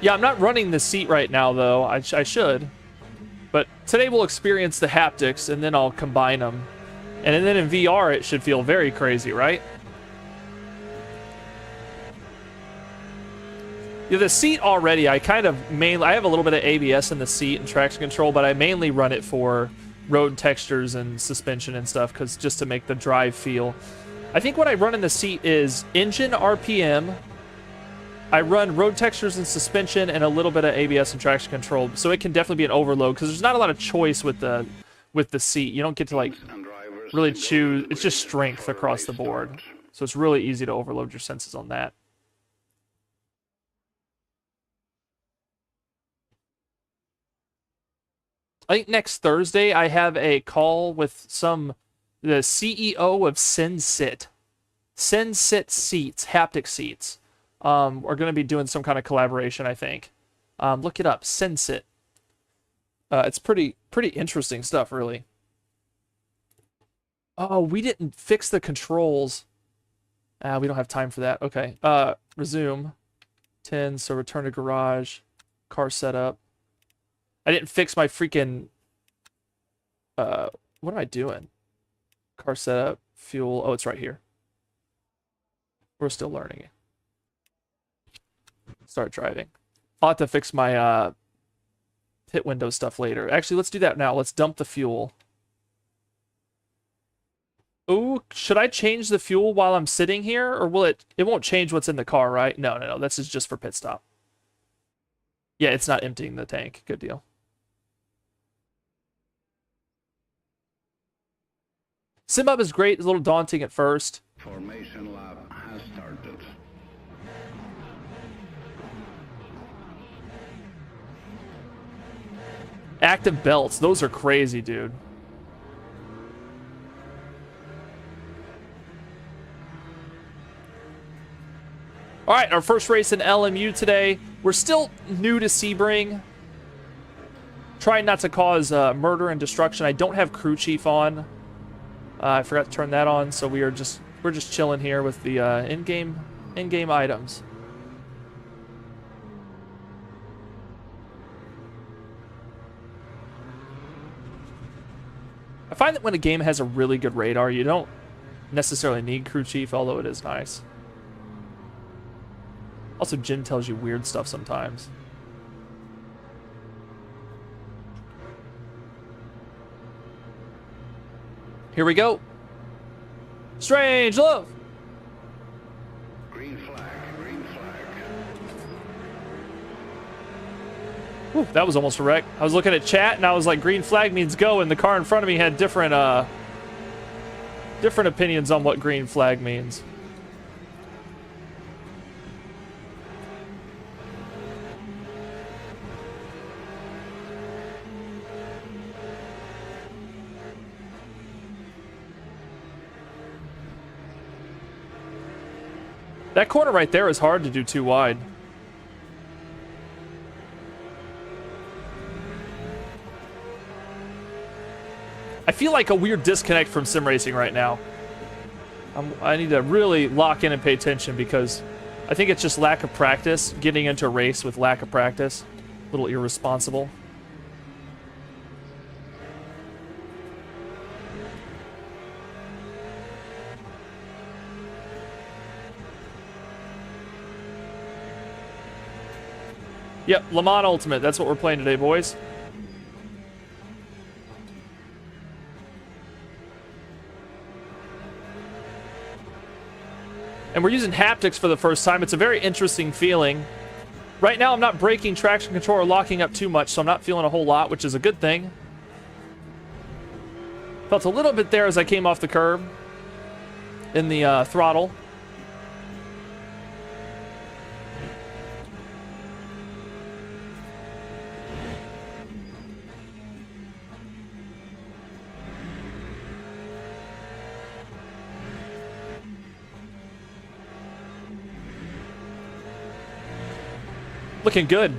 Yeah, I'm not running the seat right now, though. I should. But today we'll experience the haptics, and then I'll combine them. And then in VR, it should feel very crazy, right? Yeah, the seat already, I have a little bit of ABS in the seat and traction control, but I mainly run it for road textures and suspension and stuff, because just to make the drive feel. I think what I run in the seat is engine RPM. I run road textures and suspension and a little bit of ABS and traction control, so it can definitely be an overload because there's not a lot of choice with the seat. You don't get to like really choose. It's just strength across the board. So it's really easy to overload your senses on that. I think next Thursday I have a call with the CEO of SenSit. SenSit seats, haptic seats. We're going to be doing some kind of collaboration, I think. Look it up, SenSit. It's pretty interesting stuff, really. Oh, we didn't fix the controls. We don't have time for that. Okay. Resume. 10, so return to garage. Car setup. I didn't fix my freaking... what am I doing? Car setup, fuel. Oh, it's right here. We're still learning. Start driving. I'll have to fix my hit window stuff later. Actually, let's do that now. Let's dump the fuel. Ooh, should I change the fuel while I'm sitting here? Or will it won't change what's in the car, right? No. This is just for pit stop. Yeah, it's not emptying the tank. Good deal. SimHub is great. It's a little daunting at first. Formation lab has started. Active belts. Those are crazy, dude. All right, our first race in LMU today. We're still new to Sebring. Trying not to cause murder and destruction. I don't have crew chief on. I forgot to turn that on, so we're just chilling here with the in-game items. I find that when a game has a really good radar, you don't necessarily need crew chief, although it is nice. Also, Jin tells you weird stuff sometimes. Here we go. Strange love. Green flag, green flag. Whew, that was almost a wreck. I was looking at chat and I was like, green flag means go, and the car in front of me had different opinions on what green flag means. That corner right there is hard to do too wide. I feel like a weird disconnect from sim racing right now. I need to really lock in and pay attention because I think it's just lack of practice. Getting into a race with lack of practice. A little irresponsible. Yep, Le Mans Ultimate. That's what we're playing today, boys. And we're using haptics for the first time. It's a very interesting feeling. Right now, I'm not braking, traction control, or locking up too much, so I'm not feeling a whole lot, which is a good thing. Felt a little bit there as I came off the curb in the throttle. Looking good.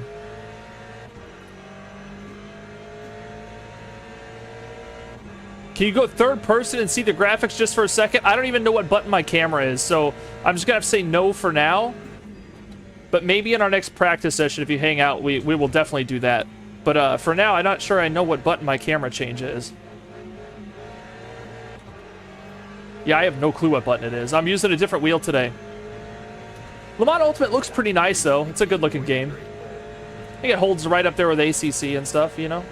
Can you go third person and see the graphics just for a second? I don't even know what button my camera is, so I'm just gonna have to say no for now. But maybe in our next practice session, if you hang out, we will definitely do that. But for now, I'm not sure I know what button my camera change is. Yeah, I have no clue what button it is. I'm using a different wheel today. Le Mans Ultimate looks pretty nice, though. It's a good-looking game. I think it holds right up there with ACC and stuff, you know?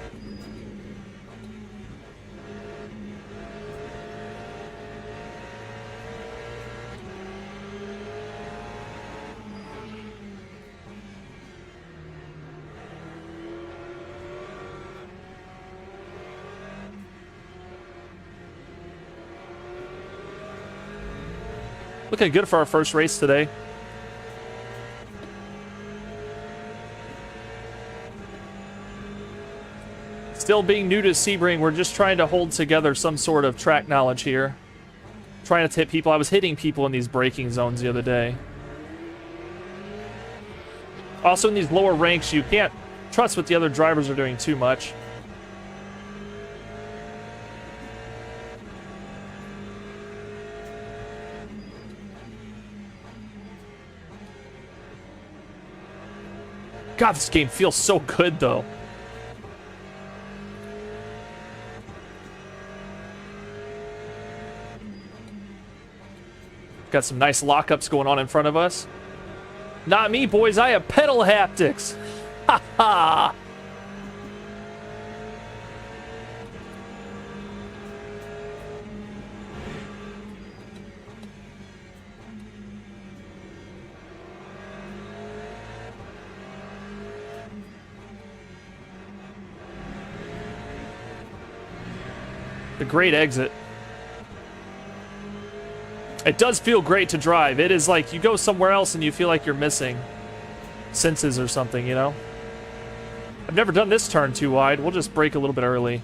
Looking good for our first race today. Still being new to Sebring, we're just trying to hold together some sort of track knowledge here. Trying to hit people. I was hitting people in these braking zones the other day. Also, in these lower ranks, you can't trust what the other drivers are doing too much. God, this game feels so good, though. Got some nice lockups going on in front of us. Not me, boys. I have pedal haptics. Ha ha. The great exit. It does feel great to drive. It is like you go somewhere else and you feel like you're missing senses or something, you know? I've never done this turn too wide. We'll just brake a little bit early.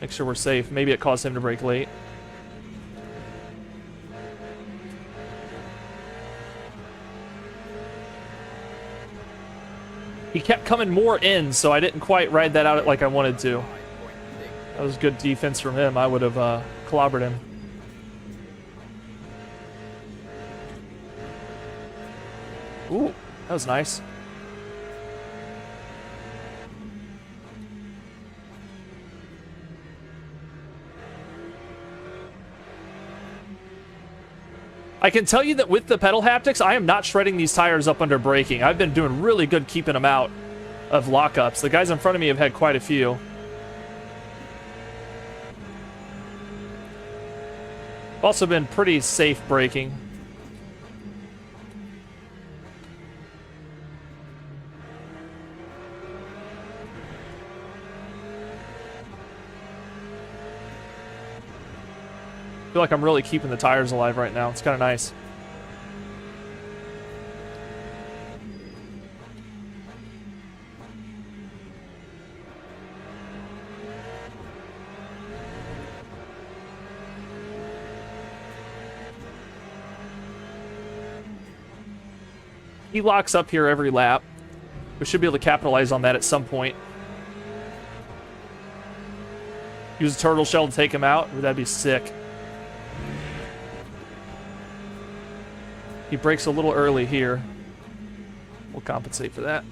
Make sure we're safe. Maybe it caused him to brake late. He kept coming more in, so I didn't quite ride that out like I wanted to. That was good defense from him. I would have clobbered him. Ooh, that was nice. I can tell you that with the pedal haptics, I am not shredding these tires up under braking. I've been doing really good keeping them out of lockups. The guys in front of me have had quite a few. Also been pretty safe braking. I feel like I'm really keeping the tires alive right now. It's kind of nice. He locks up here every lap. We should be able to capitalize on that at some point. Use a turtle shell to take him out. Ooh, that'd be sick. He brakes a little early here. We'll compensate for that.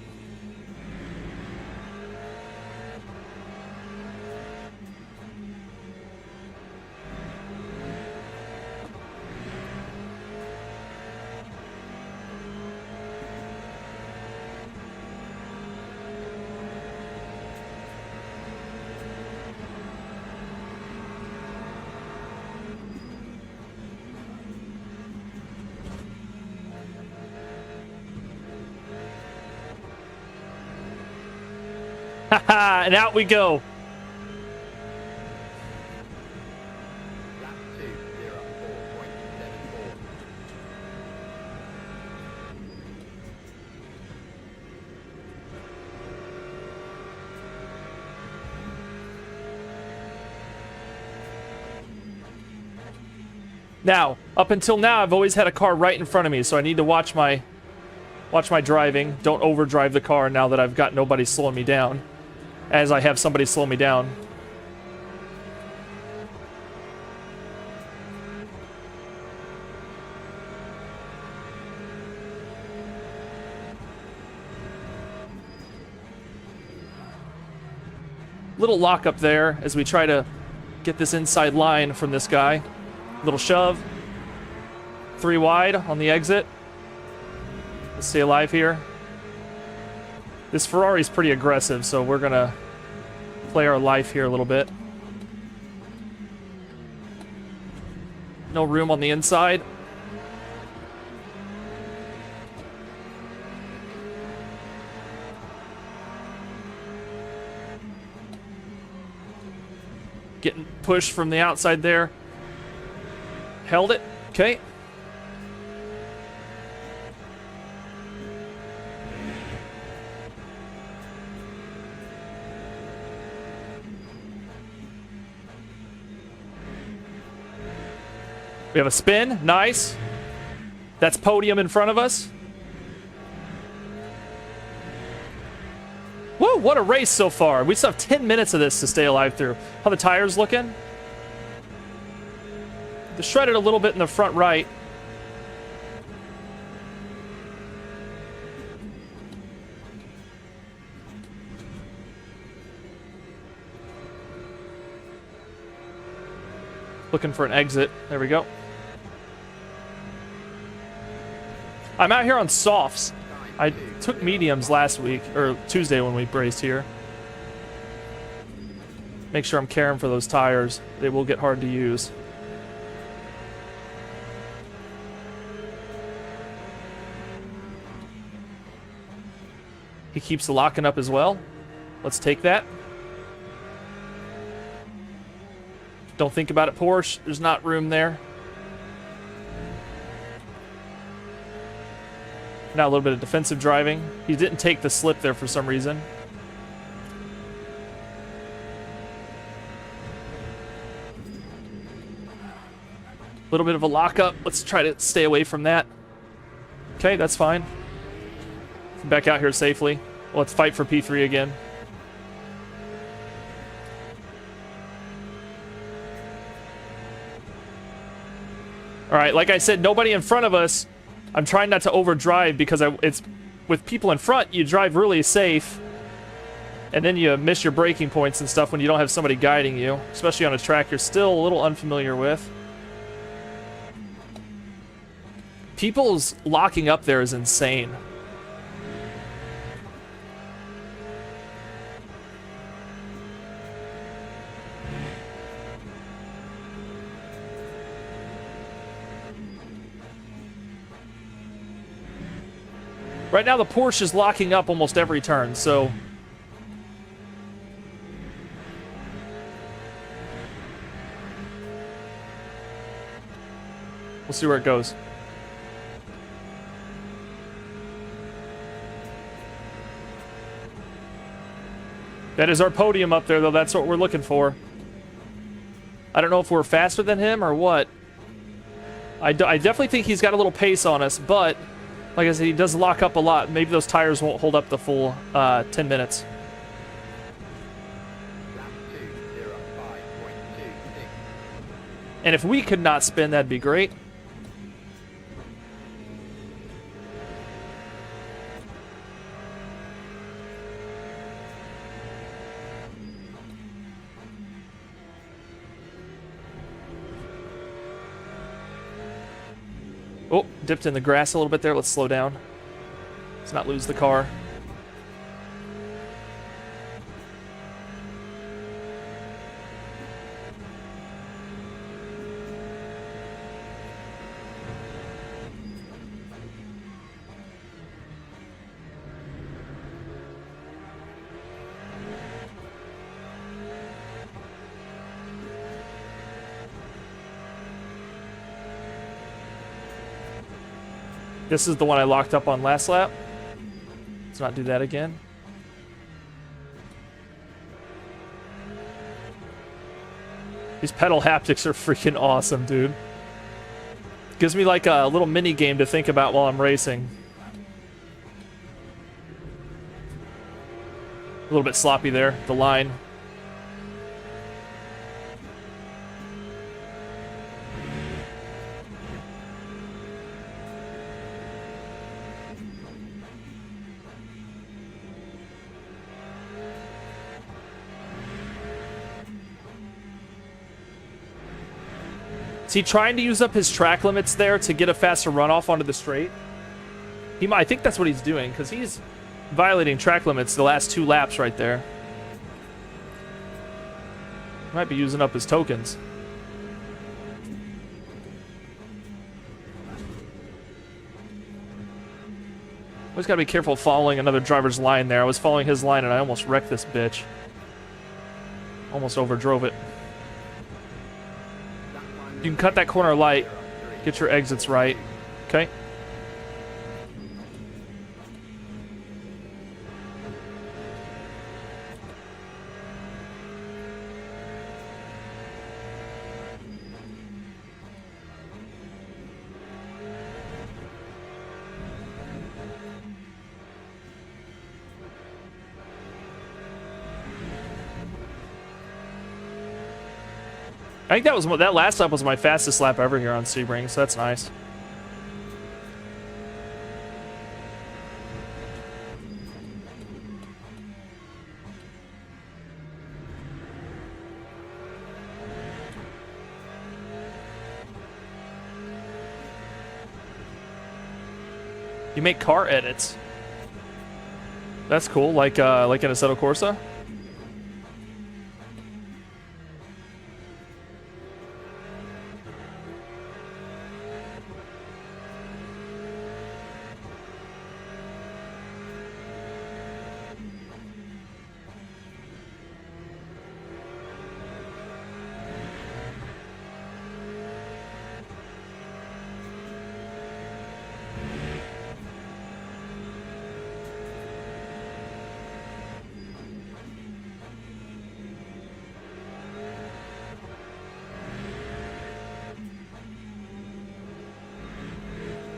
Haha, and out we go. Lap 2:04.74. Now, up until now, I've always had a car right in front of me, so I need to watch my driving. Don't overdrive the car now that I've got nobody slowing me down, as I have somebody slow me down. Little lock up there as we try to get this inside line from this guy. Little shove. 3 wide on the exit. Let's stay alive here. This Ferrari's pretty aggressive, so we're gonna play our life here a little bit. No room on the inside. Getting pushed from the outside there. Held it. Okay. We have a spin. Nice. That's podium in front of us. Woo, what a race so far. We still have 10 minutes of this to stay alive through. How the tires looking? They're shredded a little bit in the front right. Looking for an exit. There we go. I'm out here on softs. I took mediums last week, or Tuesday when we raced here. Make sure I'm caring for those tires. They will get hard to use. He keeps locking up as well. Let's take that. Don't think about it, Porsche. There's not room there. Now a little bit of defensive driving. He didn't take the slip there for some reason. A little bit of a lockup. Let's try to stay away from that. Okay, that's fine. Back out here safely. Let's fight for P3 again. All right, like I said, nobody in front of us. I'm trying not to overdrive because it's with people in front, you drive really safe, and then you miss your braking points and stuff when you don't have somebody guiding you, especially on a track you're still a little unfamiliar with. People's locking up there is insane. Right now, the Porsche is locking up almost every turn, so... we'll see where it goes. That is our podium up there, though. That's what we're looking for. I don't know if we're faster than him or what. I definitely think he's got a little pace on us, but... like I said, he does lock up a lot. Maybe those tires won't hold up the full 10 minutes. And if we could not spin, that'd be great. Oh, dipped in the grass a little bit there. Let's slow down. Let's not lose the car. This is the one I locked up on last lap. Let's not do that again. These pedal haptics are freaking awesome, dude. Gives me like a little mini game to think about while I'm racing. A little bit sloppy there, the line. Is he trying to use up his track limits there to get a faster runoff onto the straight? I think that's what he's doing, because he's violating track limits the last 2 laps right there. He might be using up his tokens. Always gotta be careful following another driver's line there. I was following his line and I almost wrecked this bitch. Almost overdrove it. You can cut that corner light. Get your exits right. Okay. I think that last lap was my fastest lap ever here on Sebring, so that's nice. You make car edits. That's cool, like in Assetto Corsa.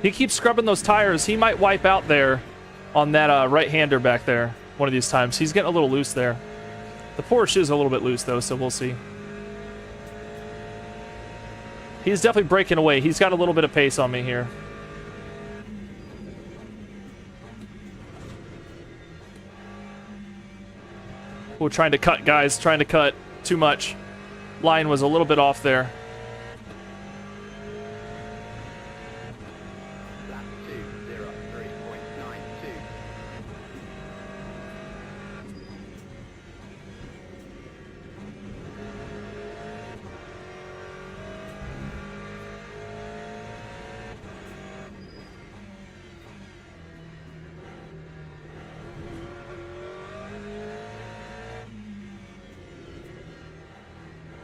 He keeps scrubbing those tires. He might wipe out there on that right-hander back there one of these times. He's getting a little loose there. The Porsche is a little bit loose, though, so we'll see. He's definitely breaking away. He's got a little bit of pace on me here. We're trying to cut, guys. Trying to cut. Too much. Line was a little bit off there. Lap 2:03.92.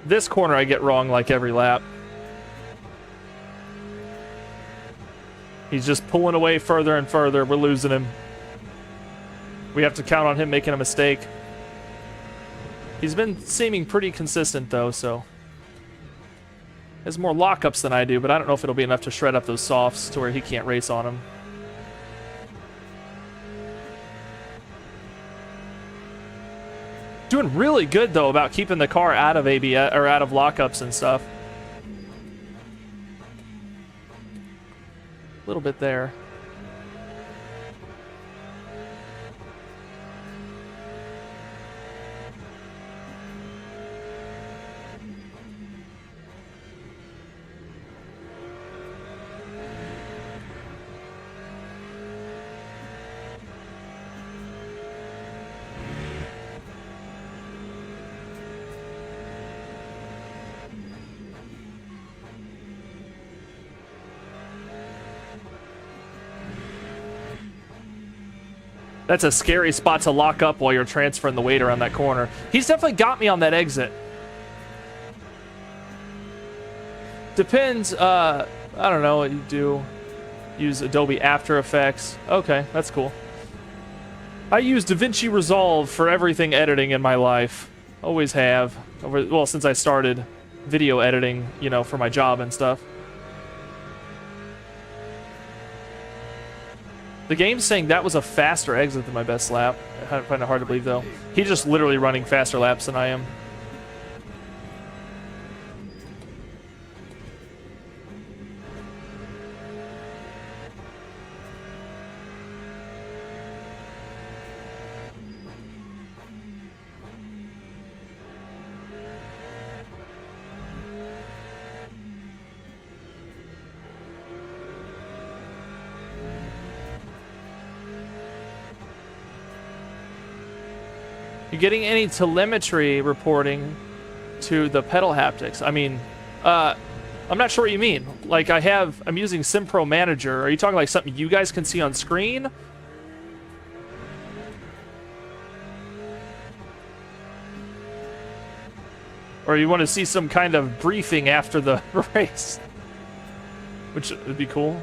This corner I get wrong like every lap. He's just pulling away further and further. We're losing him. We have to count on him making a mistake. He's been seeming pretty consistent, though, so... He has more lockups than I do, but I don't know if it'll be enough to shred up those softs to where he can't race on them. Doing really good, though, about keeping the car out of ABS, or out of lockups and stuff. A little bit there. That's a scary spot to lock up while you're transferring the weight around that corner. He's definitely got me on that exit. Depends, I don't know what you do. Use Adobe After Effects. Okay, that's cool. I use DaVinci Resolve for everything editing in my life. Always have. Well, since I started video editing, you know, for my job and stuff. The game's saying that was a faster exit than my best lap. I find it hard to believe, though. He's just literally running faster laps than I am. You getting any telemetry reporting to the pedal haptics? I mean, I'm not sure what you mean. Like, I'm using SimPro Manager. Are you talking like something you guys can see on screen? Or you want to see some kind of briefing after the race, which would be cool.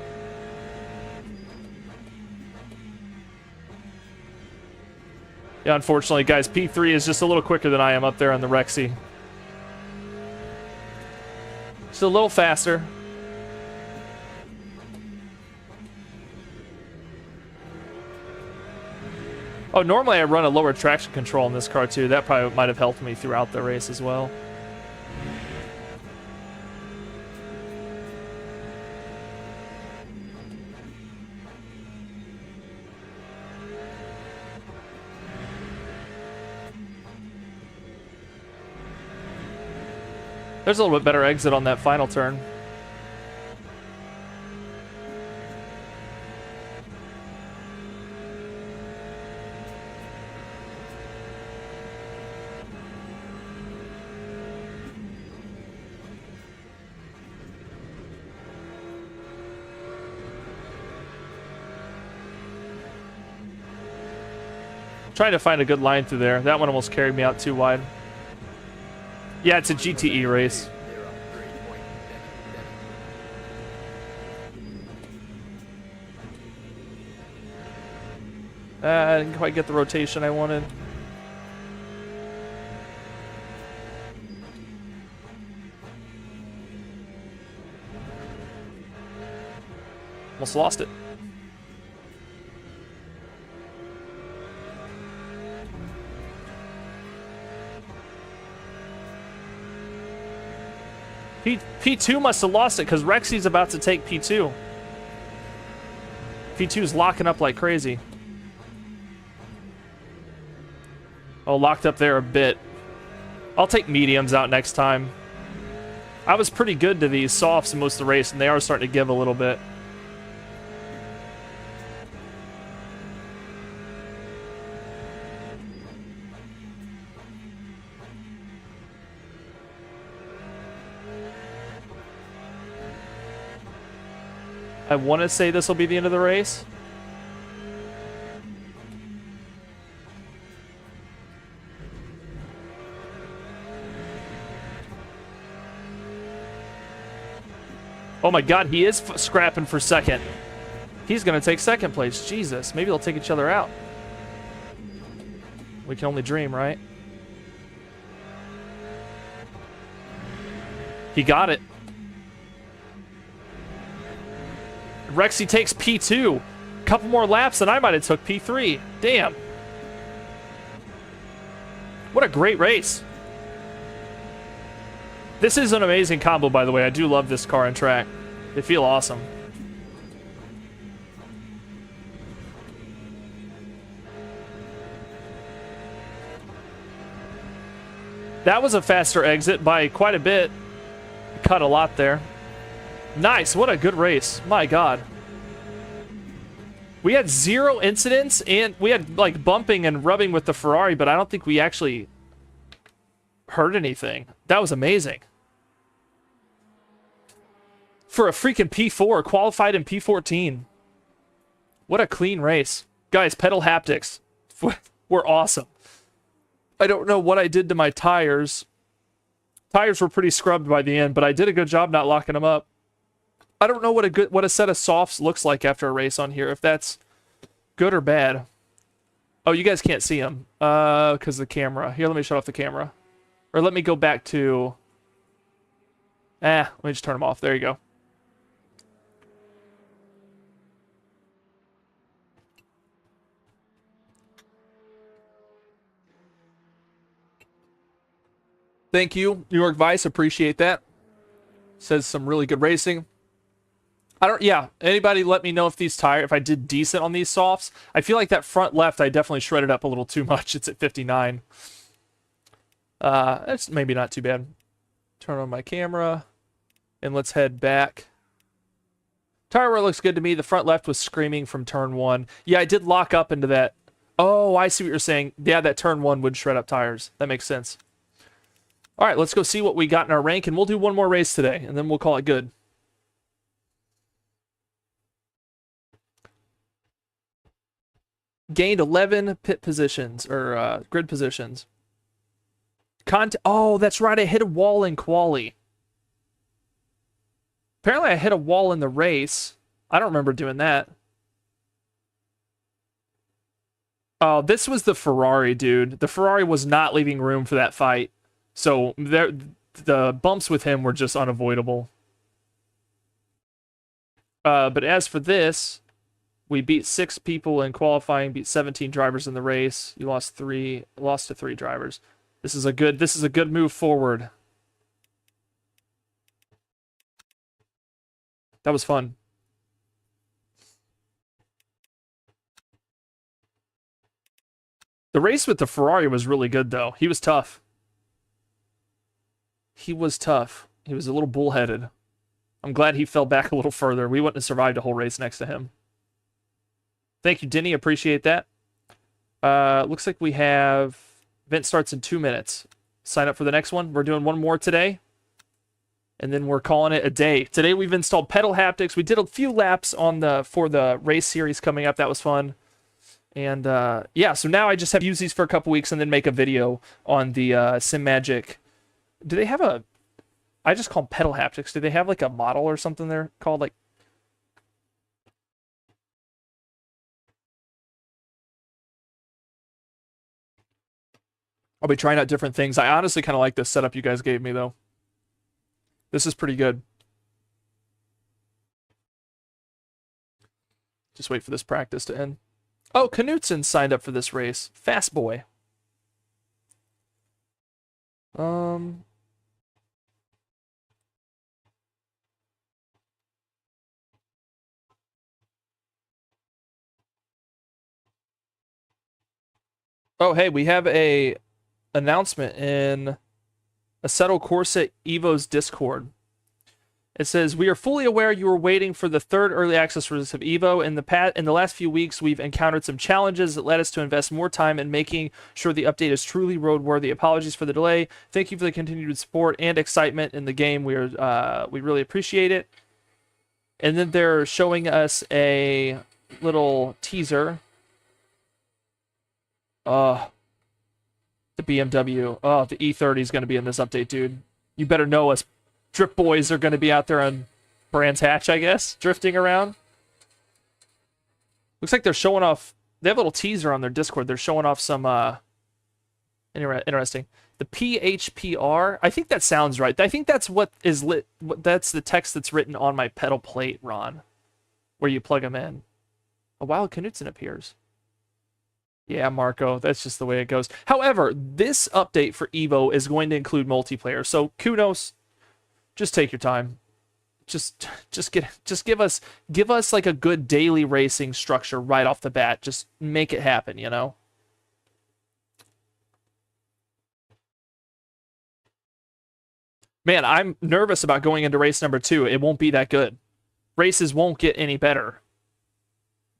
Yeah, unfortunately, guys, P3 is just a little quicker than I am up there on the Rexy. Just a little faster. Oh, normally I run a lower traction control in this car too. That probably might have helped me throughout the race as well. There's a little bit better exit on that final turn. Trying to find a good line through there. That one almost carried me out too wide. Yeah, it's a GTE race. I didn't quite get the rotation I wanted. Almost lost it. P2 must have lost it because Rexy's about to take P2. P2's locking up like crazy. Oh, locked up there a bit. I'll take mediums out next time. I was pretty good to these softs in most of the race, and they are starting to give a little bit. I want to say this will be the end of the race. Oh my god, he is scrapping for second. He's going to take second place. Jesus, maybe they'll take each other out. We can only dream, right? He got it. Rexy takes P2. A couple more laps and I might have took P3. Damn. What a great race. This is an amazing combo, by the way. I do love this car and track. They feel awesome. That was a faster exit by quite a bit. Cut a lot there. Nice, what a good race. My god. We had 0 incidents and we had like bumping and rubbing with the Ferrari, but I don't think we actually heard anything. That was amazing. For a freaking P4, qualified in P14. What a clean race. Guys, pedal haptics were awesome. I don't know what I did to my tires. Tires were pretty scrubbed by the end, but I did a good job not locking them up. I don't know what a set of softs looks like after a race on here, if that's good or bad. Oh, you guys can't see them because the camera. Here, let me shut off the camera. Or let me go back to... let me just turn them off. There you go. Thank you, New York Vice. Appreciate that. Says some really good racing. Yeah, anybody let me know if if I did decent on these softs. I feel like that front left, I definitely shredded up a little too much. It's at 59. That's maybe not too bad. Turn on my camera, and let's head back. Tire wear looks good to me. The front left was screaming from turn 1. Yeah, I did lock up into that. Oh, I see what you're saying. Yeah, that turn 1 would shred up tires. That makes sense. All right, let's go see what we got in our rank, and we'll do one more race today, and then we'll call it good. Gained 11 pit positions, or grid positions. Oh, that's right. I hit a wall in quali. Apparently, I hit a wall in the race. I don't remember doing that. Oh, this was the Ferrari, dude. The Ferrari was not leaving room for that fight. So the bumps with him were just unavoidable. But as for this, we beat 6 people in qualifying, beat 17 drivers in the race. You lost to 3 drivers. This is a good move forward. That was fun. The race with the Ferrari was really good, though. He was tough. He was tough. He was a little bullheaded. I'm glad he fell back a little further. We wouldn't have survived a whole race next to him. Thank you, Denny. Appreciate that. Looks like we have... Event starts in 2 minutes. Sign up for the next one. We're doing one more today. And then we're calling it a day. Today we've installed pedal haptics. We did a few laps for the race series coming up. That was fun. And yeah, so now I just have to use these for a couple weeks and then make a video on the Simagic. Do they have a... I just call them pedal haptics. Do they have like a model or something there called like... I'll be trying out different things. I honestly kind of like this setup you guys gave me, though. This is pretty good. Just wait for this practice to end. Oh, Knutson signed up for this race. Fast boy. Oh, hey, we have a announcement in Assetto Corsa Evo's Discord. It says, we are fully aware you were waiting for the 3rd early access release of Evo. In the last few weeks, we've encountered some challenges that led us to invest more time in making sure the update is truly roadworthy. Apologies for the delay. Thank you for the continued support and excitement in the game. We really appreciate it. And then they're showing us a little teaser. The BMW. Oh, the E30 is going to be in this update, dude. You better know us Drip boys are going to be out there on Brands Hatch, I guess, drifting around. Looks like they're showing off... They have a little teaser on their Discord. They're showing off some... interesting. The PHPR. I think that sounds right. I think that's what is lit. That's the text that's written on my pedal plate, Ron, where you plug them in. A wild Knutson appears. Yeah, Marco, that's just the way it goes. However, this update for Evo is going to include multiplayer, so kudos. Just take your time. Just give us like a good daily racing structure right off the bat. Just make it happen, you know? Man, I'm nervous about going into race number 2. It won't be that good. Races won't get any better.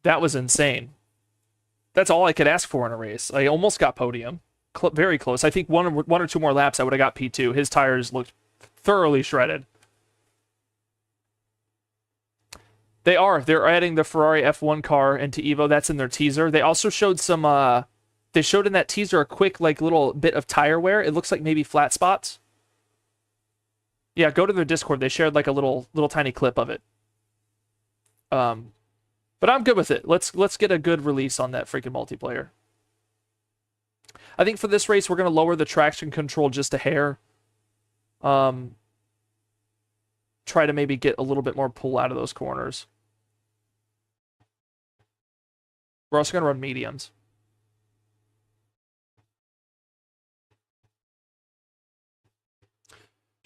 That was insane. That's all I could ask for in a race. I almost got podium. Very close. I think one or two more laps I would have got P2. His tires looked thoroughly shredded. They're adding the Ferrari F1 car into Evo. That's in their teaser. They also showed some they showed in that teaser a quick like little bit of tire wear. It looks like maybe flat spots. Yeah, go to their Discord. They shared like a little tiny clip of it. But I'm good with it. Let's get a good release on that freaking multiplayer. I think for this race we're going to lower the traction control just a hair. Try to maybe get a little bit more pull out of those corners. We're also going to run mediums.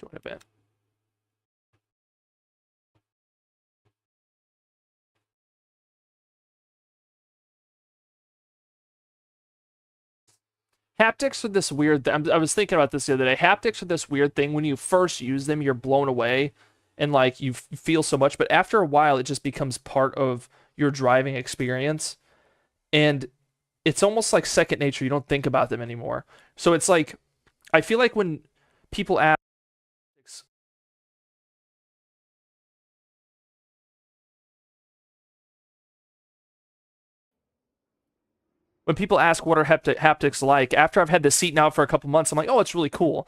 Join event. Haptics are this weird I was thinking about this the other day. Haptics are this weird thing. When you first use them, you're blown away and like you feel so much, but after a while it just becomes part of your driving experience. And it's almost like second nature. You don't think about them anymore. So it's like, I feel like when people ask, when people ask what are haptics like, after I've had the seat now for a couple months, I'm like, oh, it's really cool.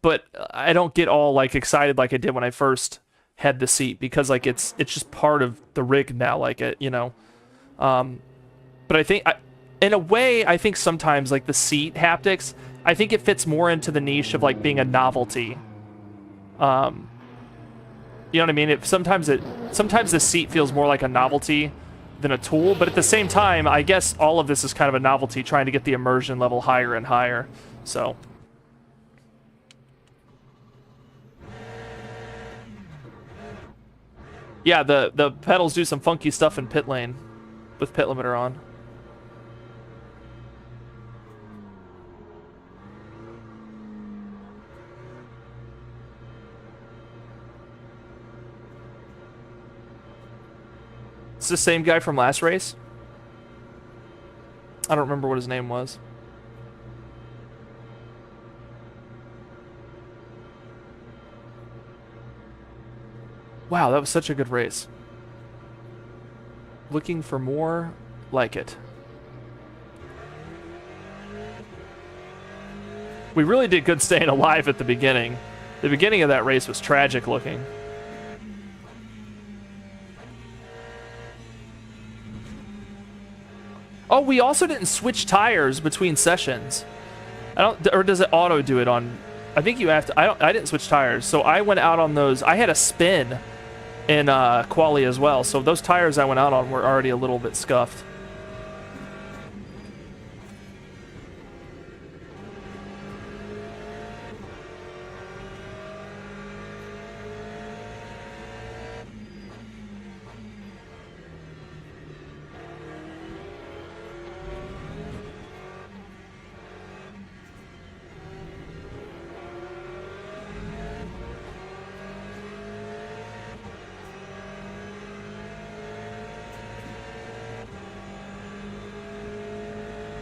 But I don't get all like excited like I did when I first had the seat, because like it's just part of the rig now, like it, you know. But I think in a way, I think sometimes like the seat haptics, I think it fits more into the niche of like being a novelty. You know what I mean? Sometimes the seat feels more like a novelty than a tool, but at the same time, I guess all of this is kind of a novelty, trying to get the immersion level higher and higher. So. Yeah, the pedals do some funky stuff in pit lane with pit limiter on. It's the same guy from last race. I don't remember what his name was. Wow, that was such a good race. Looking for more like it. We really did good staying alive at the beginning. The beginning of that race was tragic looking. Oh, we also didn't switch tires between sessions. Or does it auto do it on? I think you have to. I didn't switch tires, so I went out on those. I had a spin in quali as well, so those tires I went out on were already a little bit scuffed.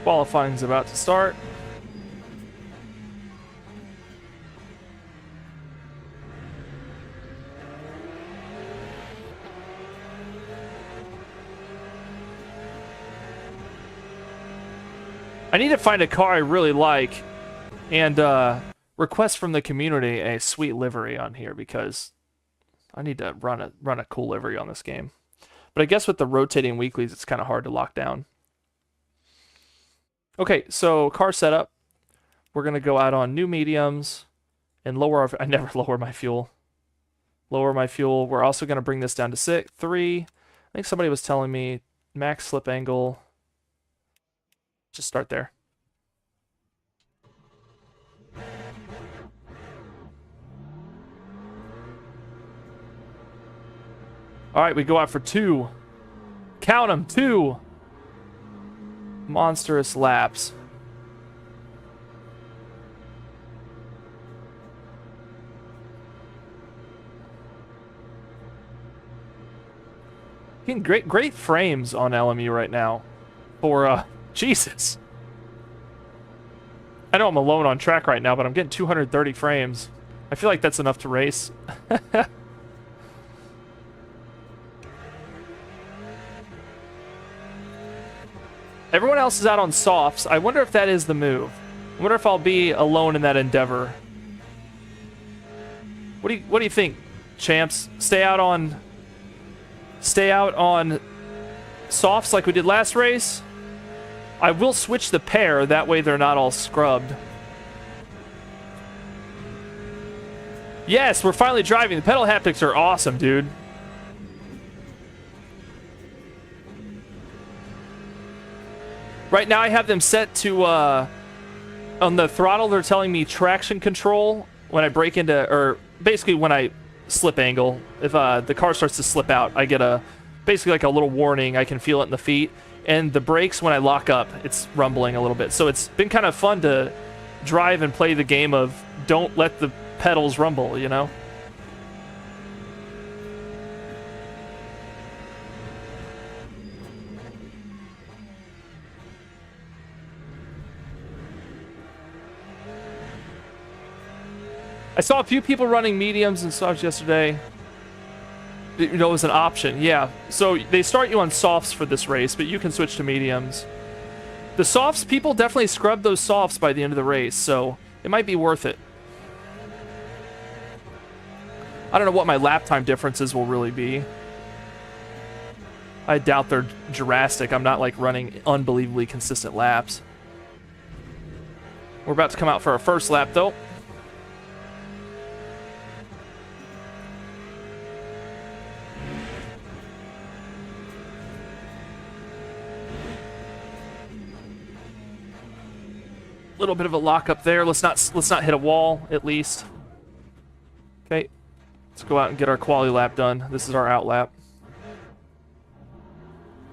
Qualifying's about to start. I need to find a car I really like and request from the community a sweet livery on here, because I need to run a cool livery on this game. But I guess with the rotating weeklies, it's kind of hard to lock down. Okay, so car setup. We're going to go out on new mediums and lower our... I never lower my fuel. Lower my fuel. We're also going to bring this down to 3. I think somebody was telling me max slip angle. Just start there. All right, we go out for 2. Count them, 2. Monstrous laps. Getting great frames on LMU right now. For Jesus. I know I'm alone on track right now, but I'm getting 230 frames. I feel like that's enough to race. Everyone else is out on softs. I wonder if that is the move. I wonder if I'll be alone in that endeavor. What do you think, champs? Stay out on softs like we did last race? I will switch the pair, that way they're not all scrubbed. Yes, we're finally driving. The pedal haptics are awesome, dude. Right now I have them set to, on the throttle, they're telling me traction control when I break into, or basically when I slip angle. If the car starts to slip out, I get basically like a little warning. I can feel it in the feet. And the brakes, when I lock up, it's rumbling a little bit. So it's been kind of fun to drive and play the game of don't let the pedals rumble, you know? I saw a few people running mediums and softs yesterday. You know, it was an option, yeah. So they start you on softs for this race, but you can switch to mediums. The softs, people definitely scrub those softs by the end of the race, so it might be worth it. I don't know what my lap time differences will really be. I doubt they're drastic. I'm not like running unbelievably consistent laps. We're about to come out for our first lap though. Little bit of a lock up there. Let's not hit a wall at least. Okay. Let's go out and get our quality lap done. This is our out lap.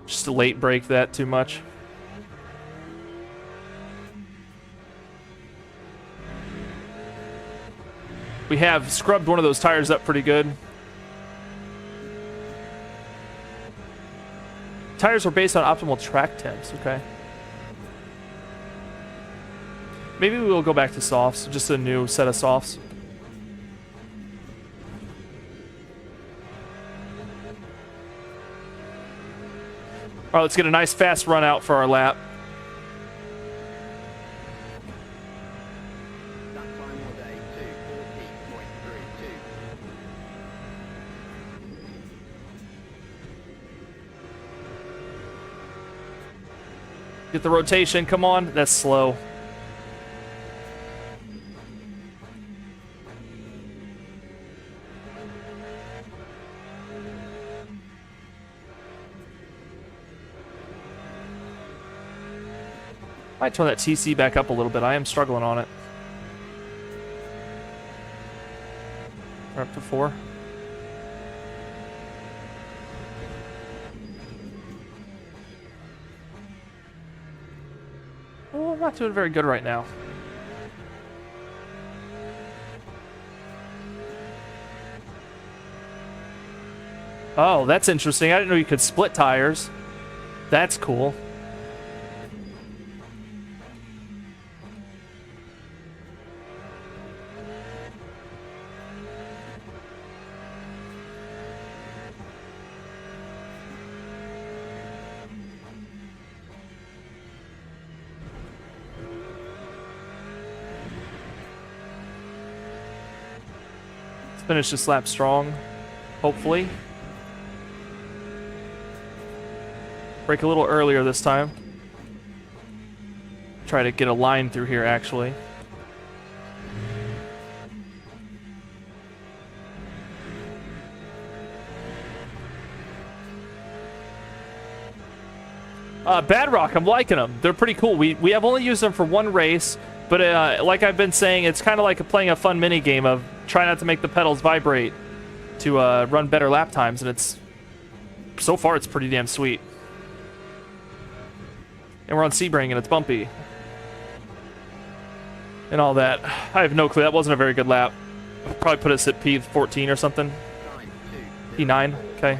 Just a late break that too much. We have scrubbed one of those tires up pretty good. Tires are based on optimal track temps, okay. Maybe we will go back to softs, just a new set of softs. All right, let's get a nice fast run out for our lap. Lap time all day, 2:40.32. Get the rotation, come on. That's slow. Might turn that TC back up a little bit. I am struggling on it. We're up to 4. Oh, I'm not doing very good right now. Oh, that's interesting. I didn't know you could split tires. That's cool. Finish this lap strong, hopefully. Break a little earlier this time. Try to get a line through here, actually. Badrock, I'm liking them. They're pretty cool. We have only used them for one race, but like I've been saying, it's kind of like playing a fun mini game of try not to make the pedals vibrate to run better lap times, and it's so far it's pretty damn sweet. And we're on Sebring and it's bumpy and all that. I have no clue. That wasn't a very good lap. Probably put us at P14 or something. P9. Okay.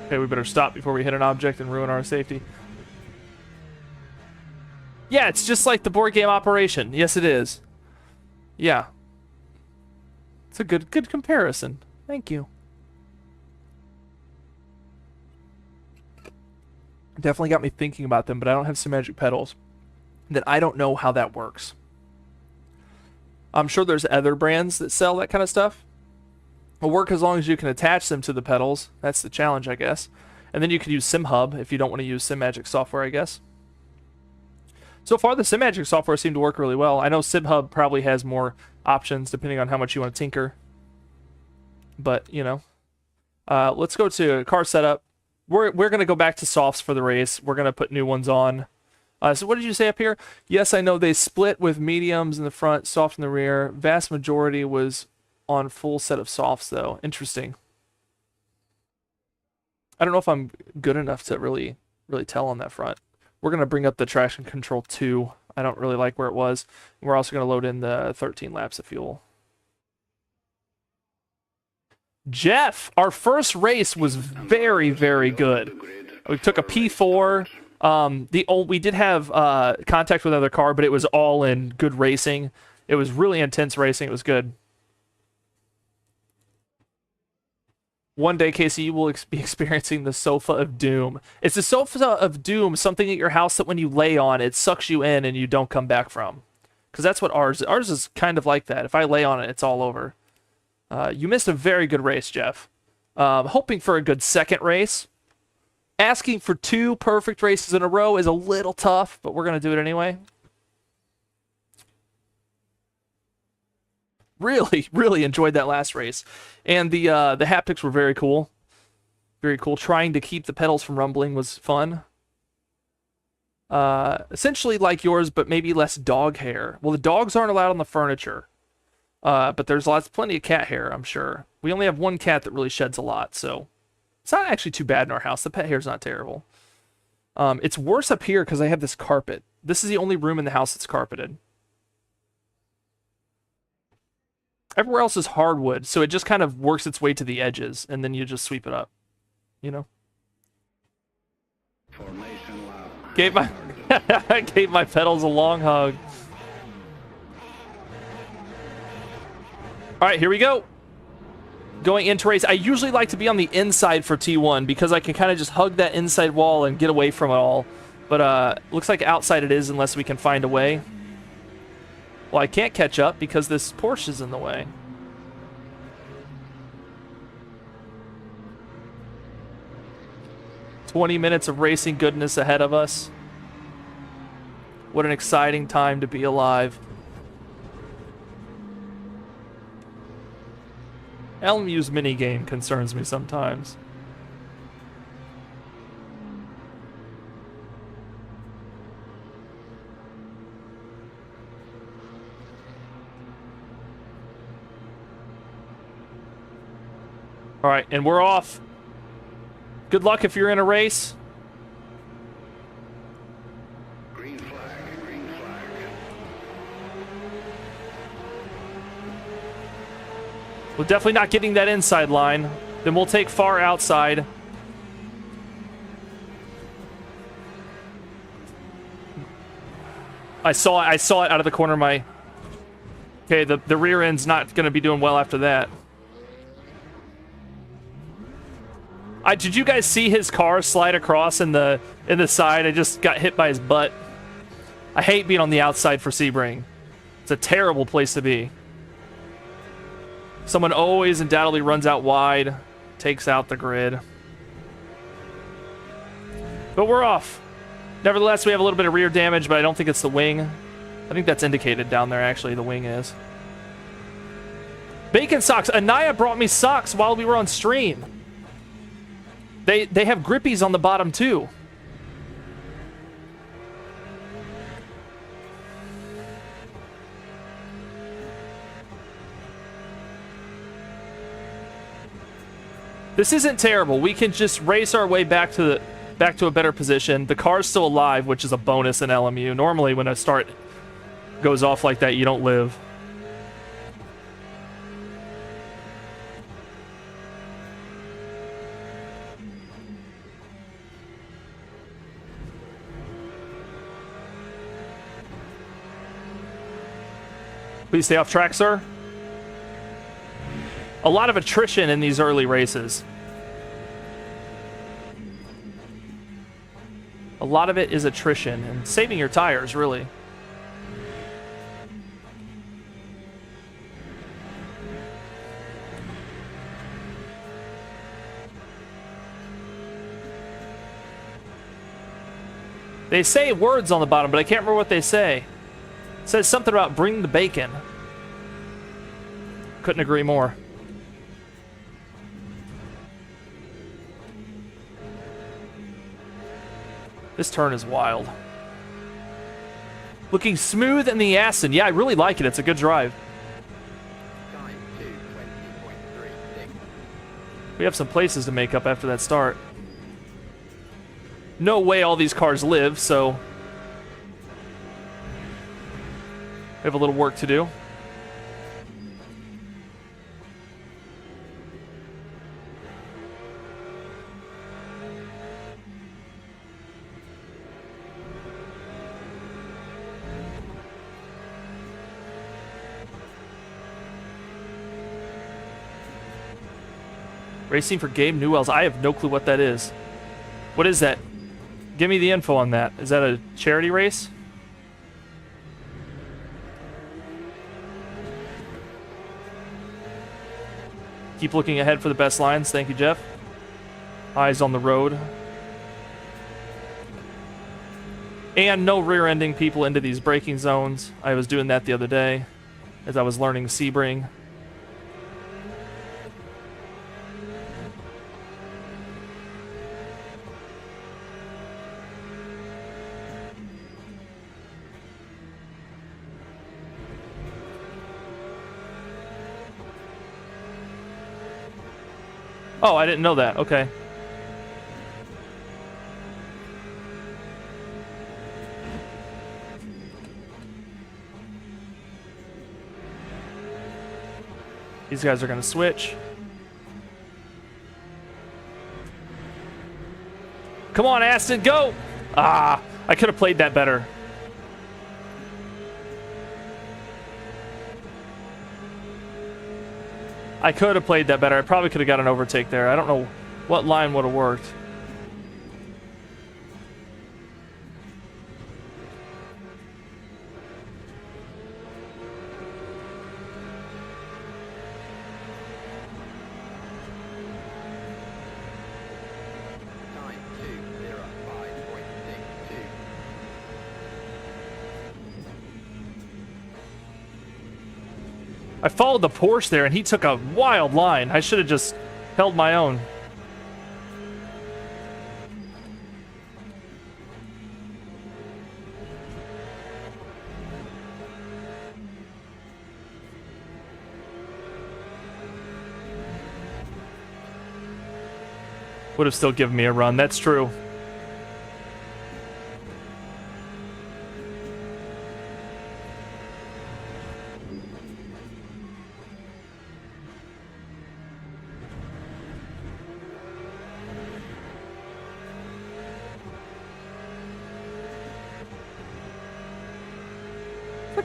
Okay, we better stop before we hit an object and ruin our safety. Yeah, it's just like the board game Operation. Yes, it is. Yeah. It's a good comparison. Thank you. Definitely got me thinking about them, but I don't have Simagic pedals. That I don't know how that works. I'm sure there's other brands that sell that kind of stuff. Will work as long as you can attach them to the pedals. That's the challenge, I guess. And then you could use SimHub if you don't want to use Simagic software, I guess. So far, the Simagic software seemed to work really well. I know SimHub probably has more options depending on how much you want to tinker. But, you know. Let's go to car setup. We're going to go back to softs for the race. We're going to put new ones on. So what did you say up here? Yes, I know they split with mediums in the front, soft in the rear. Vast majority was on full set of softs, though. Interesting. I don't know if I'm good enough to really really tell on that front. We're going to bring up the traction control 2. I don't really like where it was. We're also going to load in the 13 laps of fuel. Jeff, our first race was very, very good. We took a P4. We did have contact with another car, but it was all in good racing. It was really intense racing. It was good. One day, Casey, you will be experiencing the sofa of doom. It's the sofa of doom, something at your house that when you lay on, it sucks you in and you don't come back from. Because that's what ours is. Ours is kind of like that. If I lay on it, it's all over. You missed a very good race, Jeff. Hoping for a good second race. Asking for 2 perfect races in a row is a little tough, but we're going to do it anyway. Really, really enjoyed that last race. And the haptics were very cool. Very cool. Trying to keep the pedals from rumbling was fun. Essentially like yours, but maybe less dog hair. Well, the dogs aren't allowed on the furniture. But there's plenty of cat hair, I'm sure. We only have one cat that really sheds a lot, so it's not actually too bad in our house. The pet hair's not terrible. It's worse up here because I have this carpet. This is the only room in the house that's carpeted. Everywhere else is hardwood, so it just kind of works its way to the edges, and then you just sweep it up. You know? Gave my pedals a long hug. All right, here we go. Going into race. I usually like to be on the inside for T1 because I can kind of just hug that inside wall and get away from it all. But looks like outside it is unless we can find a way. Well, I can't catch up because this Porsche is in the way. "20 minutes of racing goodness ahead of us. What an exciting time to be alive." LMU's minigame concerns me sometimes. All right, and we're off. Good luck if you're in a race. Green flag, green flag. We're definitely not getting that inside line. Then we'll take far outside. I saw it out of the corner of my... Okay, the rear end's not going to be doing well after that. Did you guys see his car slide across in the side? I just got hit by his butt. I hate being on the outside for Sebring. It's a terrible place to be. Someone always undoubtedly runs out wide, takes out the grid. But we're off. Nevertheless, we have a little bit of rear damage, but I don't think it's the wing. I think that's indicated down there, actually, the wing is. Bacon socks. Anaya brought me socks while we were on stream. They have grippies on the bottom, too. This isn't terrible. We can just race our way back to a better position. The car's still alive, which is a bonus in LMU. Normally, when a start goes off like that, you don't live. Please stay off track, sir. A lot of attrition in these early races. A lot of it is attrition and saving your tires, really. They say words on the bottom, but I can't remember what they say. It says something about bring the bacon. Couldn't agree more. This turn is wild. Looking smooth in the Aston. Yeah, I really like it. It's a good drive. Time 2:20.36. We have some places to make up after that start. no way all these cars live, so we have a little work to do. Racing for Gabe Newells. I have no clue what that is. What is that? Give me the info on that. Is that a charity race? Keep looking ahead for the best lines. Thank you, Jeff. Eyes on the road. And no rear-ending people into these braking zones. I was doing that the other day as I was learning Sebring. Oh, I didn't know that. Okay. These guys are going to switch. Come on, Aston, go! Ah, I could have played that better. I could have played that better. I probably could have got an overtake there. I don't know what line would have worked. I followed the Porsche there, and he took a wild line. I should have just held my own. Would have still given me a run. That's true.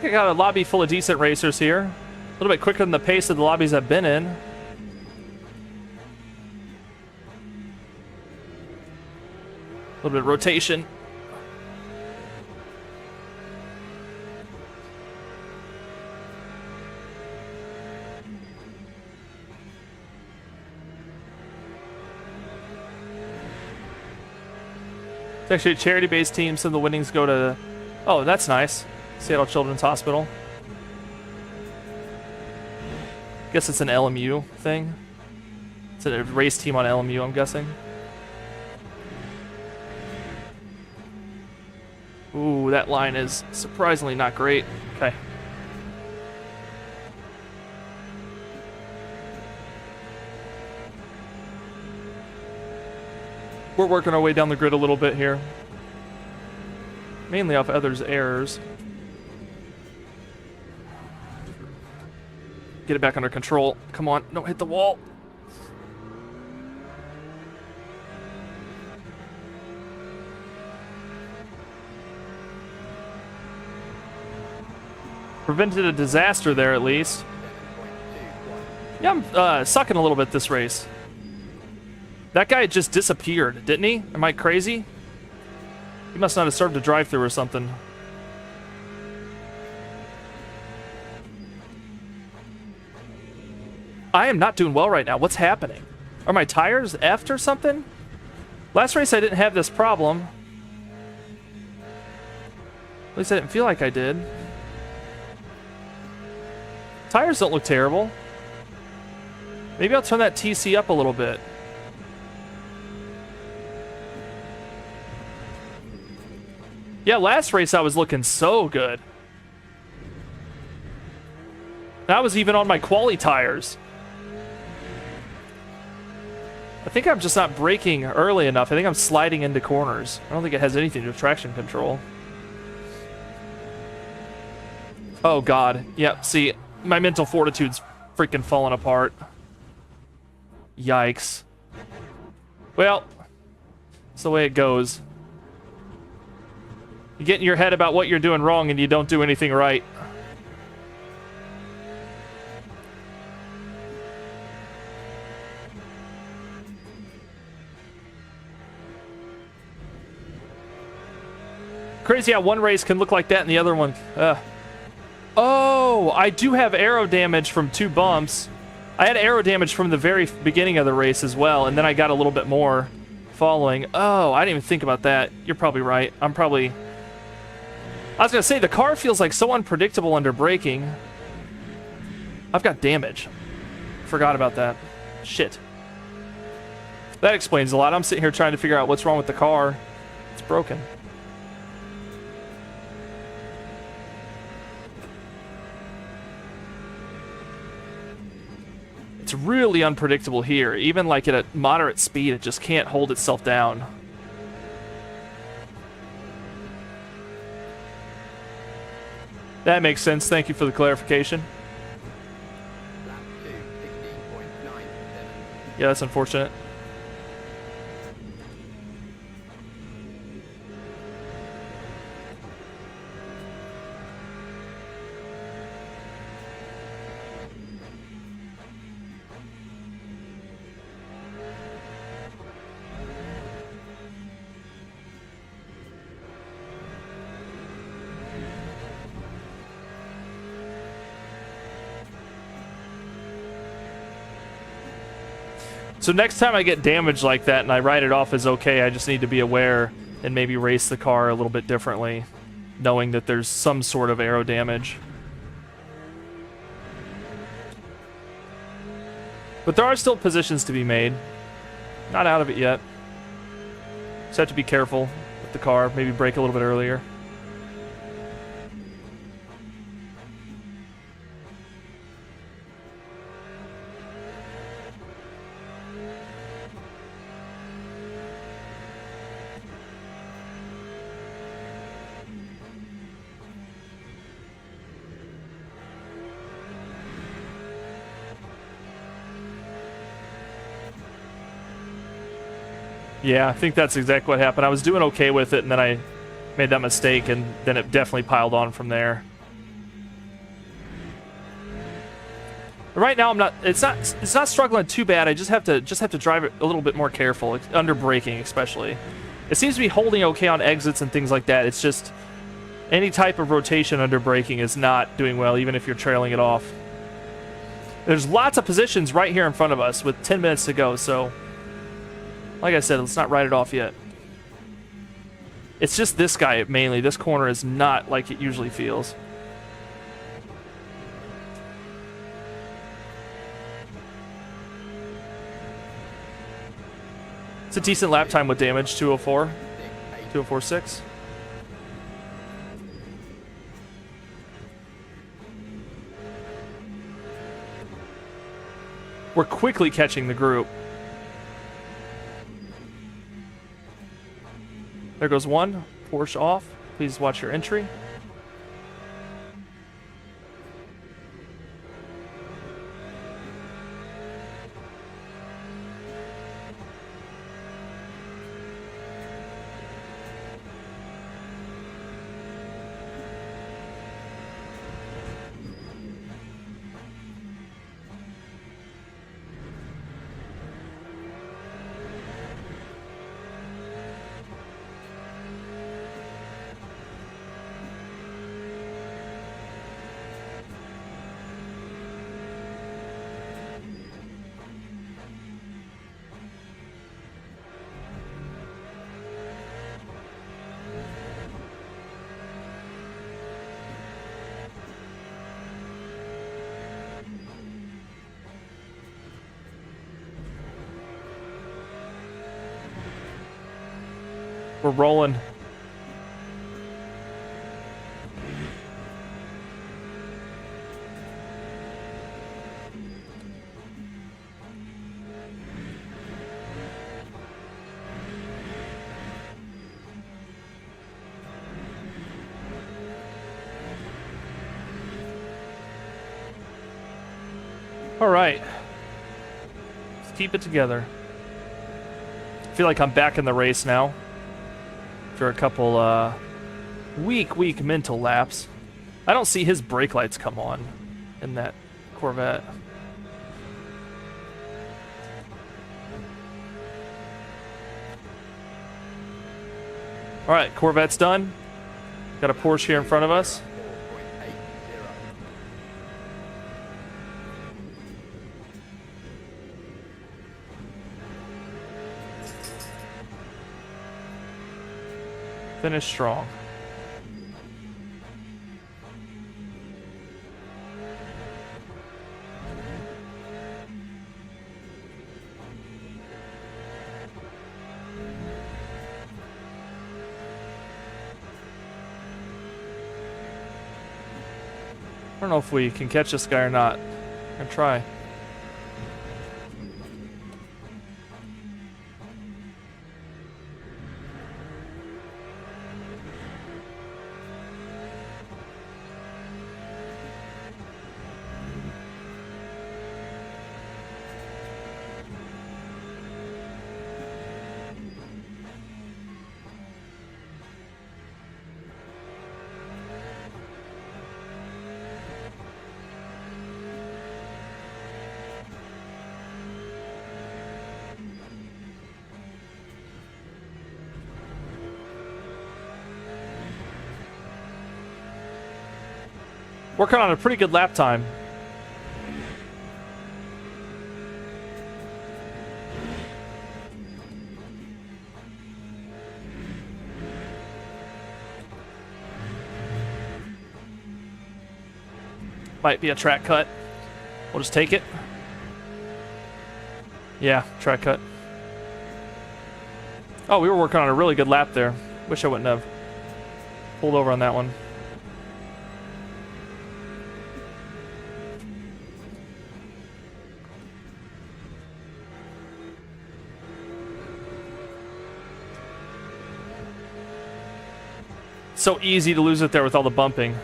I got a lobby full of decent racers here. A little bit quicker than the pace of the lobbies I've been in. A little bit of rotation. It's actually a charity-based team, so the winnings go to... Oh, that's nice. Seattle Children's Hospital. Guess it's an LMU thing. It's a race team on LMU, I'm guessing. Ooh, that line is surprisingly not great. Okay. We're working our way down the grid a little bit here. Mainly off others' errors. Get it back under control. Come on, don't hit the wall. Prevented a disaster there at least. Yeah, I'm sucking a little bit this race. That guy just disappeared, didn't he? Am I crazy? He must not have served a drive-thru or something. I am not doing well right now. What's happening? Are my tires effed or something? Last race I didn't have this problem. At least I didn't feel like I did. Tires don't look terrible. Maybe I'll turn that TC up a little bit. Yeah, last race I was looking so good. I was even on my quali tires. I think I'm just not braking early enough. I think I'm sliding into corners. I don't think it has anything to do with traction control. Oh, God. Yep, see, my mental fortitude's freaking falling apart. Yikes. Well, it's the way it goes. You get in your head about what you're doing wrong and you don't do anything right. Crazy how one race can look like that and the other one... Oh, I do have aero damage from 2 bumps. I had aero damage from the very beginning of the race as well, and then I got a little bit more following. Oh, I didn't even think about that. You're probably right. I was going to say, the car feels like so unpredictable under braking. I've got damage. Forgot about that. Shit. That explains a lot. I'm sitting here trying to figure out what's wrong with the car. It's broken. It's really unpredictable here. Even like at a moderate speed, it just can't hold itself down. That makes sense. Thank you for the clarification. Lap 2, 16.9. Yeah, that's unfortunate. So next time I get damage like that and I write it off as okay, I just need to be aware and maybe race the car a little bit differently, knowing that there's some sort of aero damage. But there are still positions to be made. Not out of it yet. Just have to be careful with the car, maybe brake a little bit earlier. Yeah, I think that's exactly what happened. I was doing okay with it, and then I made that mistake, and then it definitely piled on from there. Right now, I'm not. It's not struggling too bad. I just have to drive it a little bit more careful, under braking especially. It seems to be holding okay on exits and things like that. It's just any type of rotation under braking is not doing well, even if you're trailing it off. There's lots of positions right here in front of us with 10 minutes to go, so. Like I said, let's not write it off yet. It's just this guy, mainly. This corner is not like it usually feels. It's a decent lap time with damage, 204. 204.6. We're quickly catching the group. There goes one. Porsche off. Please watch your entry. We're rolling. All right. Let's keep it together. I feel like I'm back in the race now. After a couple weak mental laps. I don't see his brake lights come on in that Corvette. All right, Corvette's done. Got a Porsche here in front of us. 4.80. Finish strong. I don't know if we can catch this guy or not. I'm gonna try. Working on a pretty good lap time. Might be a track cut. We'll just take it. Yeah, track cut. Oh, we were working on a really good lap there. Wish I wouldn't have pulled over on that one. So easy to lose it there with all the bumping.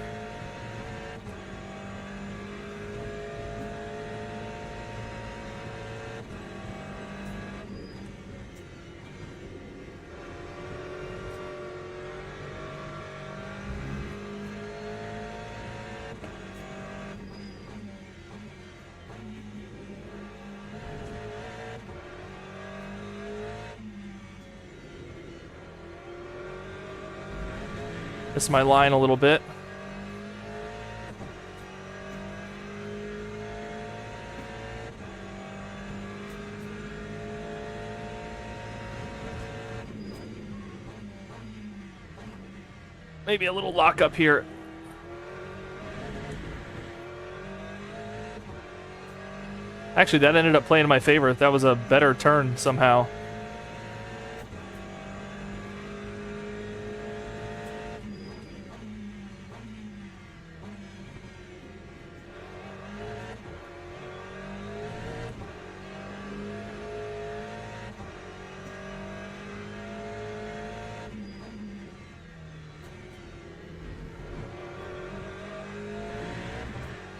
Missed my line a little bit. Maybe a little lock up here. Actually, that ended up playing in my favor. That was a better turn somehow.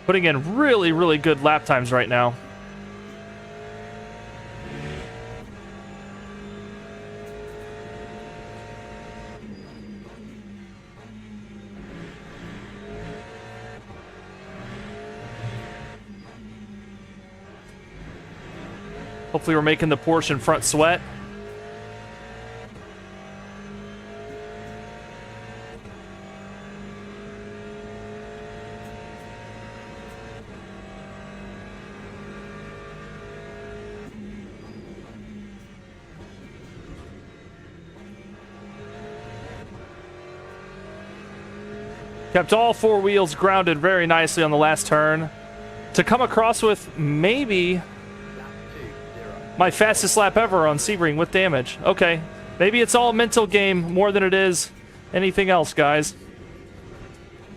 Putting in really, really good lap times right now. Hopefully we're making the Porsche in front sweat. Kept all four wheels grounded very nicely on the last turn. To come across with maybe Lap 2.0. my fastest lap ever on Sebring with damage. Okay, maybe it's all a mental game more than it is anything else, guys.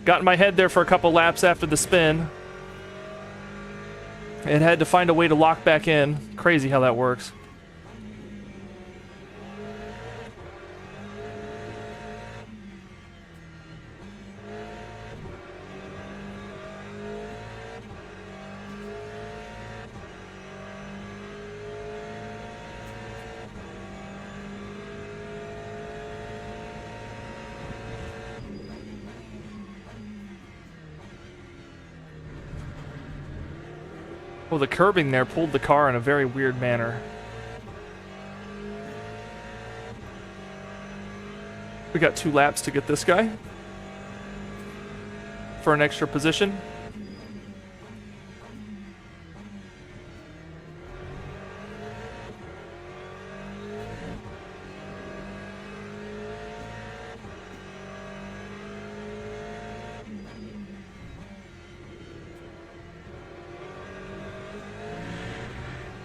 Got in my head there for a couple laps after the spin. And had to find a way to lock back in. Crazy how that works. Oh, the curbing there pulled the car in a very weird manner. We got 2 laps to get this guy for an extra position.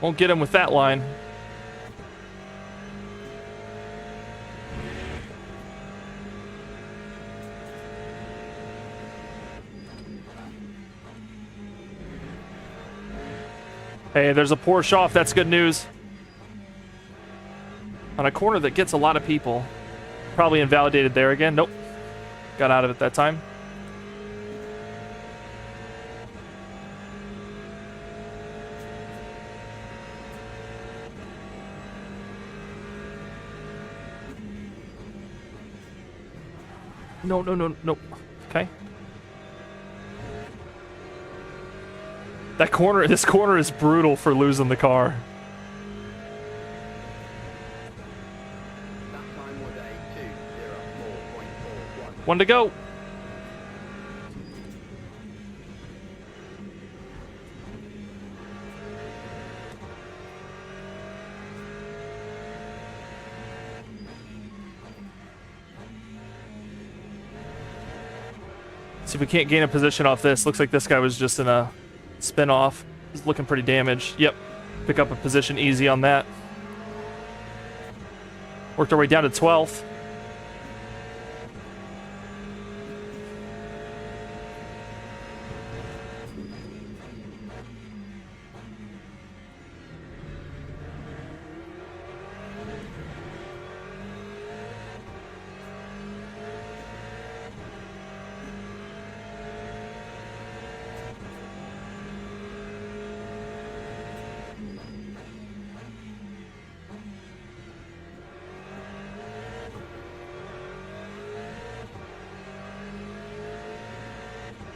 Won't get him with that line. Hey, there's a Porsche off. That's good news. On a corner that gets a lot of people. Probably invalidated there again. Nope. Got out of it that time. No, no, no, no. Okay. That corner, this corner is brutal for losing the car. That time was a 2:04.41. 1 to go. See if we can't gain a position off this. Looks like this guy was just in a spin-off. He's looking pretty damaged. Yep. Pick up a position easy on that. Worked our way down to 12th.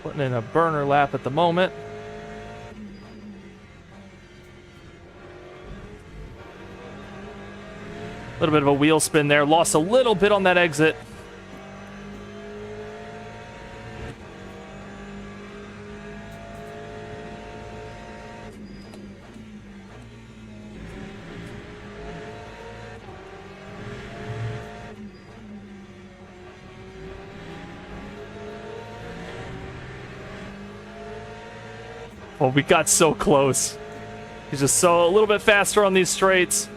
Putting in a burner lap at the moment. A little bit of a wheel spin there. Lost a little bit on that exit. Well, we got so close. He's just so a little bit faster on these straights.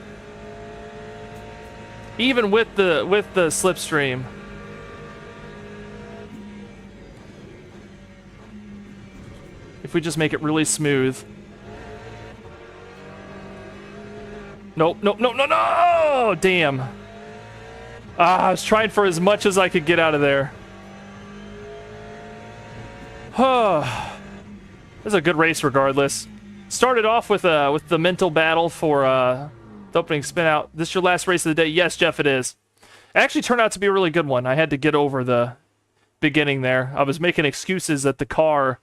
Even with the slipstream. If we just make it really smooth. Nope, nope, no, no, no! Damn. I was trying for as much as I could get out of there. Huh. This is a good race regardless. Started off with the mental battle for the opening spin out. This is your last race of the day? Yes, Jeff, it is. It actually turned out to be a really good one. I had to get over the beginning there. I was making excuses that the car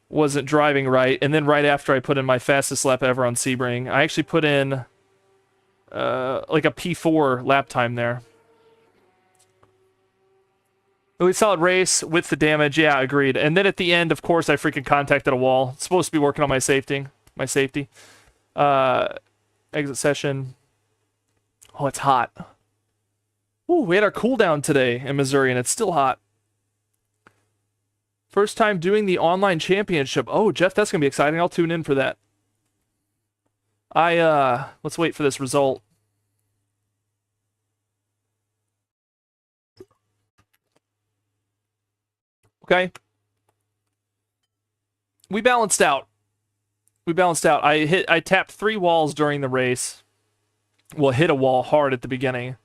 wasn't driving right, and then right after I put in my fastest lap ever on Sebring, I actually put in like a P4 lap time there. Really solid race with the damage. Yeah, agreed. And then at the end, of course, I freaking contacted a wall. Supposed to be working on my safety. Exit session. Oh, it's hot. Ooh, we had our cooldown today in Missouri, and it's still hot. First time doing the online championship. Oh, Jeff, that's going to be exciting. I'll tune in for that. Let's wait for this result. Okay. We balanced out. I tapped 3 walls during the race. Well, hit a wall hard at the beginning.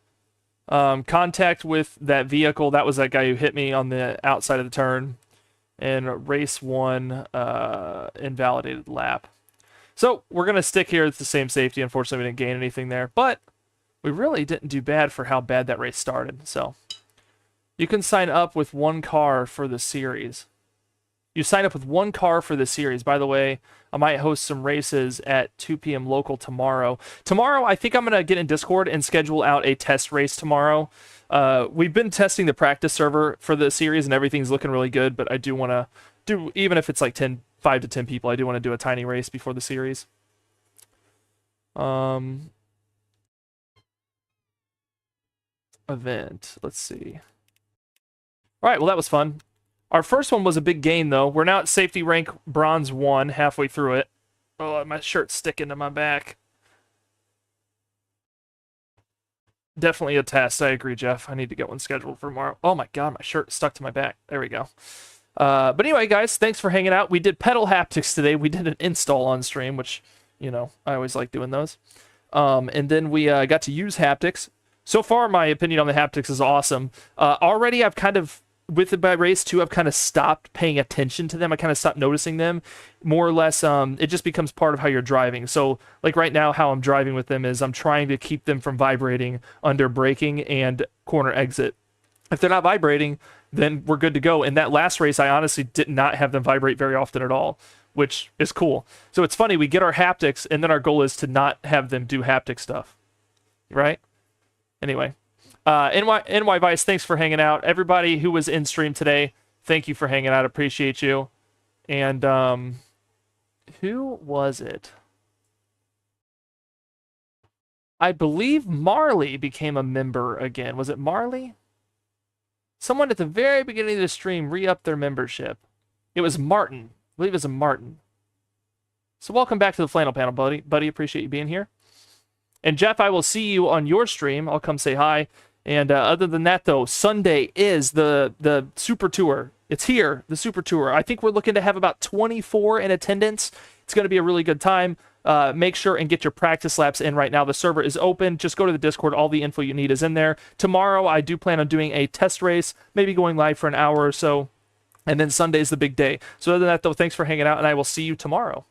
Contact with that vehicle. That was that guy who hit me on the outside of the turn. And race 1 invalidated lap. So we're going to stick here at the same safety. Unfortunately, we didn't gain anything there. But we really didn't do bad for how bad that race started. So you can sign up with 1 car for the series. You sign up with one car for the series. By the way, I might host some races at 2 p.m. local tomorrow. Tomorrow, I think I'm going to get in Discord and schedule out a test race tomorrow. We've been testing the practice server for the series, and everything's looking really good, but I do want to do, even if it's like 5 to 10 people, I do want to do a tiny race before the series. Event. Let's see. All right, well, that was fun. Our first one was a big gain, though. We're now at safety rank bronze 1, halfway through it. Oh, my shirt's sticking to my back. Definitely a test. I agree, Jeff. I need to get one scheduled for tomorrow. Oh my god, my shirt stuck to my back. There we go. But anyway, guys, thanks for hanging out. We did pedal haptics today. We did an install on stream, which, you know, I always like doing those. And then we got to use haptics. So far, my opinion on the haptics is awesome. Already, I've kind of, with it by race 2, I've kind of stopped paying attention to them. I kind of stopped noticing them. More or less, it just becomes part of how you're driving. So, like right now, how I'm driving with them is I'm trying to keep them from vibrating under braking and corner exit. If they're not vibrating, then we're good to go. In that last race, I honestly did not have them vibrate very often at all, which is cool. So it's funny, we get our haptics, and then our goal is to not have them do haptic stuff, right? Anyway. NY Vice, thanks for hanging out. Everybody who was in stream today, thank you for hanging out. Appreciate you. And who was it? I believe Marley became a member again. Was it Marley? Someone at the very beginning of the stream re-upped their membership. It was Martin. I believe it was a Martin. So welcome back to the Flannel Panel, buddy. Appreciate you being here. And Jeff, I will see you on your stream. I'll come say hi. And other than that, though, Sunday is the Super Tour. It's here, the Super Tour. I think we're looking to have about 24 in attendance. It's going to be a really good time. Make sure and get your practice laps in right now. The server is open. Just go to the Discord. All the info you need is in there. Tomorrow, I do plan on doing a test race, maybe going live for an hour or so. And then Sunday's the big day. So other than that, though, thanks for hanging out, and I will see you tomorrow.